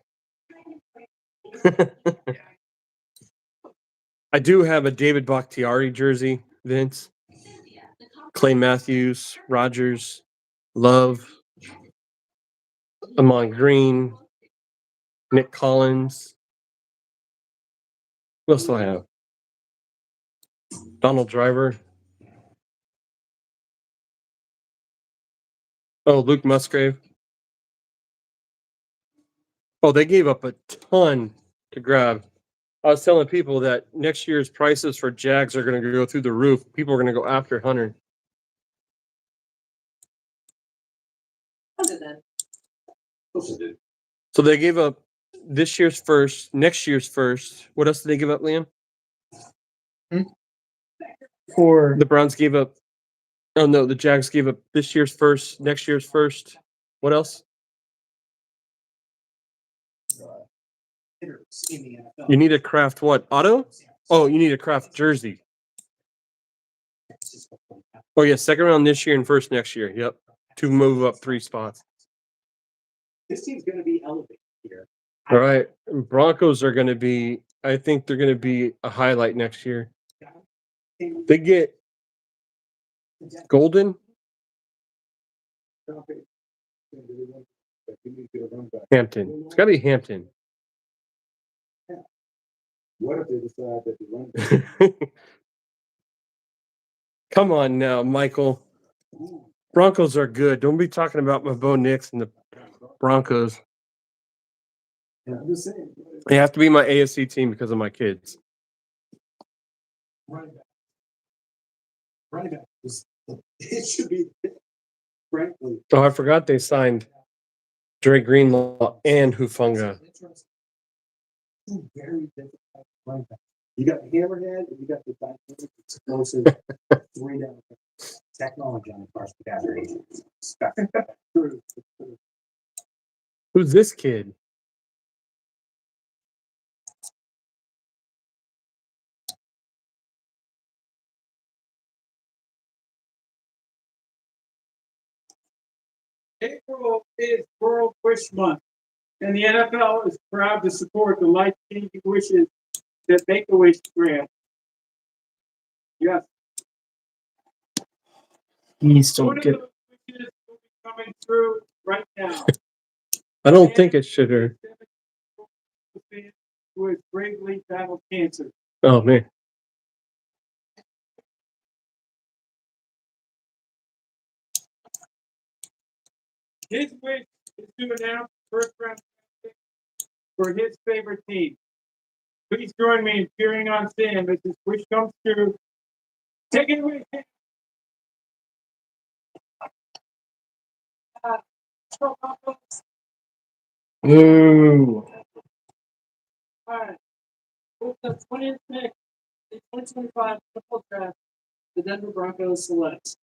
B: I do have a David Bakhtiari jersey, Vince. Clay Matthews, Rogers, Love, Amon Green, Nick Collins. What else do I have? Donald Driver. Oh, Luke Musgrave. Oh, they gave up a ton to grab. I was telling people that next year's prices for Jags are going to go through the roof. People are going to go after Hunter. So they gave up this year's first, next year's first. What else did they give up, Liam?
F: For
B: The Browns gave up. Oh no, the Jags gave up this year's first, next year's first. What else? You need a craft what? Auto? Oh, you need a craft jersey. Oh yeah, second round this year and first next year. Yep, to move up 3 spots.
A: This team's going to be elevated here.
B: All right, Broncos are going to be. I think they're going to be a highlight next year. They get Golden. Hampton. It's got to be Hampton.
A: What if they decide that they run?
B: Come on now, Michael. Broncos are good. Don't be talking about my Bo Nix and the Broncos.
A: Yeah, I'm just saying.
B: They have to be my AFC team because of my kids.
A: Running back. Running back. It should be, frankly.
B: Oh, I forgot they signed Dre Greenlaw and Hufanga.
A: Two very different types of running backs. You got the hammerhead and you got the dynamic, explosive 3 down technology on the first gathering.
B: Who's this kid?
K: April is World Wish Month, and the NFL is proud to support the life-changing wishes that Make-A-Wish grants. Yes.
F: he's still
K: One of
F: get
K: those wishes will be coming through right now.
B: I don't think it should hurt.
K: Who has bravely battled cancer.
B: Oh man.
K: His wish is to announce first round pick for his favorite team. Please join me in cheering on Sam as his wish comes true. Take it away, Sam.
F: ooh.
K: All right. With the 20th pick in 2025 football draft, the Denver Broncos select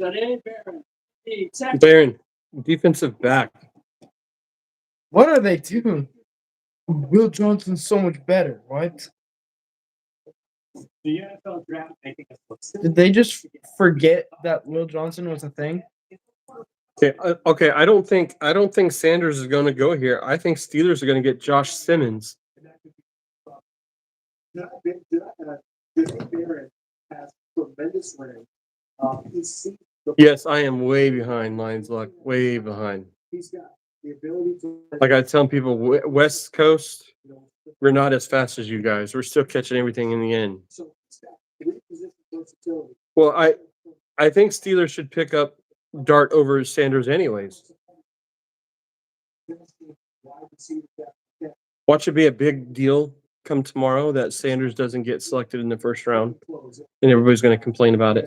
K: Janae Barron, the tackle.
B: Baron, defensive back.
F: What are they doing? Will Johnson's so much better. What?
A: The NFL draft making us look
F: Did they just forget that Will Johnson was a thing?
B: Okay. I don't think Sanders is going to go here. I think Steelers are going to get Josh Simmons.
A: Barron has tremendous range.
B: Yes, I am way behind Lions Luck. Way behind.
A: He's got the ability to.
B: Like I tell people, West Coast, we're not as fast as you guys. We're still catching everything in the end.
A: So he's got 3 position versatility.
B: Well, I think Steelers should pick up Dart over Sanders anyways. Watch it be a big deal come tomorrow that Sanders doesn't get selected in the first round, and everybody's going to complain about it.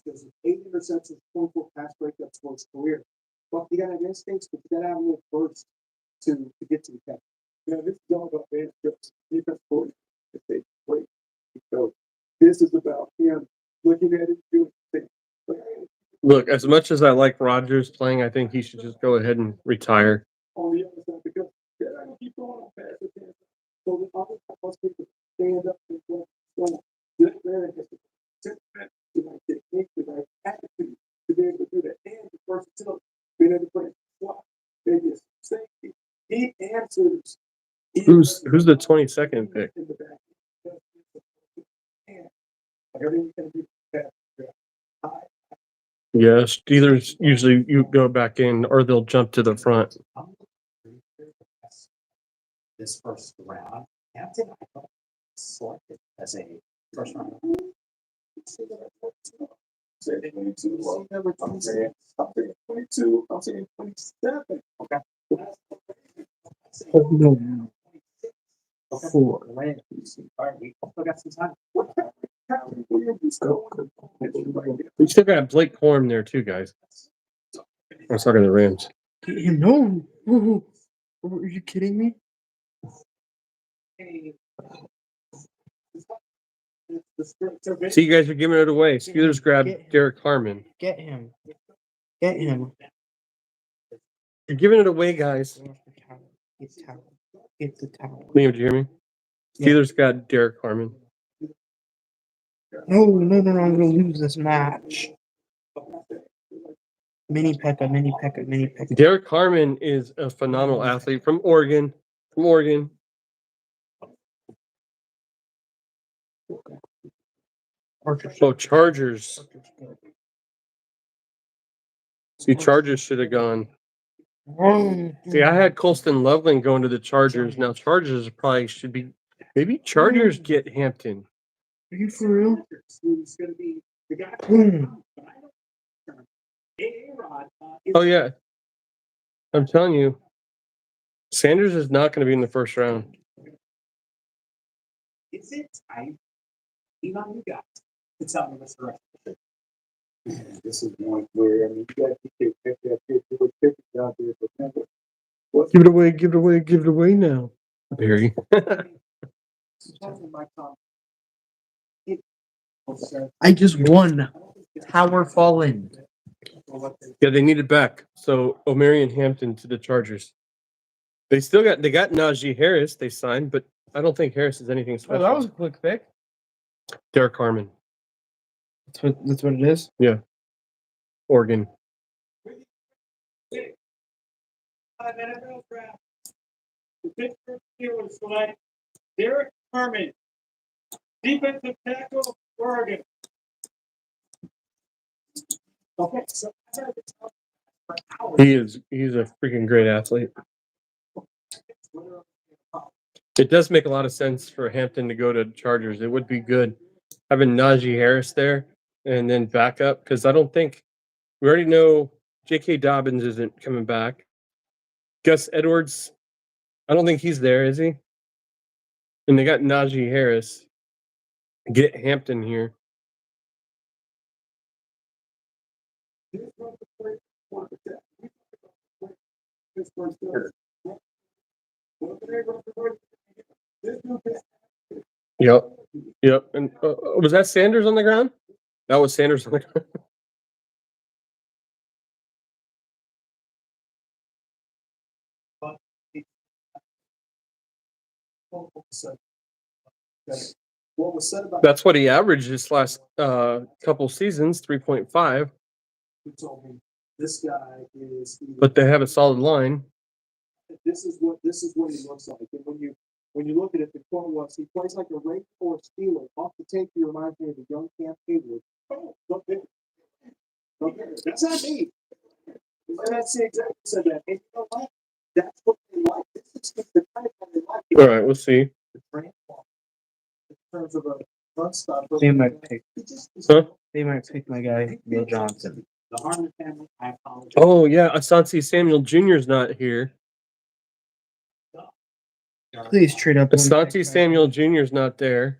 A: There's 8 interceptions, 24 pass breakups for his career. Well, you got to have instincts, but you got to have a little burst to get to the catch. You know, this is all about man defense for wait. So this is about him looking at it, doing things.
B: Look, as much as I like Rodgers playing, I think he should just go ahead and retire.
A: On the other side, because they're not going to keep going on pass. So the other most people stand up and go. This man has to the right technique, the right attitude to be able to do that, and the versatility, being able to play swap, maybe a safety. He answers.
B: Who's the 22nd pick?
A: In the back. Everything can be fast.
B: Yeah, Steelers usually you go back in or they'll jump to the front.
A: This first round, Hampton, I thought selected as a first round. Number 26. I'm saying 22. I'm saying 27. Okay.
F: No.
A: Okay.
F: 4.
A: All right, we still got some time.
B: We still got Blake Corum there too, guys. I was talking to the Rams.
F: No. Are you kidding me?
B: See, you guys are giving it away. Steelers grabbed Derek Harmon.
F: Get him. Get him.
B: You're giving it away, guys.
F: Get the towel. Get the towel.
B: Liam, did you hear me?
F: Yeah.
B: Steelers got Derek Harmon.
F: No, I'm gonna lose this match. Mini Pekka.
B: Derek Harmon is a phenomenal athlete from Oregon. Oh, Chargers. See, Chargers should have gone. See, I had Colston Loveland going to the Chargers. Now, Chargers probably should be. Maybe Chargers get Hampton.
F: Are you for real?
B: Oh, yeah. I'm telling you, Sanders is not going to be in the first round.
A: Is it time? Elon, you got it. It's out of this direction. This is one where I mean, you got to take that picture out there. But
B: Give it away now. Barry.
F: I just won. Tower fallen.
B: Yeah, they need it back. So Omarion Hampton to the Chargers. They got Najee Harris they signed, but I don't think Harris is anything special.
F: Oh, that was a quick pick.
B: Derek Harmon.
F: That's what it is.
B: Yeah. Oregon.
K: NFL draft. The Pittsburgh Steelers select Derek Harmon, defensive tackle, Oregon.
A: Okay, so
B: He's a freaking great athlete. It does make a lot of sense for Hampton to go to Chargers. It would be good having Najee Harris there and then back up because I don't think we already know J.K. Dobbins isn't coming back. Gus Edwards, I don't think he's there, is he? And they got Najee Harris. Get Hampton here. Yep. And was that Sanders on the ground? That was Sanders on the ground.
A: what was said about
B: That's what he averaged this last couple seasons, 3.5.
A: who told me this guy is
B: But they have a solid line.
A: this is what he looks like. And when you look at it, the quote was he plays like a Ray or Steeler. Off the tape, he reminds me of the young Cam Hayward. Oh, look there. Look there. That's not me. That's exactly said that. And you know what? That's what they like. This is the kind of they like.
B: All right, we'll see.
A: The transform. In terms of a run stop.
F: They might pick.
B: Huh?
F: They might pick my guy, Bill Johnson.
A: The Harmon family, I apologize.
B: Oh, yeah. Asante Samuel Jr. is not here.
F: Please trade up.
B: Asante Samuel Jr. is not there.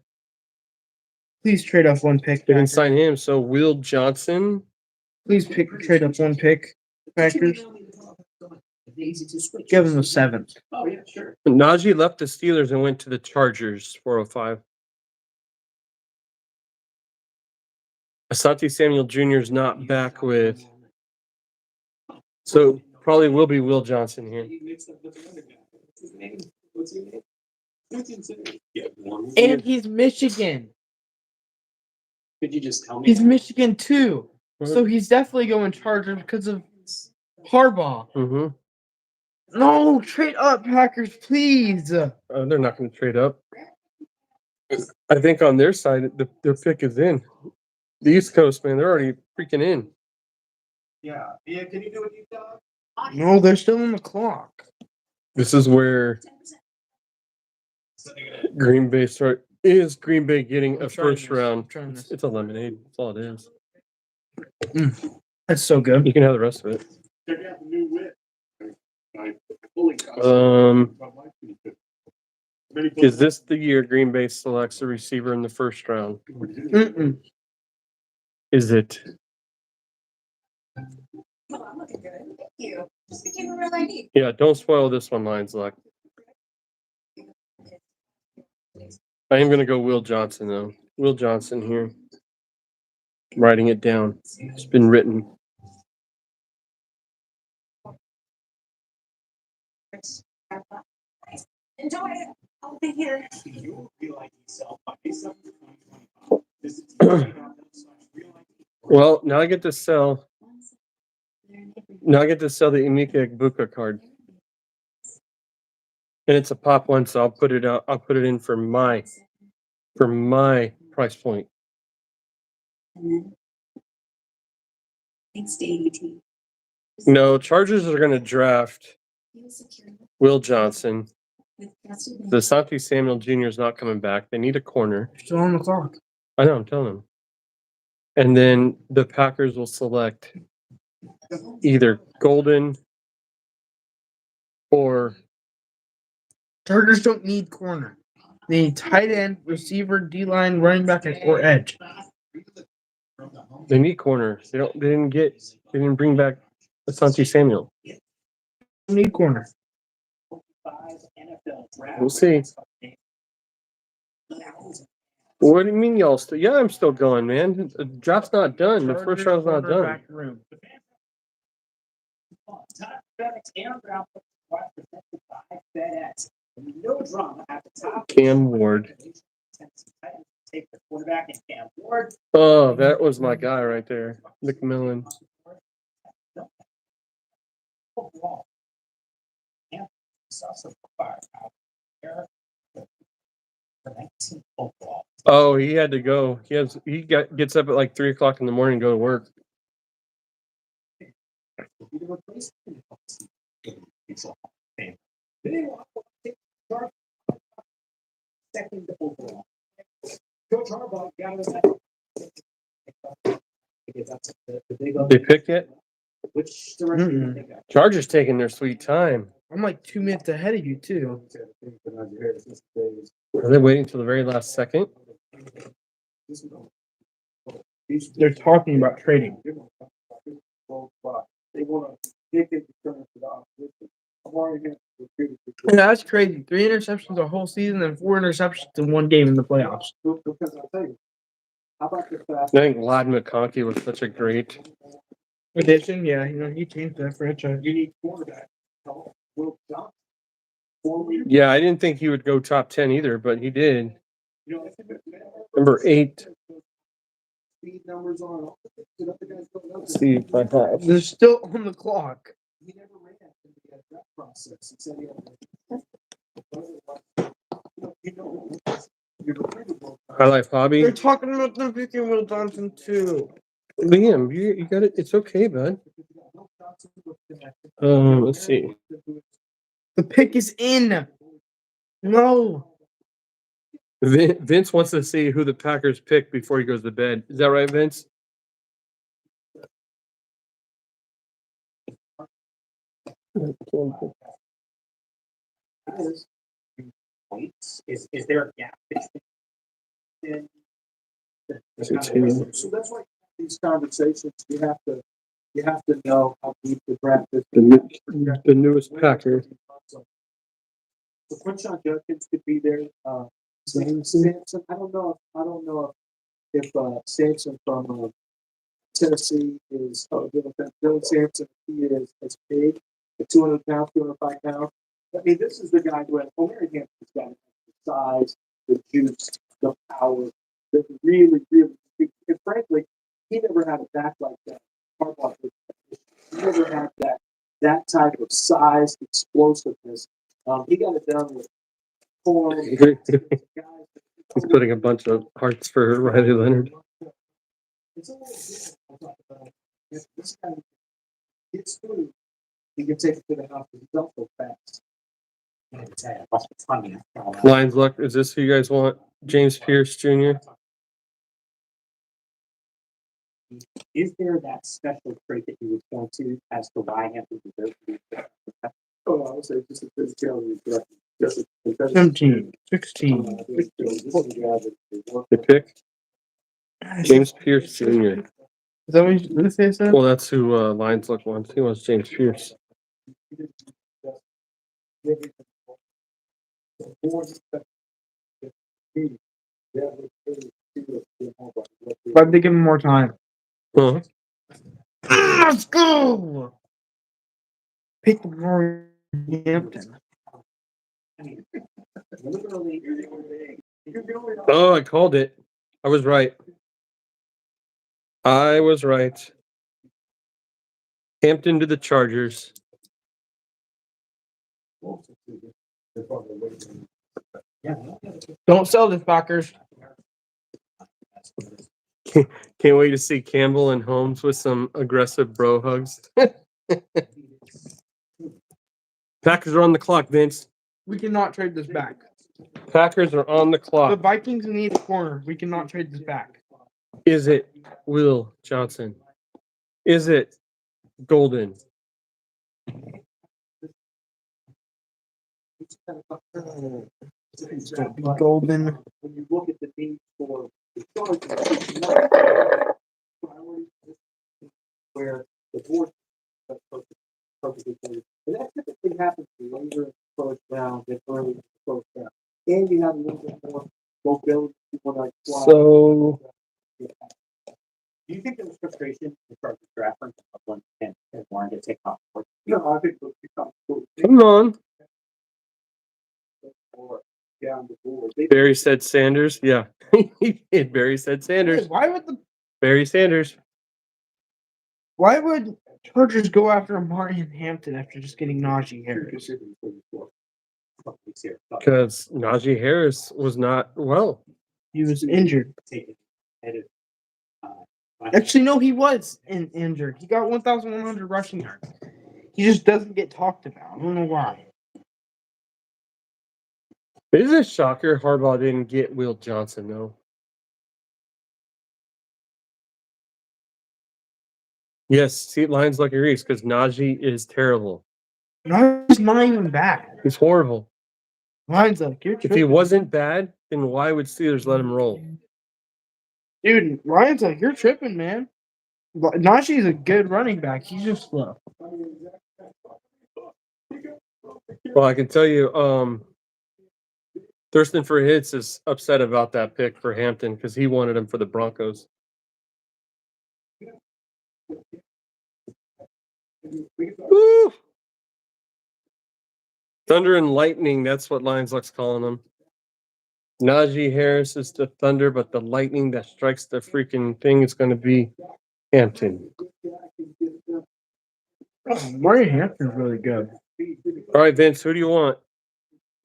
F: Please trade up one pick.
B: They didn't sign him. So Will Johnson.
F: Please trade up one pick. Packers. Give him a 7th.
A: Oh, yeah, sure.
B: Najee left the Steelers and went to the Chargers, 405. Asante Samuel Jr. is not back with. So probably will be Will Johnson here.
F: And he's Michigan.
A: Could you just tell me?
F: He's Michigan too. So he's definitely going Chargers because of Harbaugh.
B: Mm-hmm.
F: No, trade up, Packers, please.
B: They're not going to trade up. I think on their side, their pick is in. The East Coast, man, they're already freaking in.
A: Yeah. Yeah, can you do a deep dive?
F: No, they're still on the clock.
B: This is where Green Bay Is Green Bay getting
F: I'm
B: a
F: trying
B: first
F: this.
B: round?
F: I'm trying this.
B: It's a lemonade. That's all it is.
F: That's so good.
B: You can have the rest of it.
A: Check out the new whip. Holy cow.
B: Is this the year Green Bay selects a receiver in the first round?
F: Mm-mm.
B: Is it?
J: Oh, I'm looking good. Thank you. Just became a real ID.
B: Yeah, don't spoil this one, Lions Luck. I am gonna go Will Johnson though. Will Johnson here. Writing it down. It's been written.
J: Enjoy it. I'll be here.
B: Well, now I get to sell. Now I get to sell the Emeka Egbuka card, and it's a pop one, so I'll put it out. I'll put it in for my price point.
J: Thanks to ADT.
B: No, Chargers are going to draft Will Johnson. The Asante Samuel Jr. is not coming back. They need a corner.
F: Still on the clock.
B: I know, I'm telling them. And then the Packers will select either Golden or
F: Chargers don't need corner. They need tight end, receiver, D line, running back, or edge.
B: they need corner. They didn't bring back Asante Samuel.
F: They need corner.
B: We'll see. What do you mean y'all still? Yeah, I'm still going, man. The draft's not done. The first round's not done.
F: Back room.
A: No drama at the top.
B: Cam Ward.
A: Take the quarterback and Cam Ward.
B: Oh, that was my guy right there. McMillan. Oh, he had to go. Gets up at like 3:00 in the morning to go to work.
A: Second overall. Coach Harbaugh got us.
B: They picked it.
A: Which direction they go?
B: Chargers taking their sweet time.
F: I'm like 2 minutes ahead of you too.
B: Are they waiting till the very last second?
F: They're talking about trading.
A: They want to take it to the opposition. I'm already getting
F: And that's crazy. 3 interceptions a whole season and 4 interceptions in one game in the playoffs.
A: because I'll tell you. How about the fact
B: I think Ladd McConkey was such a great.
F: Addition, yeah, he changed that franchise.
A: you need quarterback? Will Johnson.
B: Yeah, I didn't think he would go top 10 either, but he did.
A: You know,
B: Number 8.
A: speed numbers on.
B: Let's see if I have.
F: They're still on the clock.
A: He never ran into that process. He said he had
B: High Life Hobby.
F: They're talking about them picking Will Johnson too.
B: Liam, you got it. It's okay, bud. Let's see.
F: The pick is in. No.
B: Vince wants to see who the Packers pick before he goes to bed. Is that right, Vince?
A: Is there a gap between? So that's why these conversations you have to know how deep the draft is.
B: The newest Packer.
A: So Quinshon Judkins could be there. Samson, I don't know if Samson from Tennessee is Dylan Sampson. He is as big, at 200 pounds, 205 pounds. I mean, this is the guy who had O'Mary Hampton's got the size, the juice, the power. That really, really, and frankly, he never had a back like that. Harbaugh did. He never had that type of size, explosiveness. He got it done with form.
B: He's putting a bunch of hearts for Riley Leonard.
A: It's a little different. If this guy gets through, he can take it to the house. He's also fast.
B: Lions Luck, is this who you guys want? James Pierce Jr.
A: Is there that special trait that you would point to as to why Hampton deserves to be? Oh, I would say just a physicality. Just
F: 17, 16.
B: They pick James Pierce Jr.
F: Is that what you did say, son?
B: Well, that's who Lions Luck wants. He wants James Pierce.
F: But they give him more time.
B: Huh?
F: Let's go. Pick Rory Hampton.
B: Oh, I called it. I was right. I was right. Hampton to the Chargers.
F: Don't sell this, Packers.
B: Can't wait to see Campbell and Holmes with some aggressive bro hugs. Packers are on the clock, Vince.
F: We cannot trade this back.
B: Packers are on the
F: The
B: clock.
F: Vikings need a corner. We cannot trade this back.
B: Is it Will Johnson? Is it Golden?
F: It's gonna be Golden.
A: When you look at the needs for the Chargers, where the board and that typically happens later in the first round than early in the first round. And you have a little bit more mobility.
B: So
A: Do you think there was frustration in the Chargers draft of one and wanted to take off? No, I think it was because
B: come on.
A: down the board.
B: Barry said Sanders. Yeah. Barry said Sanders.
F: Why would the
B: Barry Sanders.
F: Why would Chargers go after Amari and Hampton after just getting Najee Harris?
B: Because Najee Harris was not well.
F: He was injured. Actually, no, he was injured. He got 1,100 rushing yards. He just doesn't get talked about. I don't know why.
B: It is a shocker Harbaugh didn't get Will Johnson, though. Yes, see, Lions Lucky Reese, because Najee is terrible.
F: Najee's not even bad.
B: He's horrible.
F: Lions like you're
B: If he
F: tripping.
B: wasn't bad, then why would Steelers let him roll?
F: Dude, Lions like you're tripping, man. Najee's a good running back. He's just slow.
B: Well, I can tell you, Thurston for Hits is upset about that pick for Hampton because he wanted him for the Broncos. Woo! Thunder and Lightning, that's what Lions Luck's calling them. Najee Harris is the Thunder, but the lightning that strikes the freaking thing is going to be Hampton.
F: Amari Hampton's really good.
B: All right, Vince, who do you want?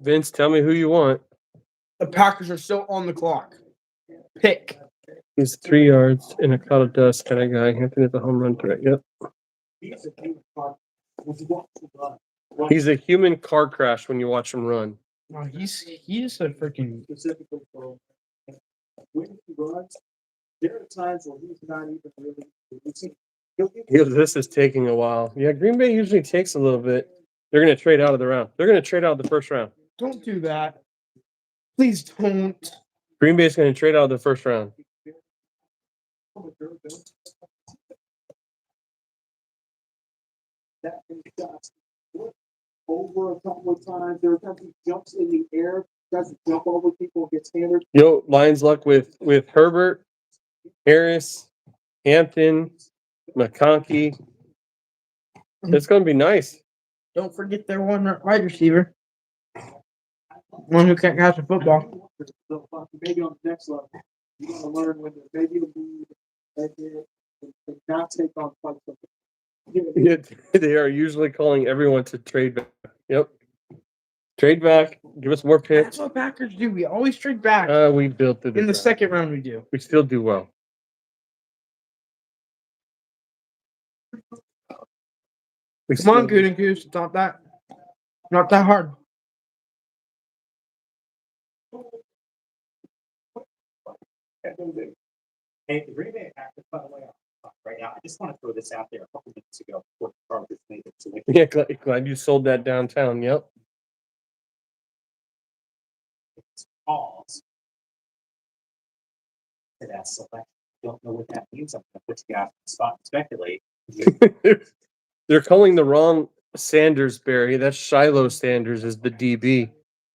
B: Vince, tell me who you want.
F: The Packers are still on the clock. Pick.
B: He's 3 yards in a cloud of dust kind of guy. Hampton is a home run threat. Yep. He's a human car crash when you watch him run.
F: No, he's a freaking.
A: Specifically for when he runs, there are times where he's not even really.
B: This is taking a while. Yeah, Green Bay usually takes a little bit. They're going to trade out of the round. They're going to trade out of the first round.
F: Don't do that. Please don't.
B: Green Bay's going to trade out of the first round.
A: Over a couple of times, there are times he jumps in the air, doesn't jump over people, gets hammered.
B: Yo, Lions Luck with Herbert, Harris, Hampton, McConkey. It's going to be nice.
F: Don't forget their one wide receiver. One who can't catch a football.
A: Maybe on the next level, you got to learn when to maybe not take on fight something.
B: Yeah, they are usually calling everyone to trade back. Yep. Trade back. Give us more
F: That's
B: picks.
F: what Packers do. We always trade back.
B: We built it.
F: In the second round, we do.
B: We still do well.
F: Come on, Good and Goose. It's not that hard.
A: Hey, the Green Bay Packers, by the way, right now, I just want to throw this out there a couple minutes ago before the Chargers made it. So
B: Yeah, glad you sold that downtown. Yep.
A: calls to that selection. Don't know what that means. I'm gonna put you guys on the spot and speculate.
B: They're calling the wrong Sanders, Barry. That's Shiloh Sanders is the DB.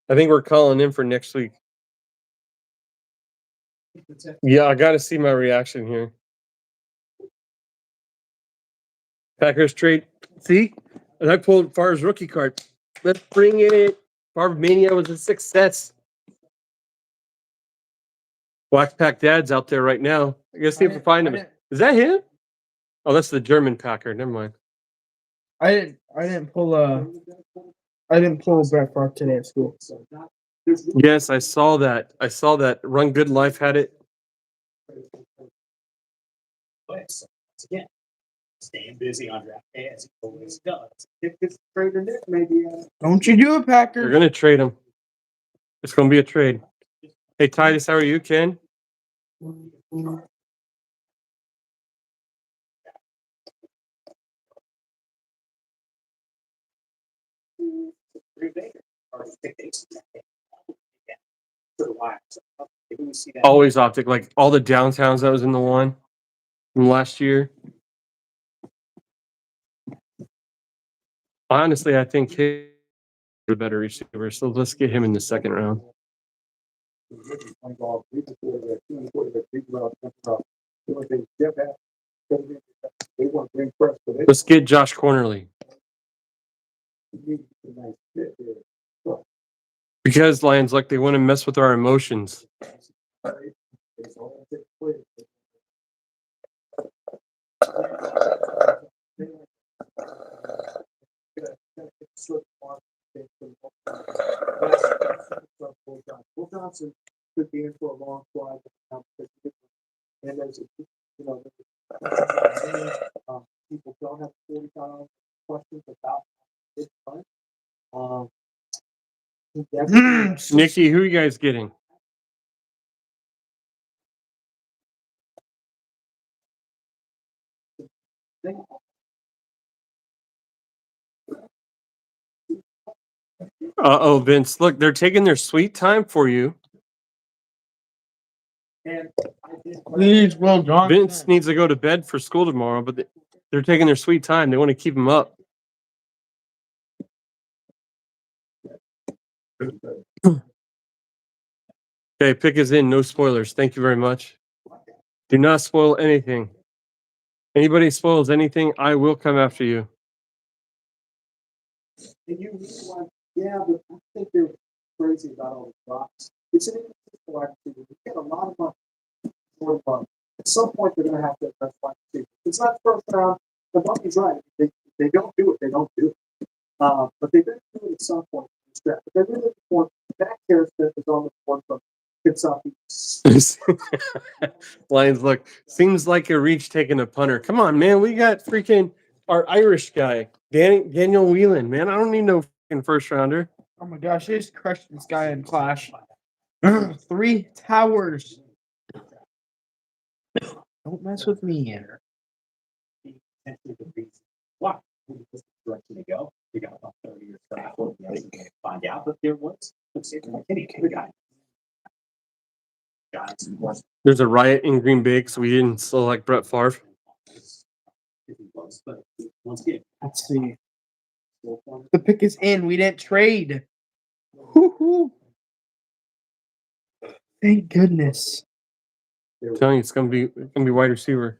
B: I think we're calling in for next week. Yeah, I got to see my reaction here. Packers trade. See, and I pulled Favre's rookie card. Let's bring it. Favre Mania was a success. Black Pack Dad's out there right now. I gotta see if we find him. Is that him? Oh, that's the German Packer. Never mind.
F: I didn't pull Brett Favre today at school.
B: Yes, I saw that. I saw that. Run Good Life had it.
A: Once again, staying busy on draft day as he always does. If this trader Nick maybe
F: Don't you do it,
B: They're
F: Packer.
B: gonna trade him. It's gonna be a trade. Hey Titus, how are you, Ken? Always optic, like all the downtowns that was in the one from last year. Honestly, I think he's a better receiver, so let's get him in the second round. Let's get Josh Cornerly. Because Lions, like, they want to mess with our emotions.
A: Will Johnson could be in for a long slide. And there's, people don't have 40,000 questions about this fun.
B: Nikki, who are you guys getting? Uh-oh, Vince. Look, they're taking their sweet time for you.
F: Please, Will Johnson.
B: Vince needs to go to bed for school tomorrow, but they're taking their sweet time. They want to keep him up. Okay, pick is in. No spoilers. Thank you very much. Do not spoil anything. Anybody spoils anything, I will come after you.
A: And you realize, yeah, but I think they're crazy about all the drops. It's an incredible activity. We get a lot of money for fun. At some point, they're going to have to address wide receiver. It's not first round. The monkey's right. They don't do it. They don't do it. But they've been doing it at some point in this draft. But they're really important. That character is on the board from Kentucky.
B: Lions, look, seems like a reach taking a punter. Come on, man. We got freaking our Irish guy, Daniel Whelan, man. I don't need no freaking first rounder.
F: Oh my gosh, they just crushed this guy in Clash. 3 towers. Don't mess with me here.
A: Why? This direction to go. We got about 30 years before we actually find out. But there was. Let's see, the guy.
B: There's a riot in Green Bay because we didn't select Brett Favre.
F: Let's see. The pick is in. We didn't trade. Woo-hoo. Thank goodness.
B: I'm telling you, it's gonna be wide receiver.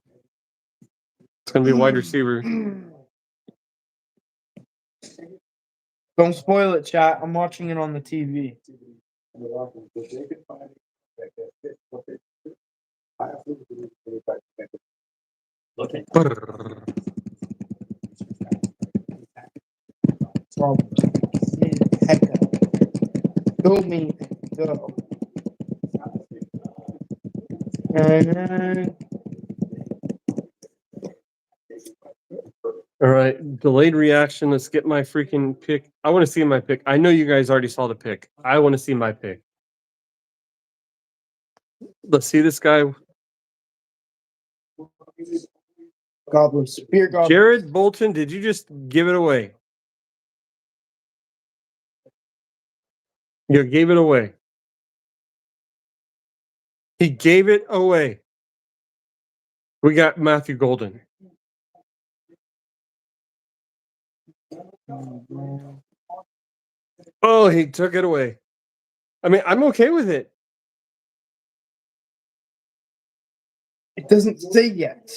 B: It's gonna be a wide receiver.
F: Don't spoil it, chat. I'm watching it on the TV. Go me. Go.
B: All right, delayed reaction. Let's get my freaking pick. I want to see my pick. I know you guys already saw the pick. I want to see my pick. Let's see this guy.
F: Gobblers. Beer gobblers.
B: Jared Bolton, did you just give it away? You gave it away. He gave it away. We got Matthew Golden. Oh, he took it away. I mean, I'm okay with it.
F: It doesn't say yet.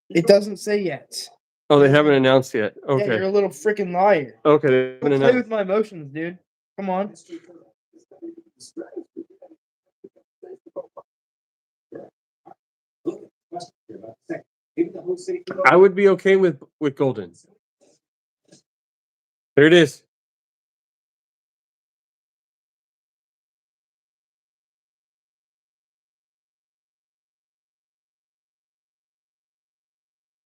F: It doesn't say yet.
B: Oh, they haven't announced yet.
F: Yeah, you're
B: Okay.
F: a little freaking liar.
B: Okay, they haven't
F: Don't play
B: announced.
F: with my emotions, dude. Come on.
B: I would be okay with Golden. There it is.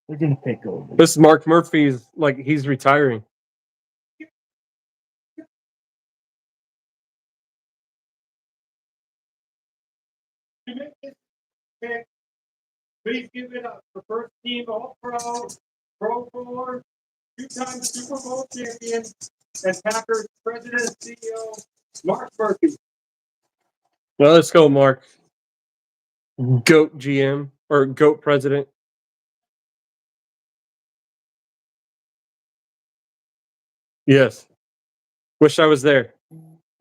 F: We're gonna pick Golden.
B: This is Mark Murphy's like he's retiring.
K: To make this pick, please give it up for first team All-Pro, Pro Four, two-time Super Bowl champion, and Packers president and CEO, Mark Murphy.
B: Well, let's go, Mark. GOAT GM or GOAT president. Yes. Wish I was there.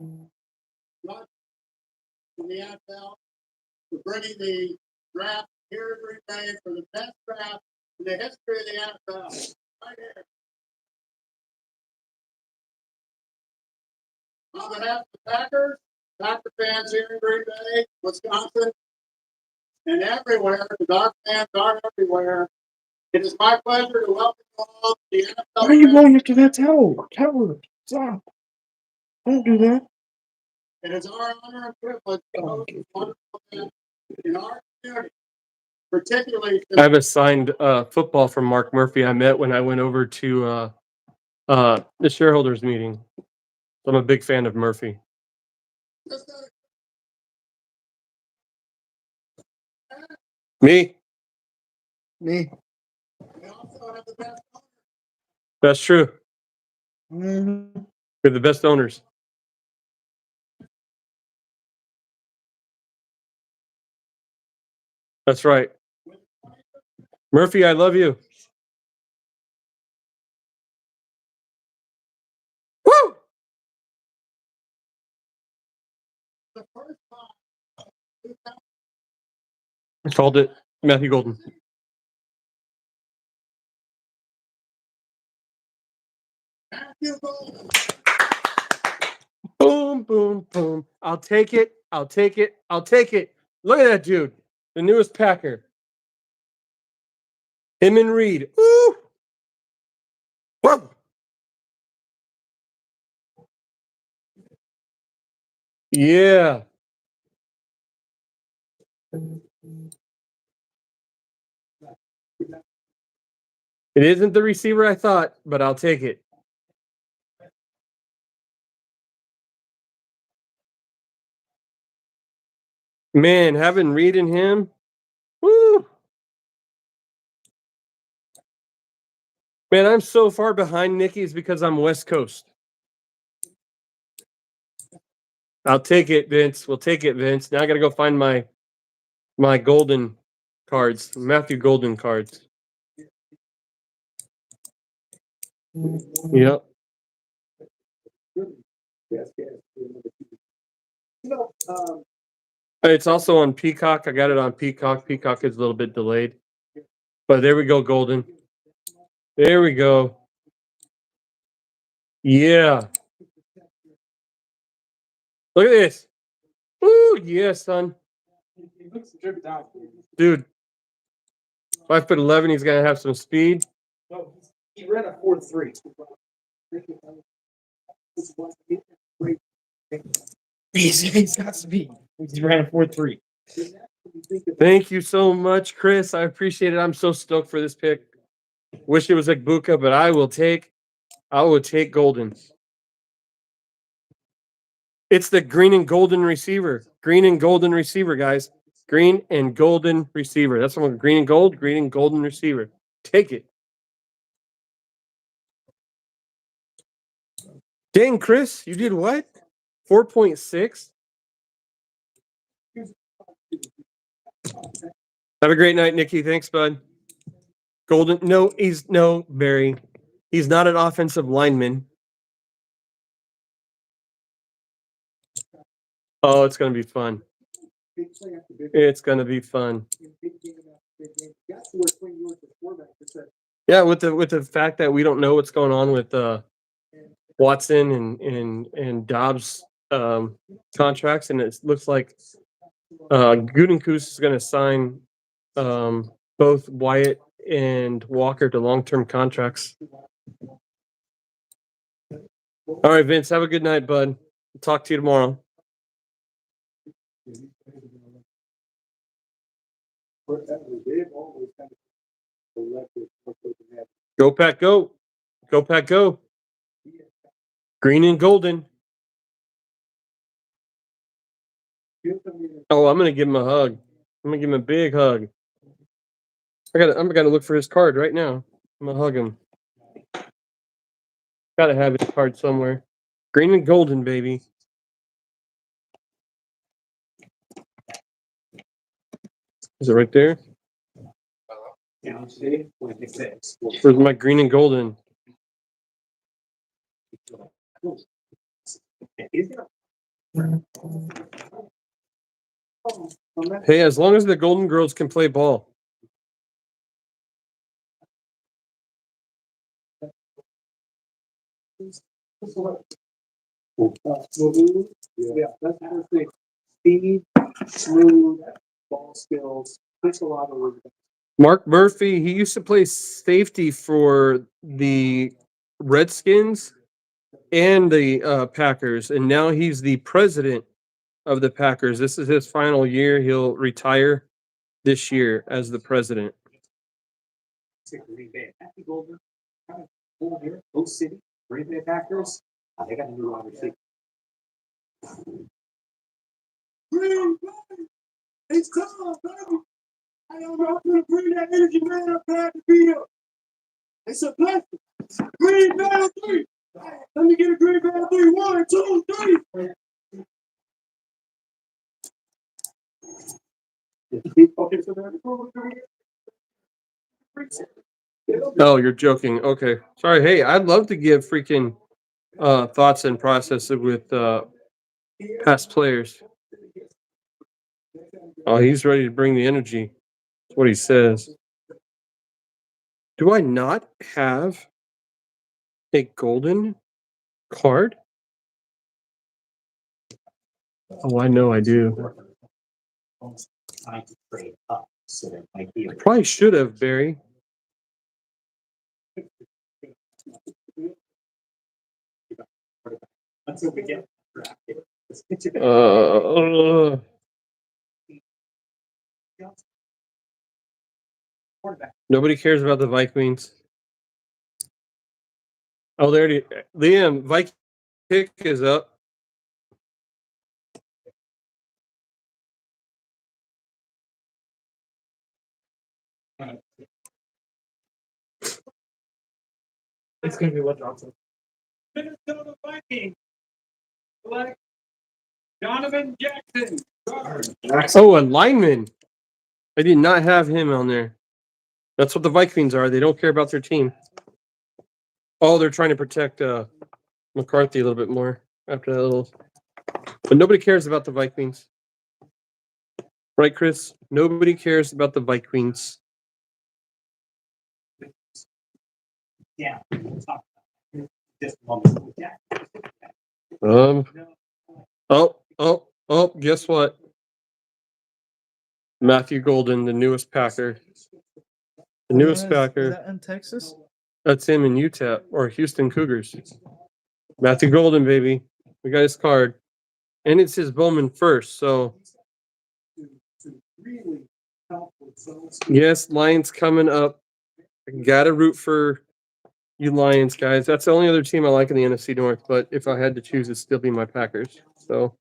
K: In the NFL, for bringing the draft here in Green Bay for the best draft in the history of the NFL. Right here. On behalf of the Packers, Packer fans here in Green Bay, Wisconsin, and everywhere, the Dog fans are everywhere. It is my pleasure to welcome you all to the NFL.
F: Why are you going into that tower? Tower, stop. Don't do that.
K: It is our honor and privilege to host this wonderful event in our community, particularly.
B: I have a signed football from Mark Murphy I met when I went over to the shareholders meeting. I'm a big fan of Murphy. Me?
F: Me.
K: We also have the best owner.
B: That's true.
F: Mm-hmm.
B: We're the best owners. That's right. Murphy, I love you. Woo!
K: The first time.
B: I called it Matthew Golden.
K: Matthew Golden.
B: Boom, boom, boom. I'll take it. I'll take it. I'll take it. Look at that dude. The newest Packer. Him and Reed. Ooh. Whoa. Yeah. It isn't the receiver I thought, but I'll take it. Man, having Reed and him. Woo. Man, I'm so far behind Nikki's because I'm West Coast. I'll take it, Vince. We'll take it, Vince. Now I got to go find my golden cards, Matthew Golden cards. Yep. It's also on Peacock. I got it on Peacock. Peacock is a little bit delayed. But there we go, Golden. There we go. Yeah. Look at this. Woo, yeah, son. Dude. 5'11", he's gonna have some speed.
F: No, he ran a 4.3. He's got speed. He ran a 4.3.
B: Thank you so much, Chris. I appreciate it. I'm so stoked for this pick. Wish it was like Buka, but I will take Golden. It's the green and golden receiver. Green and golden receiver, guys. Green and golden receiver. That's what green and gold, green and golden receiver. Take it. Dang, Chris, you did what? 4.6? Have a great night, Nikki. Thanks, bud. Golden. No, Barry. He's not an offensive lineman. Oh, it's going to be fun. It's going to be fun. Yeah, with the fact that we don't know what's going on with Watson and Dobbs contracts, and it looks like Gutekunst is going to sign both Wyatt and Walker to long-term contracts. All right, Vince, have a good night, bud. Talk to you tomorrow. Go Pack, go. Go Pack, go. Green and golden. Oh, I'm gonna give him a hug. I'm gonna give him a big hug. I'm gonna look for his card right now. I'm gonna hug him. Gotta have his card somewhere. Green and golden, baby. Is it right there? Where's my green and golden? Hey, as long as the Golden Girls can play ball.
A: Yeah, that's the thing. Speed, smooth, ball skills. Takes a lot of work.
B: Mark Murphy, he used to play safety for the Redskins and the Packers, and now he's the president of the Packers. This is his final year. He'll retire this year as the president.
A: Green Bay, Happy Golden, kind of cool here. Oak City, Green Bay Packers. They got a new wide receiver. Green Bay, it's time, baby. I don't know how to bring that energy, man. I'm glad to be here. It's a blessing. Green Bay 3. Let me get a Green Bay 3. 1, 2, 3.
B: Oh, you're joking. Okay. Sorry. Hey, I'd love to give freaking thoughts and processes with past players. Oh, he's ready to bring the energy. That's what he says. Do I not have a golden card? Oh, I know I do. I probably should have, Barry.
A: Until we get drafted.
B: Nobody cares about the Vikings. Oh, there it is. Liam, Viking pick is up.
A: It's going to be what Johnson. Minnesota Vikings. Select Donovan Jackson.
B: Oh, a lineman. I did not have him on there. That's what the Vikings are. They don't care about their team. Oh, they're trying to protect McCarthy a little bit more after that little. But nobody cares about the Vikings. Right, Chris? Nobody cares about the Vikings.
A: Yeah.
B: Guess what? Matthew Golden, the newest Packer. The newest Packer.
I: Is that in Texas?
B: That's him in Utah or Houston Cougars. Matthew Golden, baby. We got his card. And it's his Bowman first, so. Yes, Lions coming up. I gotta root for you Lions, guys. That's the only other team I like in the NFC North, but if I had to choose, it'd still be my Packers. So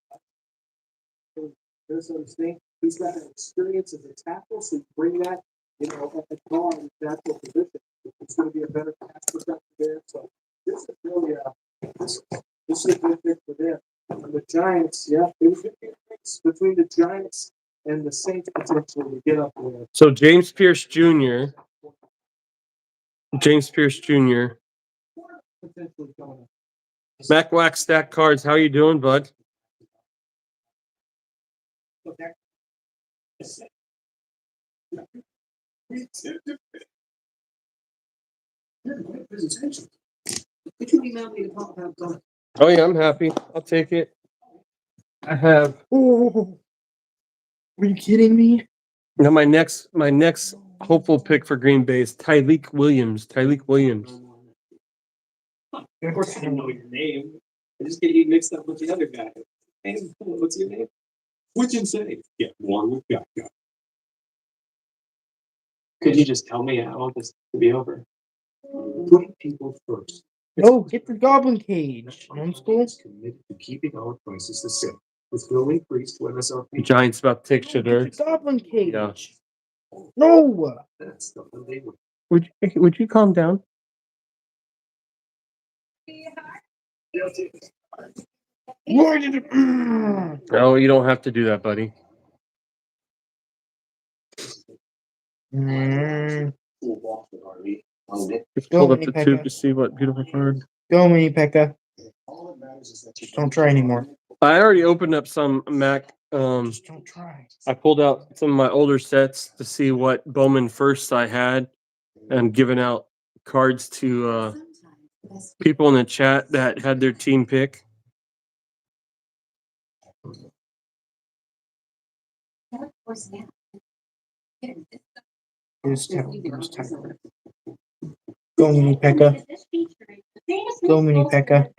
A: Minnesota's thing. He's got an experience as a tackle, so you bring that, at the guard, natural position. It's going to be a better pass protector there. So this is really this is a good pick for them. And the Giants, yeah, it was a good mix between the Giants and the Saints potentially to get up there.
B: So James Pierce Jr.
A: Potentially coming up.
B: Mac Wax Stack Cards. How you doing, bud?
A: Could you email me to talk about that?
B: Oh yeah, I'm happy. I'll take it. I have.
I: Oh, are you kidding me?
B: Now my next hopeful pick for Green Bay is Tyleek Williams.
A: Of course, I didn't know your name. I just get you mixed up with the other guy. Hey, what's your name? Which and say? Yeah, one guy. Could you just tell me I want this to be over? Putting people first.
I: No, get the goblin cage. Homeschool.
A: Committed to keeping our prices the same. With no increase to MSRP.
B: Giants about to take shit
I: Get
B: earth.
I: the goblin cage.
B: Yeah.
I: No.
A: That's the one they would.
B: Would you calm down?
I: Why did it?
B: No, you don't have to do that, buddy. Just pulled up the tube to see what beautiful card.
I: Go, Mini Pekka. Just don't try anymore.
B: I already opened up some Mac.
I: Just don't try.
B: I pulled out some of my older sets to see what Bowman firsts I had, and giving out cards to people in the chat that had their team pick.
I: Here's Go, Mini Pekka. Go, Mini Pekka.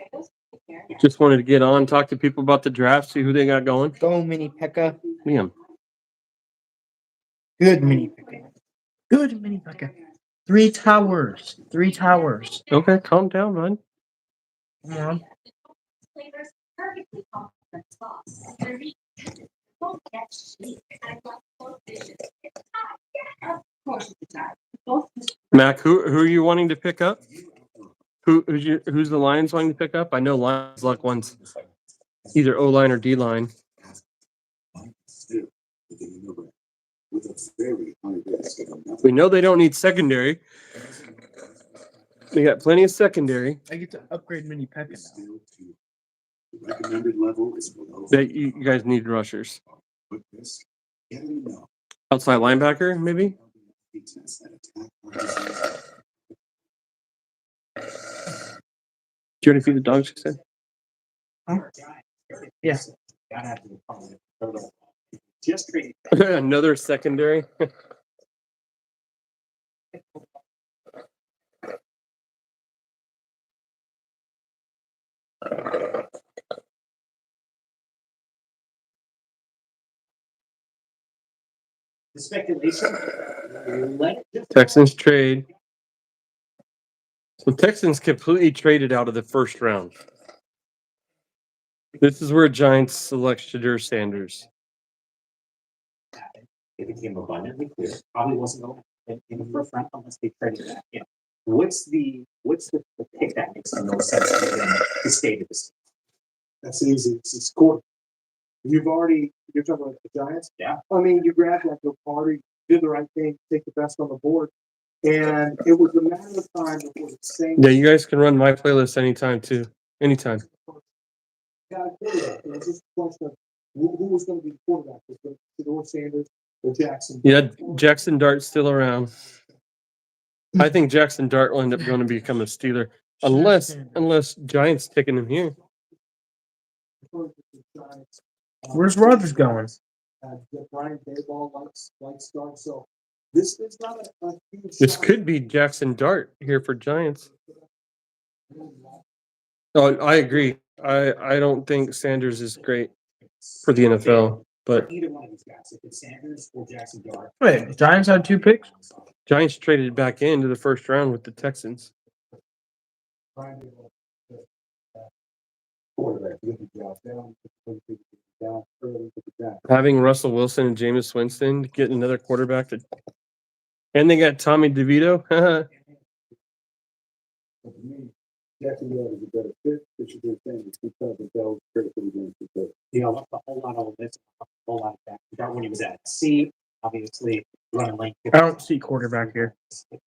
B: Just wanted to get on, talk to people about the draft, see who they got going.
I: Go, Mini Pekka.
B: Liam.
I: Good, Mini Pekka. Good, Mini Pekka. 3 towers. 3 towers.
B: Okay, calm down, bud.
I: Come on.
B: Mac, who are you wanting to pick up? Who's the Lions wanting to pick up? I know Lions luck wants either O line or D line. We know they don't need secondary. They got plenty of secondary.
I: I get to upgrade Mini Pekka now.
B: That you guys need rushers. Outside linebacker, maybe? Do you want to feed the dogs, you said?
I: Huh? Yeah.
B: Another secondary.
A: The speculation.
B: Texans trade. So Texans completely traded out of the first round. This is where Giants select Shadur Sanders.
A: It became abundantly clear. Probably wasn't open in the first round unless they traded that. Yeah. What's the pick that makes no sense to stay to this? That's easy. It's court. You're talking about the Giants? Yeah. I mean, you grabbed that to party, did the right thing, take the best on the board. And it was a matter of time before the same.
B: Yeah, you guys can run my playlist anytime too. Anytime.
A: Yeah, it was just a question of who was going to be the quarterback. Was it Shador Sanders or Jackson?
B: Yeah, Jackson Dart's still around. I think Jackson Dart will end up going to become a Steeler. Unless Giants taking him here.
I: Where's Rodgers going?
A: Brian Dayball likes Dart. So this is not a huge.
B: This could be Jackson Dart here for Giants. Oh, I agree. I don't think Sanders is great for the NFL, but
A: Either one of these guys, if it's Sanders or Jackson Dart.
I: Wait, Giants had 2 picks?
B: Giants traded back into the first round with the Texans.
A: Yeah, early with the draft.
B: Having Russell Wilson and Jameis Winston get another quarterback to, and they got Tommy DeVito.
A: But to me, Jacksonville is a better fit, which is a good thing. It's because of those critical games.
L: You know, a whole lot of this, a whole lot of that. That when he was at C, obviously running lane.
F: I don't see quarterback here.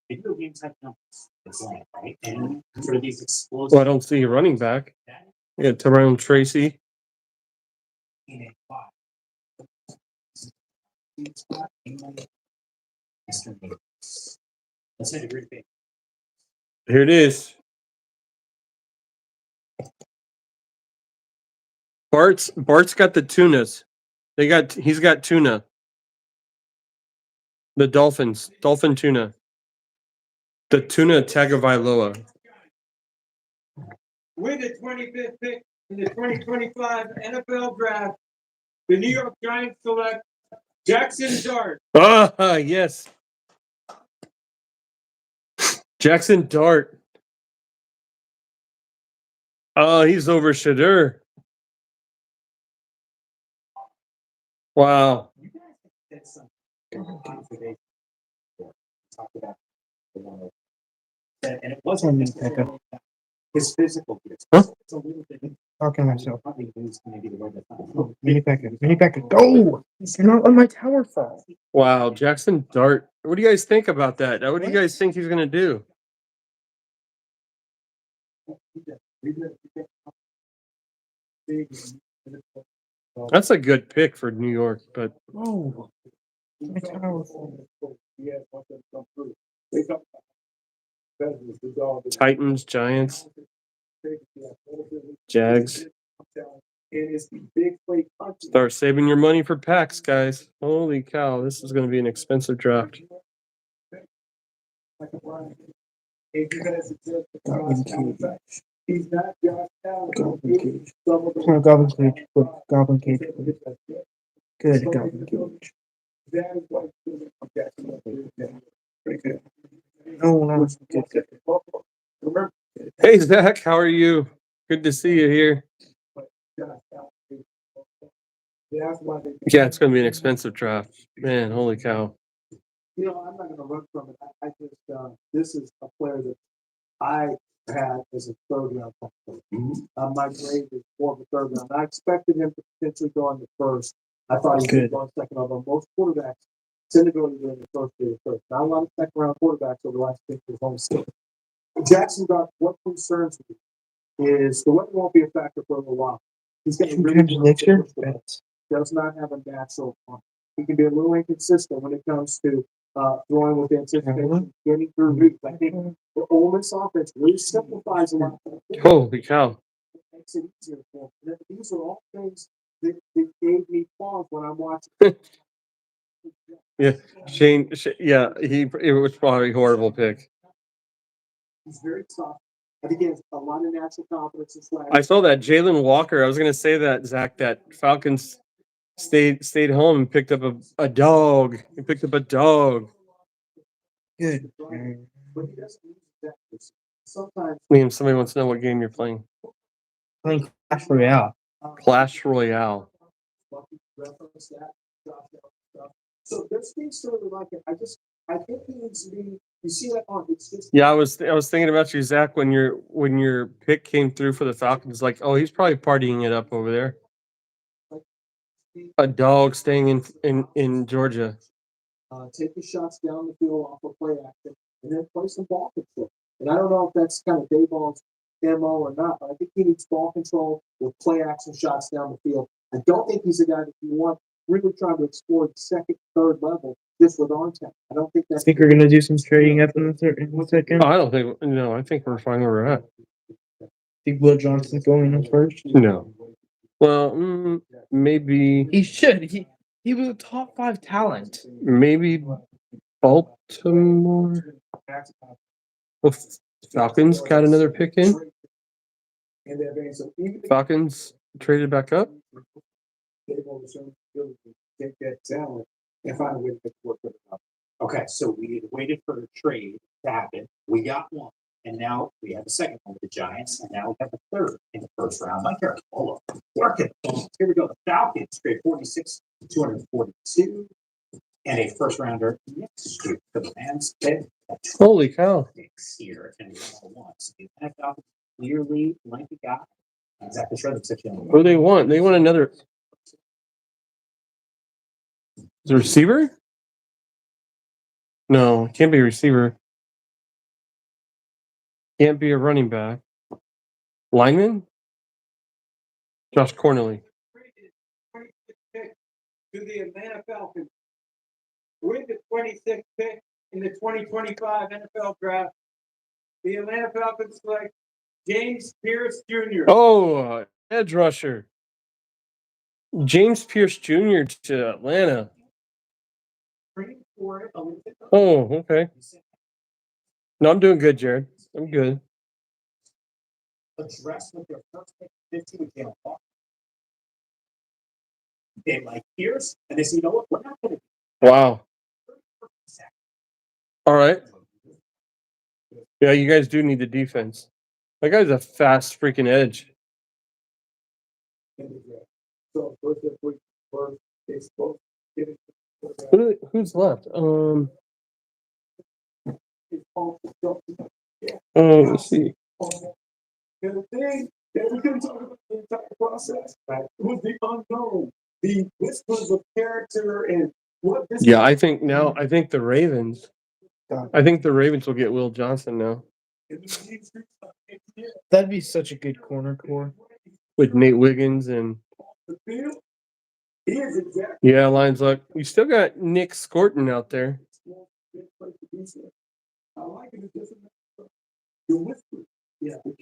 L: Video games have numbers. It's like, right? And for these explosive.
B: Well, I don't see a running back. Yeah, Tyrone Tracy.
L: in a five. Let's say a great thing.
B: Here it is. Bart's got the tunas. He's got tuna. The dolphin tuna. The tuna Tagovailoa.
K: With the 25th pick in the 2025 NFL Draft, the New York Giants select Jackson Dart.
B: Ah, yes. Jackson Dart. Oh, he's over Shadur. Wow.
L: That's some confidence. Talk about and it wasn't his physical gifts.
B: Huh?
L: It's a little bit.
F: Talking to myself.
L: Probably lose maybe the way that.
F: Mini packet, go! You're not on my tower fall.
B: Wow, Jackson Dart. What do you guys think about that? What do you guys think he's gonna do? That's a good pick for New York, but
F: Oh, my tower fall.
B: Titans, Giants, Jags. Start saving your money for packs, guys. Holy cow, this is going to be an expensive draft.
A: He's not Josh Allen.
F: Goblin cage. Goblin cage. Good goblin cage. No, no, good.
B: Hey, Zach, how are you? Good to see you here. Yeah, it's going to be an expensive draft. Man, holy cow.
A: You know, I'm not going to run from it. I just, this is a player that I had as a third round pick. My grade is more of a third round. I expected him to potentially go in the first. I thought he would go in second, although most quarterbacks tend to go in the first or the third. Not a lot of second round quarterbacks over the last 10 years on six. Jackson Dart, what concerns me is the weather won't be a factor for a little while. He's got does not have a natural arm. He can be a little inconsistent when it comes to throwing with anticipation, getting through reads. I think the Ole Miss offense really simplifies a lot.
B: Holy cow.
A: It makes it easier for him. These are all things that gave me pause when I'm watching.
B: Yeah, Shane. Yeah, it was probably a horrible pick.
A: He's very tough. I think he has a lot of natural confidence and swag.
B: I saw that Jalen Walker. I was going to say that, Zach, that Falcons stayed home and picked up a dog. He picked up a dog.
F: Good.
A: But he doesn't use that. Sometimes
B: Liam, somebody wants to know what game you're playing.
F: Playing Clash Royale.
B: Clash Royale.
A: So there's things sort of like it. I think he needs to be. You see that on? It's just.
B: Yeah, I was thinking about you, Zach, when your pick came through for the Falcons. Like, oh, he's probably partying it up over there. A dog staying in Georgia.
A: Take your shots down the field off of play action, and then play some ball control. And I don't know if that's kind of Dayball's MO or not, but I think he needs ball control with play action shots down the field. I don't think he's a guy that you want really trying to explore the second, third level just with arm talent. I don't think that's.
F: I think we're gonna do some trading up in the second.
B: Oh, I don't think. No, I think we're fine where we're at.
F: Think Will Johnson's going in first?
B: No. Well, maybe.
F: He should. He was a top 5 talent.
B: Maybe Baltimore. Well, Falcons got another pick in. Falcons traded back up.
A: Take that talent and find a way to make it work.
L: Okay, so we waited for a trade to happen. We got one. And now we have the second one with the Giants, and now we have the third in the first round. Mike Garafolo working. Here we go. The Falcons trade 46 to 242, and a first rounder next to the Rams.
B: Holy cow!
L: Here and one. So the Falcons clearly like the guy. Exactly sure that's
B: What do they want? They want another. Is it a receiver? No, it can't be a receiver. Can't be a running back. Lineman? Josh Cornelly.
K: To the Atlanta Falcons with the 26th pick in the 2025 NFL Draft. The Atlanta Falcons select James Pierce Jr.
B: Oh, edge rusher. James Pierce Jr. to Atlanta. Oh, okay. No, I'm doing good, Jared. I'm good.
L: Address with their first pick 50 with Jalen Hawk. They like Pierce, and they say, you know what, we're not going to.
B: Wow. All right. Yeah, you guys do need the defense. That guy's a fast freaking edge. Who's left? Let's see.
K: And the thing that we couldn't talk about the entire process, right? It was the unknown, the whispers of character and what this.
B: Yeah, I think the Ravens. I think the Ravens will get Will Johnson now.
F: That'd be such a good corner core.
B: With Nate Wiggins and yeah, lines up. You still got Nick Scorton out there.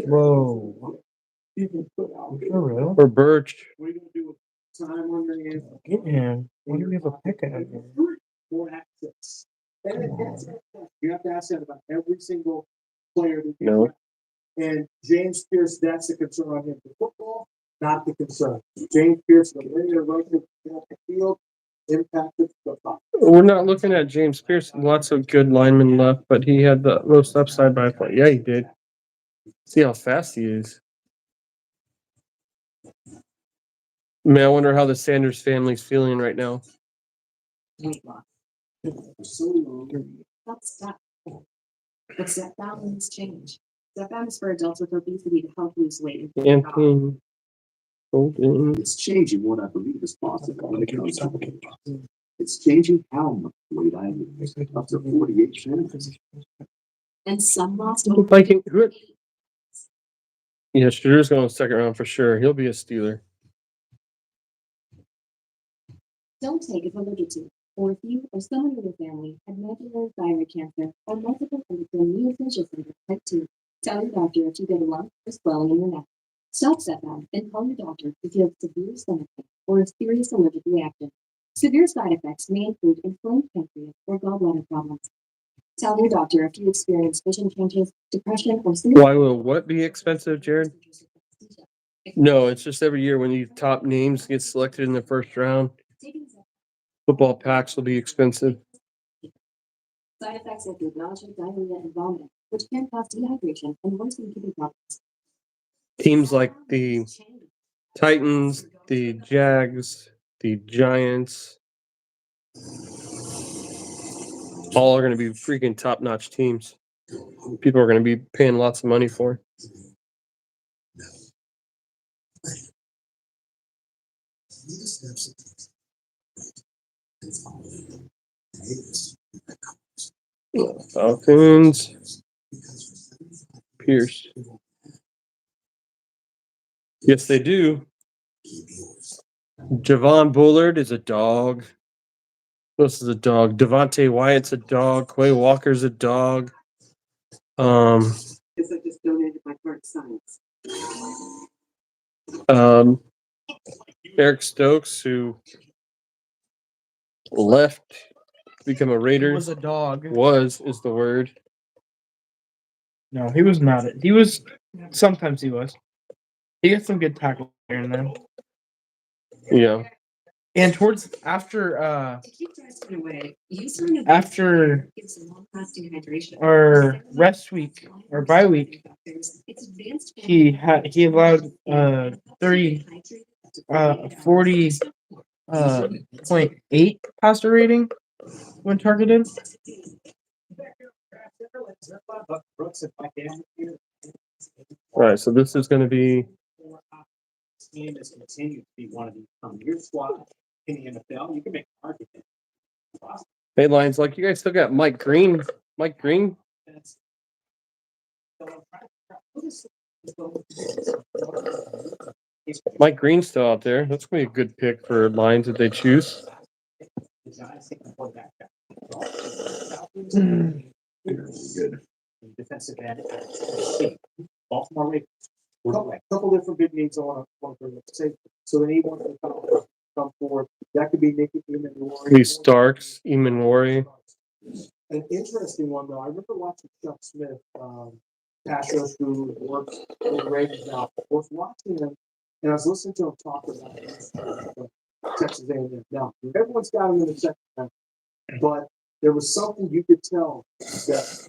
F: Whoa. For real?
B: Or Birch.
F: Get him. Why do we have a pick out here?
A: You have to ask that about every single player.
B: No.
A: And James Pierce, that's the concern on him. The football, not the concern. James Pierce, the linear right in the field, impacted the fight.
B: We're not looking at James Pierce. Lots of good linemen left, but he had the most upside by far. Yeah, he did. See how fast he is. Man, I wonder how the Sanders family's feeling right now.
H: Weight loss. That's step. But step balance change. Step balance for adults with obesity to help lose weight.
B: Anthony Golden.
M: It's changing what I believe is possible when it comes to weight loss. It's changing how much weight I lose, up to 48 pounds.
H: And some lost
B: Viking. Yeah, Shadur's going second round for sure. He'll be a Steeler.
H: Don't take it for liberty. Or if you or someone in your family had medullary thyroid cancer or multiple endocrine neoplasia type 2, tell your doctor if you get a lump or swelling in your neck. Stop setback and call your doctor if you have severe stomach pain or a serious allergic reaction. Severe side effects may include inflamed pancreas or gallbladder problems. Tell your doctor if you experience vision changes, depression, or
B: Why will what be expensive, Jared? No, it's just every year when these top names get selected in the first round, football packs will be expensive.
H: Side effects include nausea, diarrhea, and vomiting, which can cause dehydration and worsen kidney problems.
B: Teams like the Titans, the Jags, the Giants, all are going to be freaking top-notch teams. People are going to be paying lots of money for. Falcons. Pierce. Yes, they do. Javon Bullard is a dog. This is a dog. Devontae Wyatt's a dog. Quay Walker's a dog.
H: Because I just donated my part science.
B: Eric Stokes, who left to become a Raider.
F: He was a dog.
B: Is the word.
F: No, he was not. He was. Sometimes he was. He got some good tackle here and there.
B: Yeah.
F: And towards after
H: To keep dry skin away, use one of
F: after
H: gives long-lasting hydration.
F: our rest week or bye week,
H: It's advanced.
F: he allowed 40.8 pasta rating when targeted.
B: All right, so this is going to be
L: Team has continued to be one of the premier squads in the NFL. You can make an argument.
B: Hey, Lions, like you guys still got Mike Green. Mike Green. Mike Green's still out there. That's gonna be a good pick for Lions if they choose.
L: Good. Defensive end. Baltimore Ravens.
A: Couple different big needs I want to bring up. Say, so they need one to come forward. That could be Nicky Eamon.
B: These Starks, Eamon Worry.
A: An interesting one though. I remember watching Chuck Smith, pass rush who works for the Ravens now. I was watching him and I was listening to him talk about Texas A&M. Now everyone's got him in the second half, but there was something you could tell that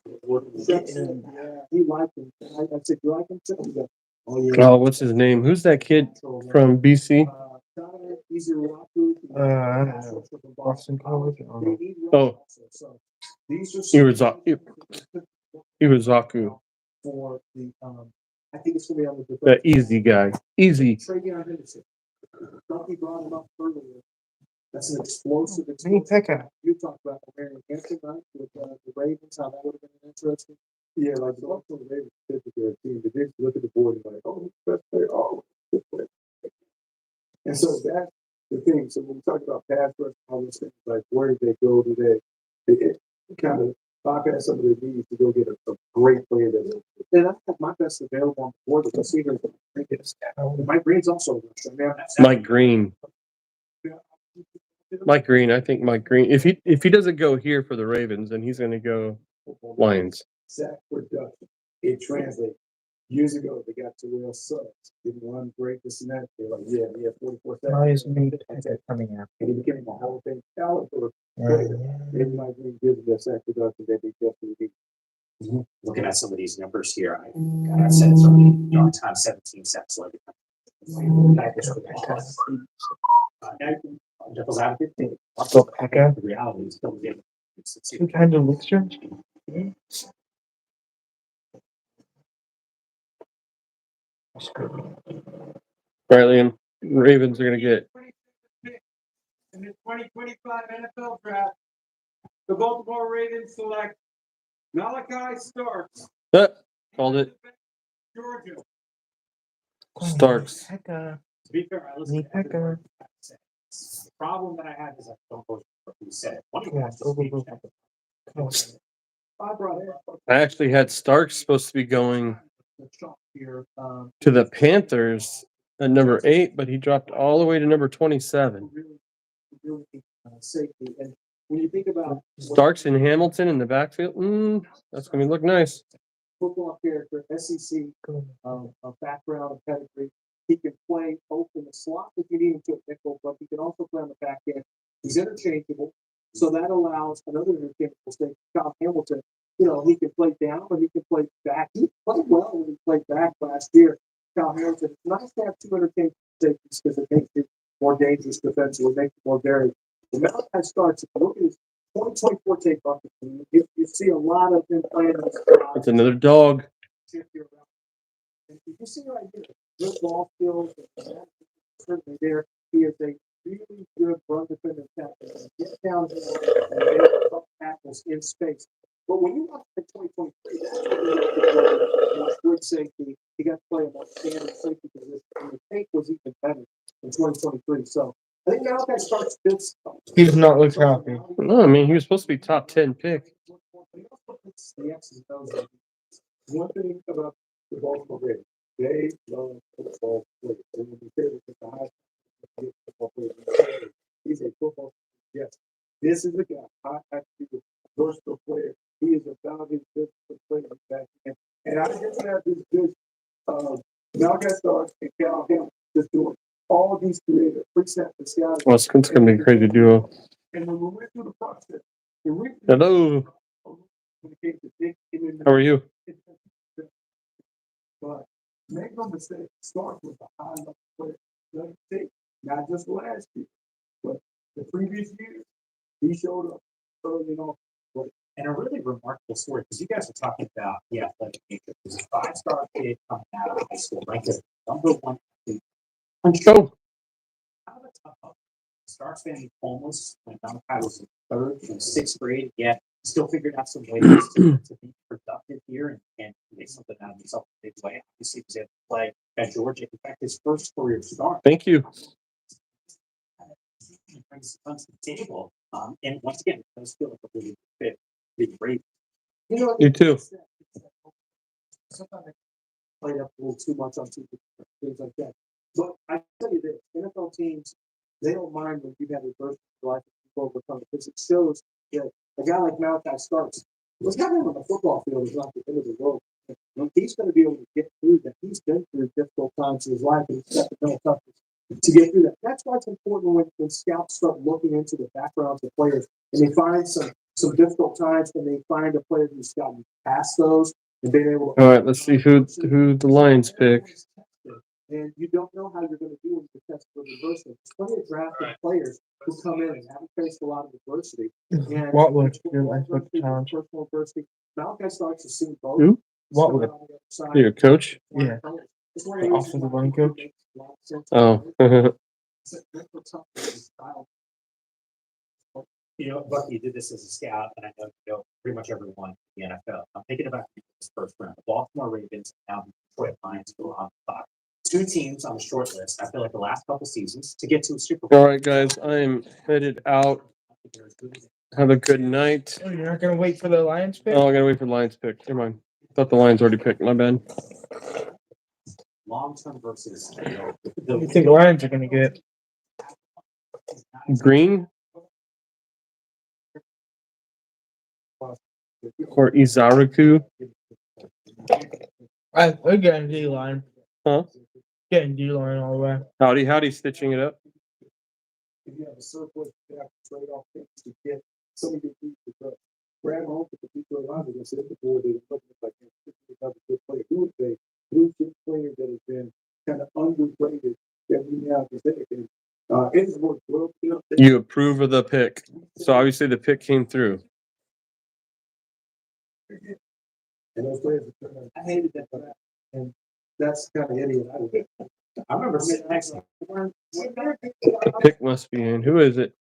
A: he liked him. I said, "You like him too?" He goes, "Oh yeah."
B: Oh, what's his name? Who's that kid from BC?
F: I don't know. Boston College. I don't know.
B: Oh, Iwazaku.
A: For the, I think it's gonna be on the
B: That easy guy. Easy.
A: Travion Henderson. Duffy brought him up earlier. That's an explosive.
F: Pekka.
A: You talked about Marion Hampton, right? With the Ravens, how that would have been interesting. Yeah, like the up to the Ravens fit with their team. They didn't look at the board and like, oh, the best player, oh, good player. And so that's the thing. So when we talk about pass rush, all those things, like where did they go today? They kind of bypass some of their needs to go get a great player that. And I have my best available on the board. The receiver, Mike Green's also.
B: Mike Green. Mike Green. I think Mike Green. If he doesn't go here for the Ravens, then he's going to go Lions.
A: Sack production. It translates. Years ago, they got to Will Suggs. Didn't run great, this and that. They're like, yeah, 44 seconds.
F: Why is me coming out?
A: And he became a Hall of Fame caliber player. Maybe Mike Green gives them that sack production that they definitely need.
L: Looking at some of these numbers here, I said it's already dark time 17 sacks later. Devil's advocate.
F: So Pekka.
L: The reality is still good.
F: Two kinds of mixture.
B: Right, Liam. Ravens are going to get.
K: In the 2025 NFL draft, the Baltimore Ravens select Malachi Starks.
B: Called it.
K: Georgia.
B: Starks.
F: Pekka.
L: To be fair, I listened to
F: Pekka.
L: the problem that I had is I don't know what you said. One of
F: Come
L: you
F: on,
L: guys
F: go,
L: just
F: go,
L: gave
F: go.
L: that.
F: Come on.
B: I actually had Starks supposed to be going to the Panthers at number 8, but he dropped all the way to number 27.
A: Safety. And when you think about
B: Starks and Hamilton in the backfield, that's going to look nice.
A: Football character, SEC background and pedigree, he can play both in the slot if you need him to nickel, but he can also play on the back end. He's interchangeable, so that allows another interchangeable state. Kyle Hamilton, he can play down or he can play back. He played well when he played back last year. Kyle Hamilton, it's nice to have two interchangeable safeties because it makes you more dangerous defensively, makes you more varied. The Malachi Starks, if you look at his 2024 tape off the team, you see a lot of him playing.
B: That's another dog.
A: You see right here, good ball skills, certainly there. He is a really good run defender. Get down there and make up tackles in space. But when you watch the 2023, good safety, he got to play a more standard safety position. And the tape was even better in 2023. So I think Malachi Starks fits.
F: He does not look happy.
B: No, I mean, he was supposed to be top 10 pick.
A: The X's and O's. One thing about the Baltimore Ravens, they love football players. And when you say this is the highest football player, he's a football player. Yes, this is a guy. I actually a versatile player. He is about his physical player back end. And I just have this Malachi Starks and Cal Hamilton just doing all these creative quick snap the scout.
B: Well, it's gonna be a crazy duo.
A: And when we went through the process, and we
B: Hello. How are you?
A: But make no mistake, start with a high level player. Let it take, not just last year, but the previous years. He showed up early on.
L: And a really remarkable story, because you guys are talking about the athletic nature. There's a 5-star kid coming out of high school, ranked as number 1 athlete.
B: Go.
L: How of a tough up. Starts being homeless when Malachi was in 3rd and 6th grade, yet still figured out some ways to be productive here and make something out of himself in a big way. Obviously, he was able to play at Georgia. In fact, his first career start.
B: Thank you.
L: He brings tons to the table. And once again, it does feel like a really fit. Big great.
B: You too.
A: Sometimes I played up a little too much on TV, things like that. But I tell you this, NFL teams, they don't mind when you have adversity in life and you overcome it, because it shows that a guy like Malachi Starks, what's happening on the football field is not the end of the world. And he's going to be able to get through that. He's been through difficult times in his life, and he's got the mental toughness to get through that. That's why it's important when scouts start looking into the backgrounds of players and they find some difficult times and they find a player who's gotten past those and been able to.
B: All right, let's see who the Lions pick.
A: And you don't know how you're going to do when you test for adversity. There's plenty of drafted players who come in and haven't faced a lot of adversity. And
F: Watwood, your life challenge.
A: personal adversity. Malachi Starks has seen both.
B: Who?
F: Watwood.
B: Your coach?
F: Yeah. The offensive line coach.
B: Oh.
L: You know, Bucky did this as a scout, and I know pretty much everyone in the NFL. I'm thinking about this first round. The Baltimore Ravens and now the Detroit Lions go on the top. 2 teams on the short list. I feel like the last couple seasons to get to a Super Bowl.
B: All right, guys, I am headed out. Have a good night.
F: Oh, you're not gonna wait for the Lions pick?
B: Oh, I gotta wait for the Lions pick. Never mind. Thought the Lions already picked. My bad.
L: Long term versus
F: What do you think the Lions are gonna get?
B: Green or Izaraku?
F: We're getting D-line.
B: Huh?
F: Getting D-line all the way.
B: Howdy, stitching it up.
A: If you have a surplus, you have to trade off things to get some of your people to grab home with the Detroit Lions and sit at the board. They look like another good player. Who is a blue chip player that has been kind of underrated that we now today? It is worth well.
B: You approve of the pick. So obviously the pick came through.
A: And those players, I hated that for that. And that's kind of idiot. I remember sitting next to him.
B: The pick must be in. Who is it?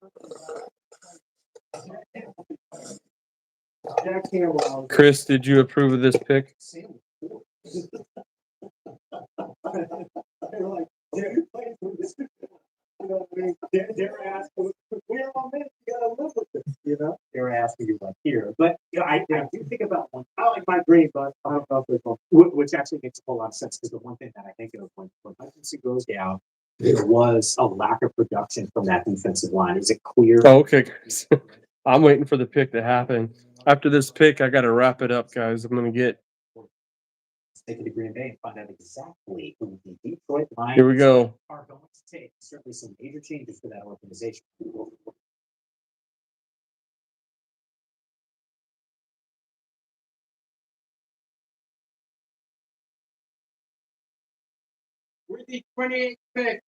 A: Jack Campbell.
B: Chris, did you approve of this pick?
A: They're asking, we're on this, you gotta live with it, you know?
L: They're asking you like here, but you know, I do think about one.
A: I like my green, but I don't know if they're going.
L: Which actually makes a whole lot of sense because the one thing that I think of when Hutchinson goes down, there was a lack of production from that defensive line. Is it clear?
B: Oh, okay, guys. I'm waiting for the pick to happen. After this pick, I got to wrap it up, guys. I'm going to get.
L: Take it to Green Bay and find out exactly who the Detroit Lions
B: Here we go.
L: are going to take. Certainly some major changes for that organization.
K: With the 28th pick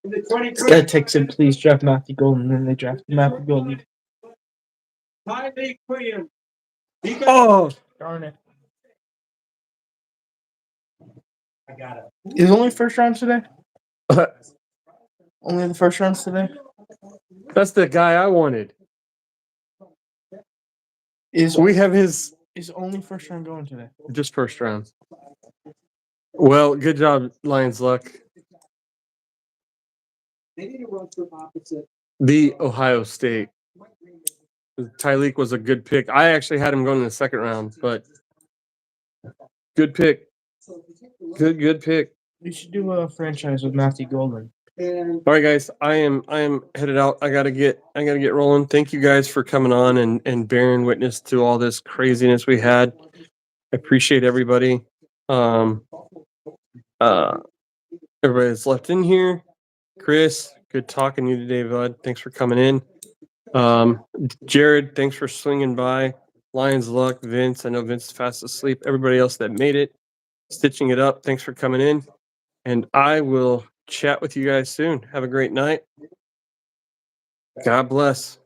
K: in the 2020.
F: That takes him, please draft Matthew Golden, and then they draft Matthew Golden.
K: Tylee Williams.
F: Oh, darn it.
L: I got it.
F: Is only first rounds today? Only the first rounds today?
B: That's the guy I wanted. We have his.
F: Is only first round going today?
B: Just first round. Well, good job, Lions Luck.
A: They need to run from opposite.
B: The Ohio State. Tyleek was a good pick. I actually had him going in the second round, but good pick. Good pick.
F: We should do a franchise with Matthew Golden.
B: All right, guys. I am headed out. I gotta get rolling. Thank you guys for coming on and bearing witness to all this craziness we had. I appreciate everybody. Everybody that's left in here. Chris, Good talking to you today, bud. Thanks for coming in. Jared, thanks for swinging by. Lions Luck, Vince. I know Vince is fast asleep. Everybody else that made it, stitching it up. Thanks for coming in. And I will chat with you guys soon. Have a great night. God bless.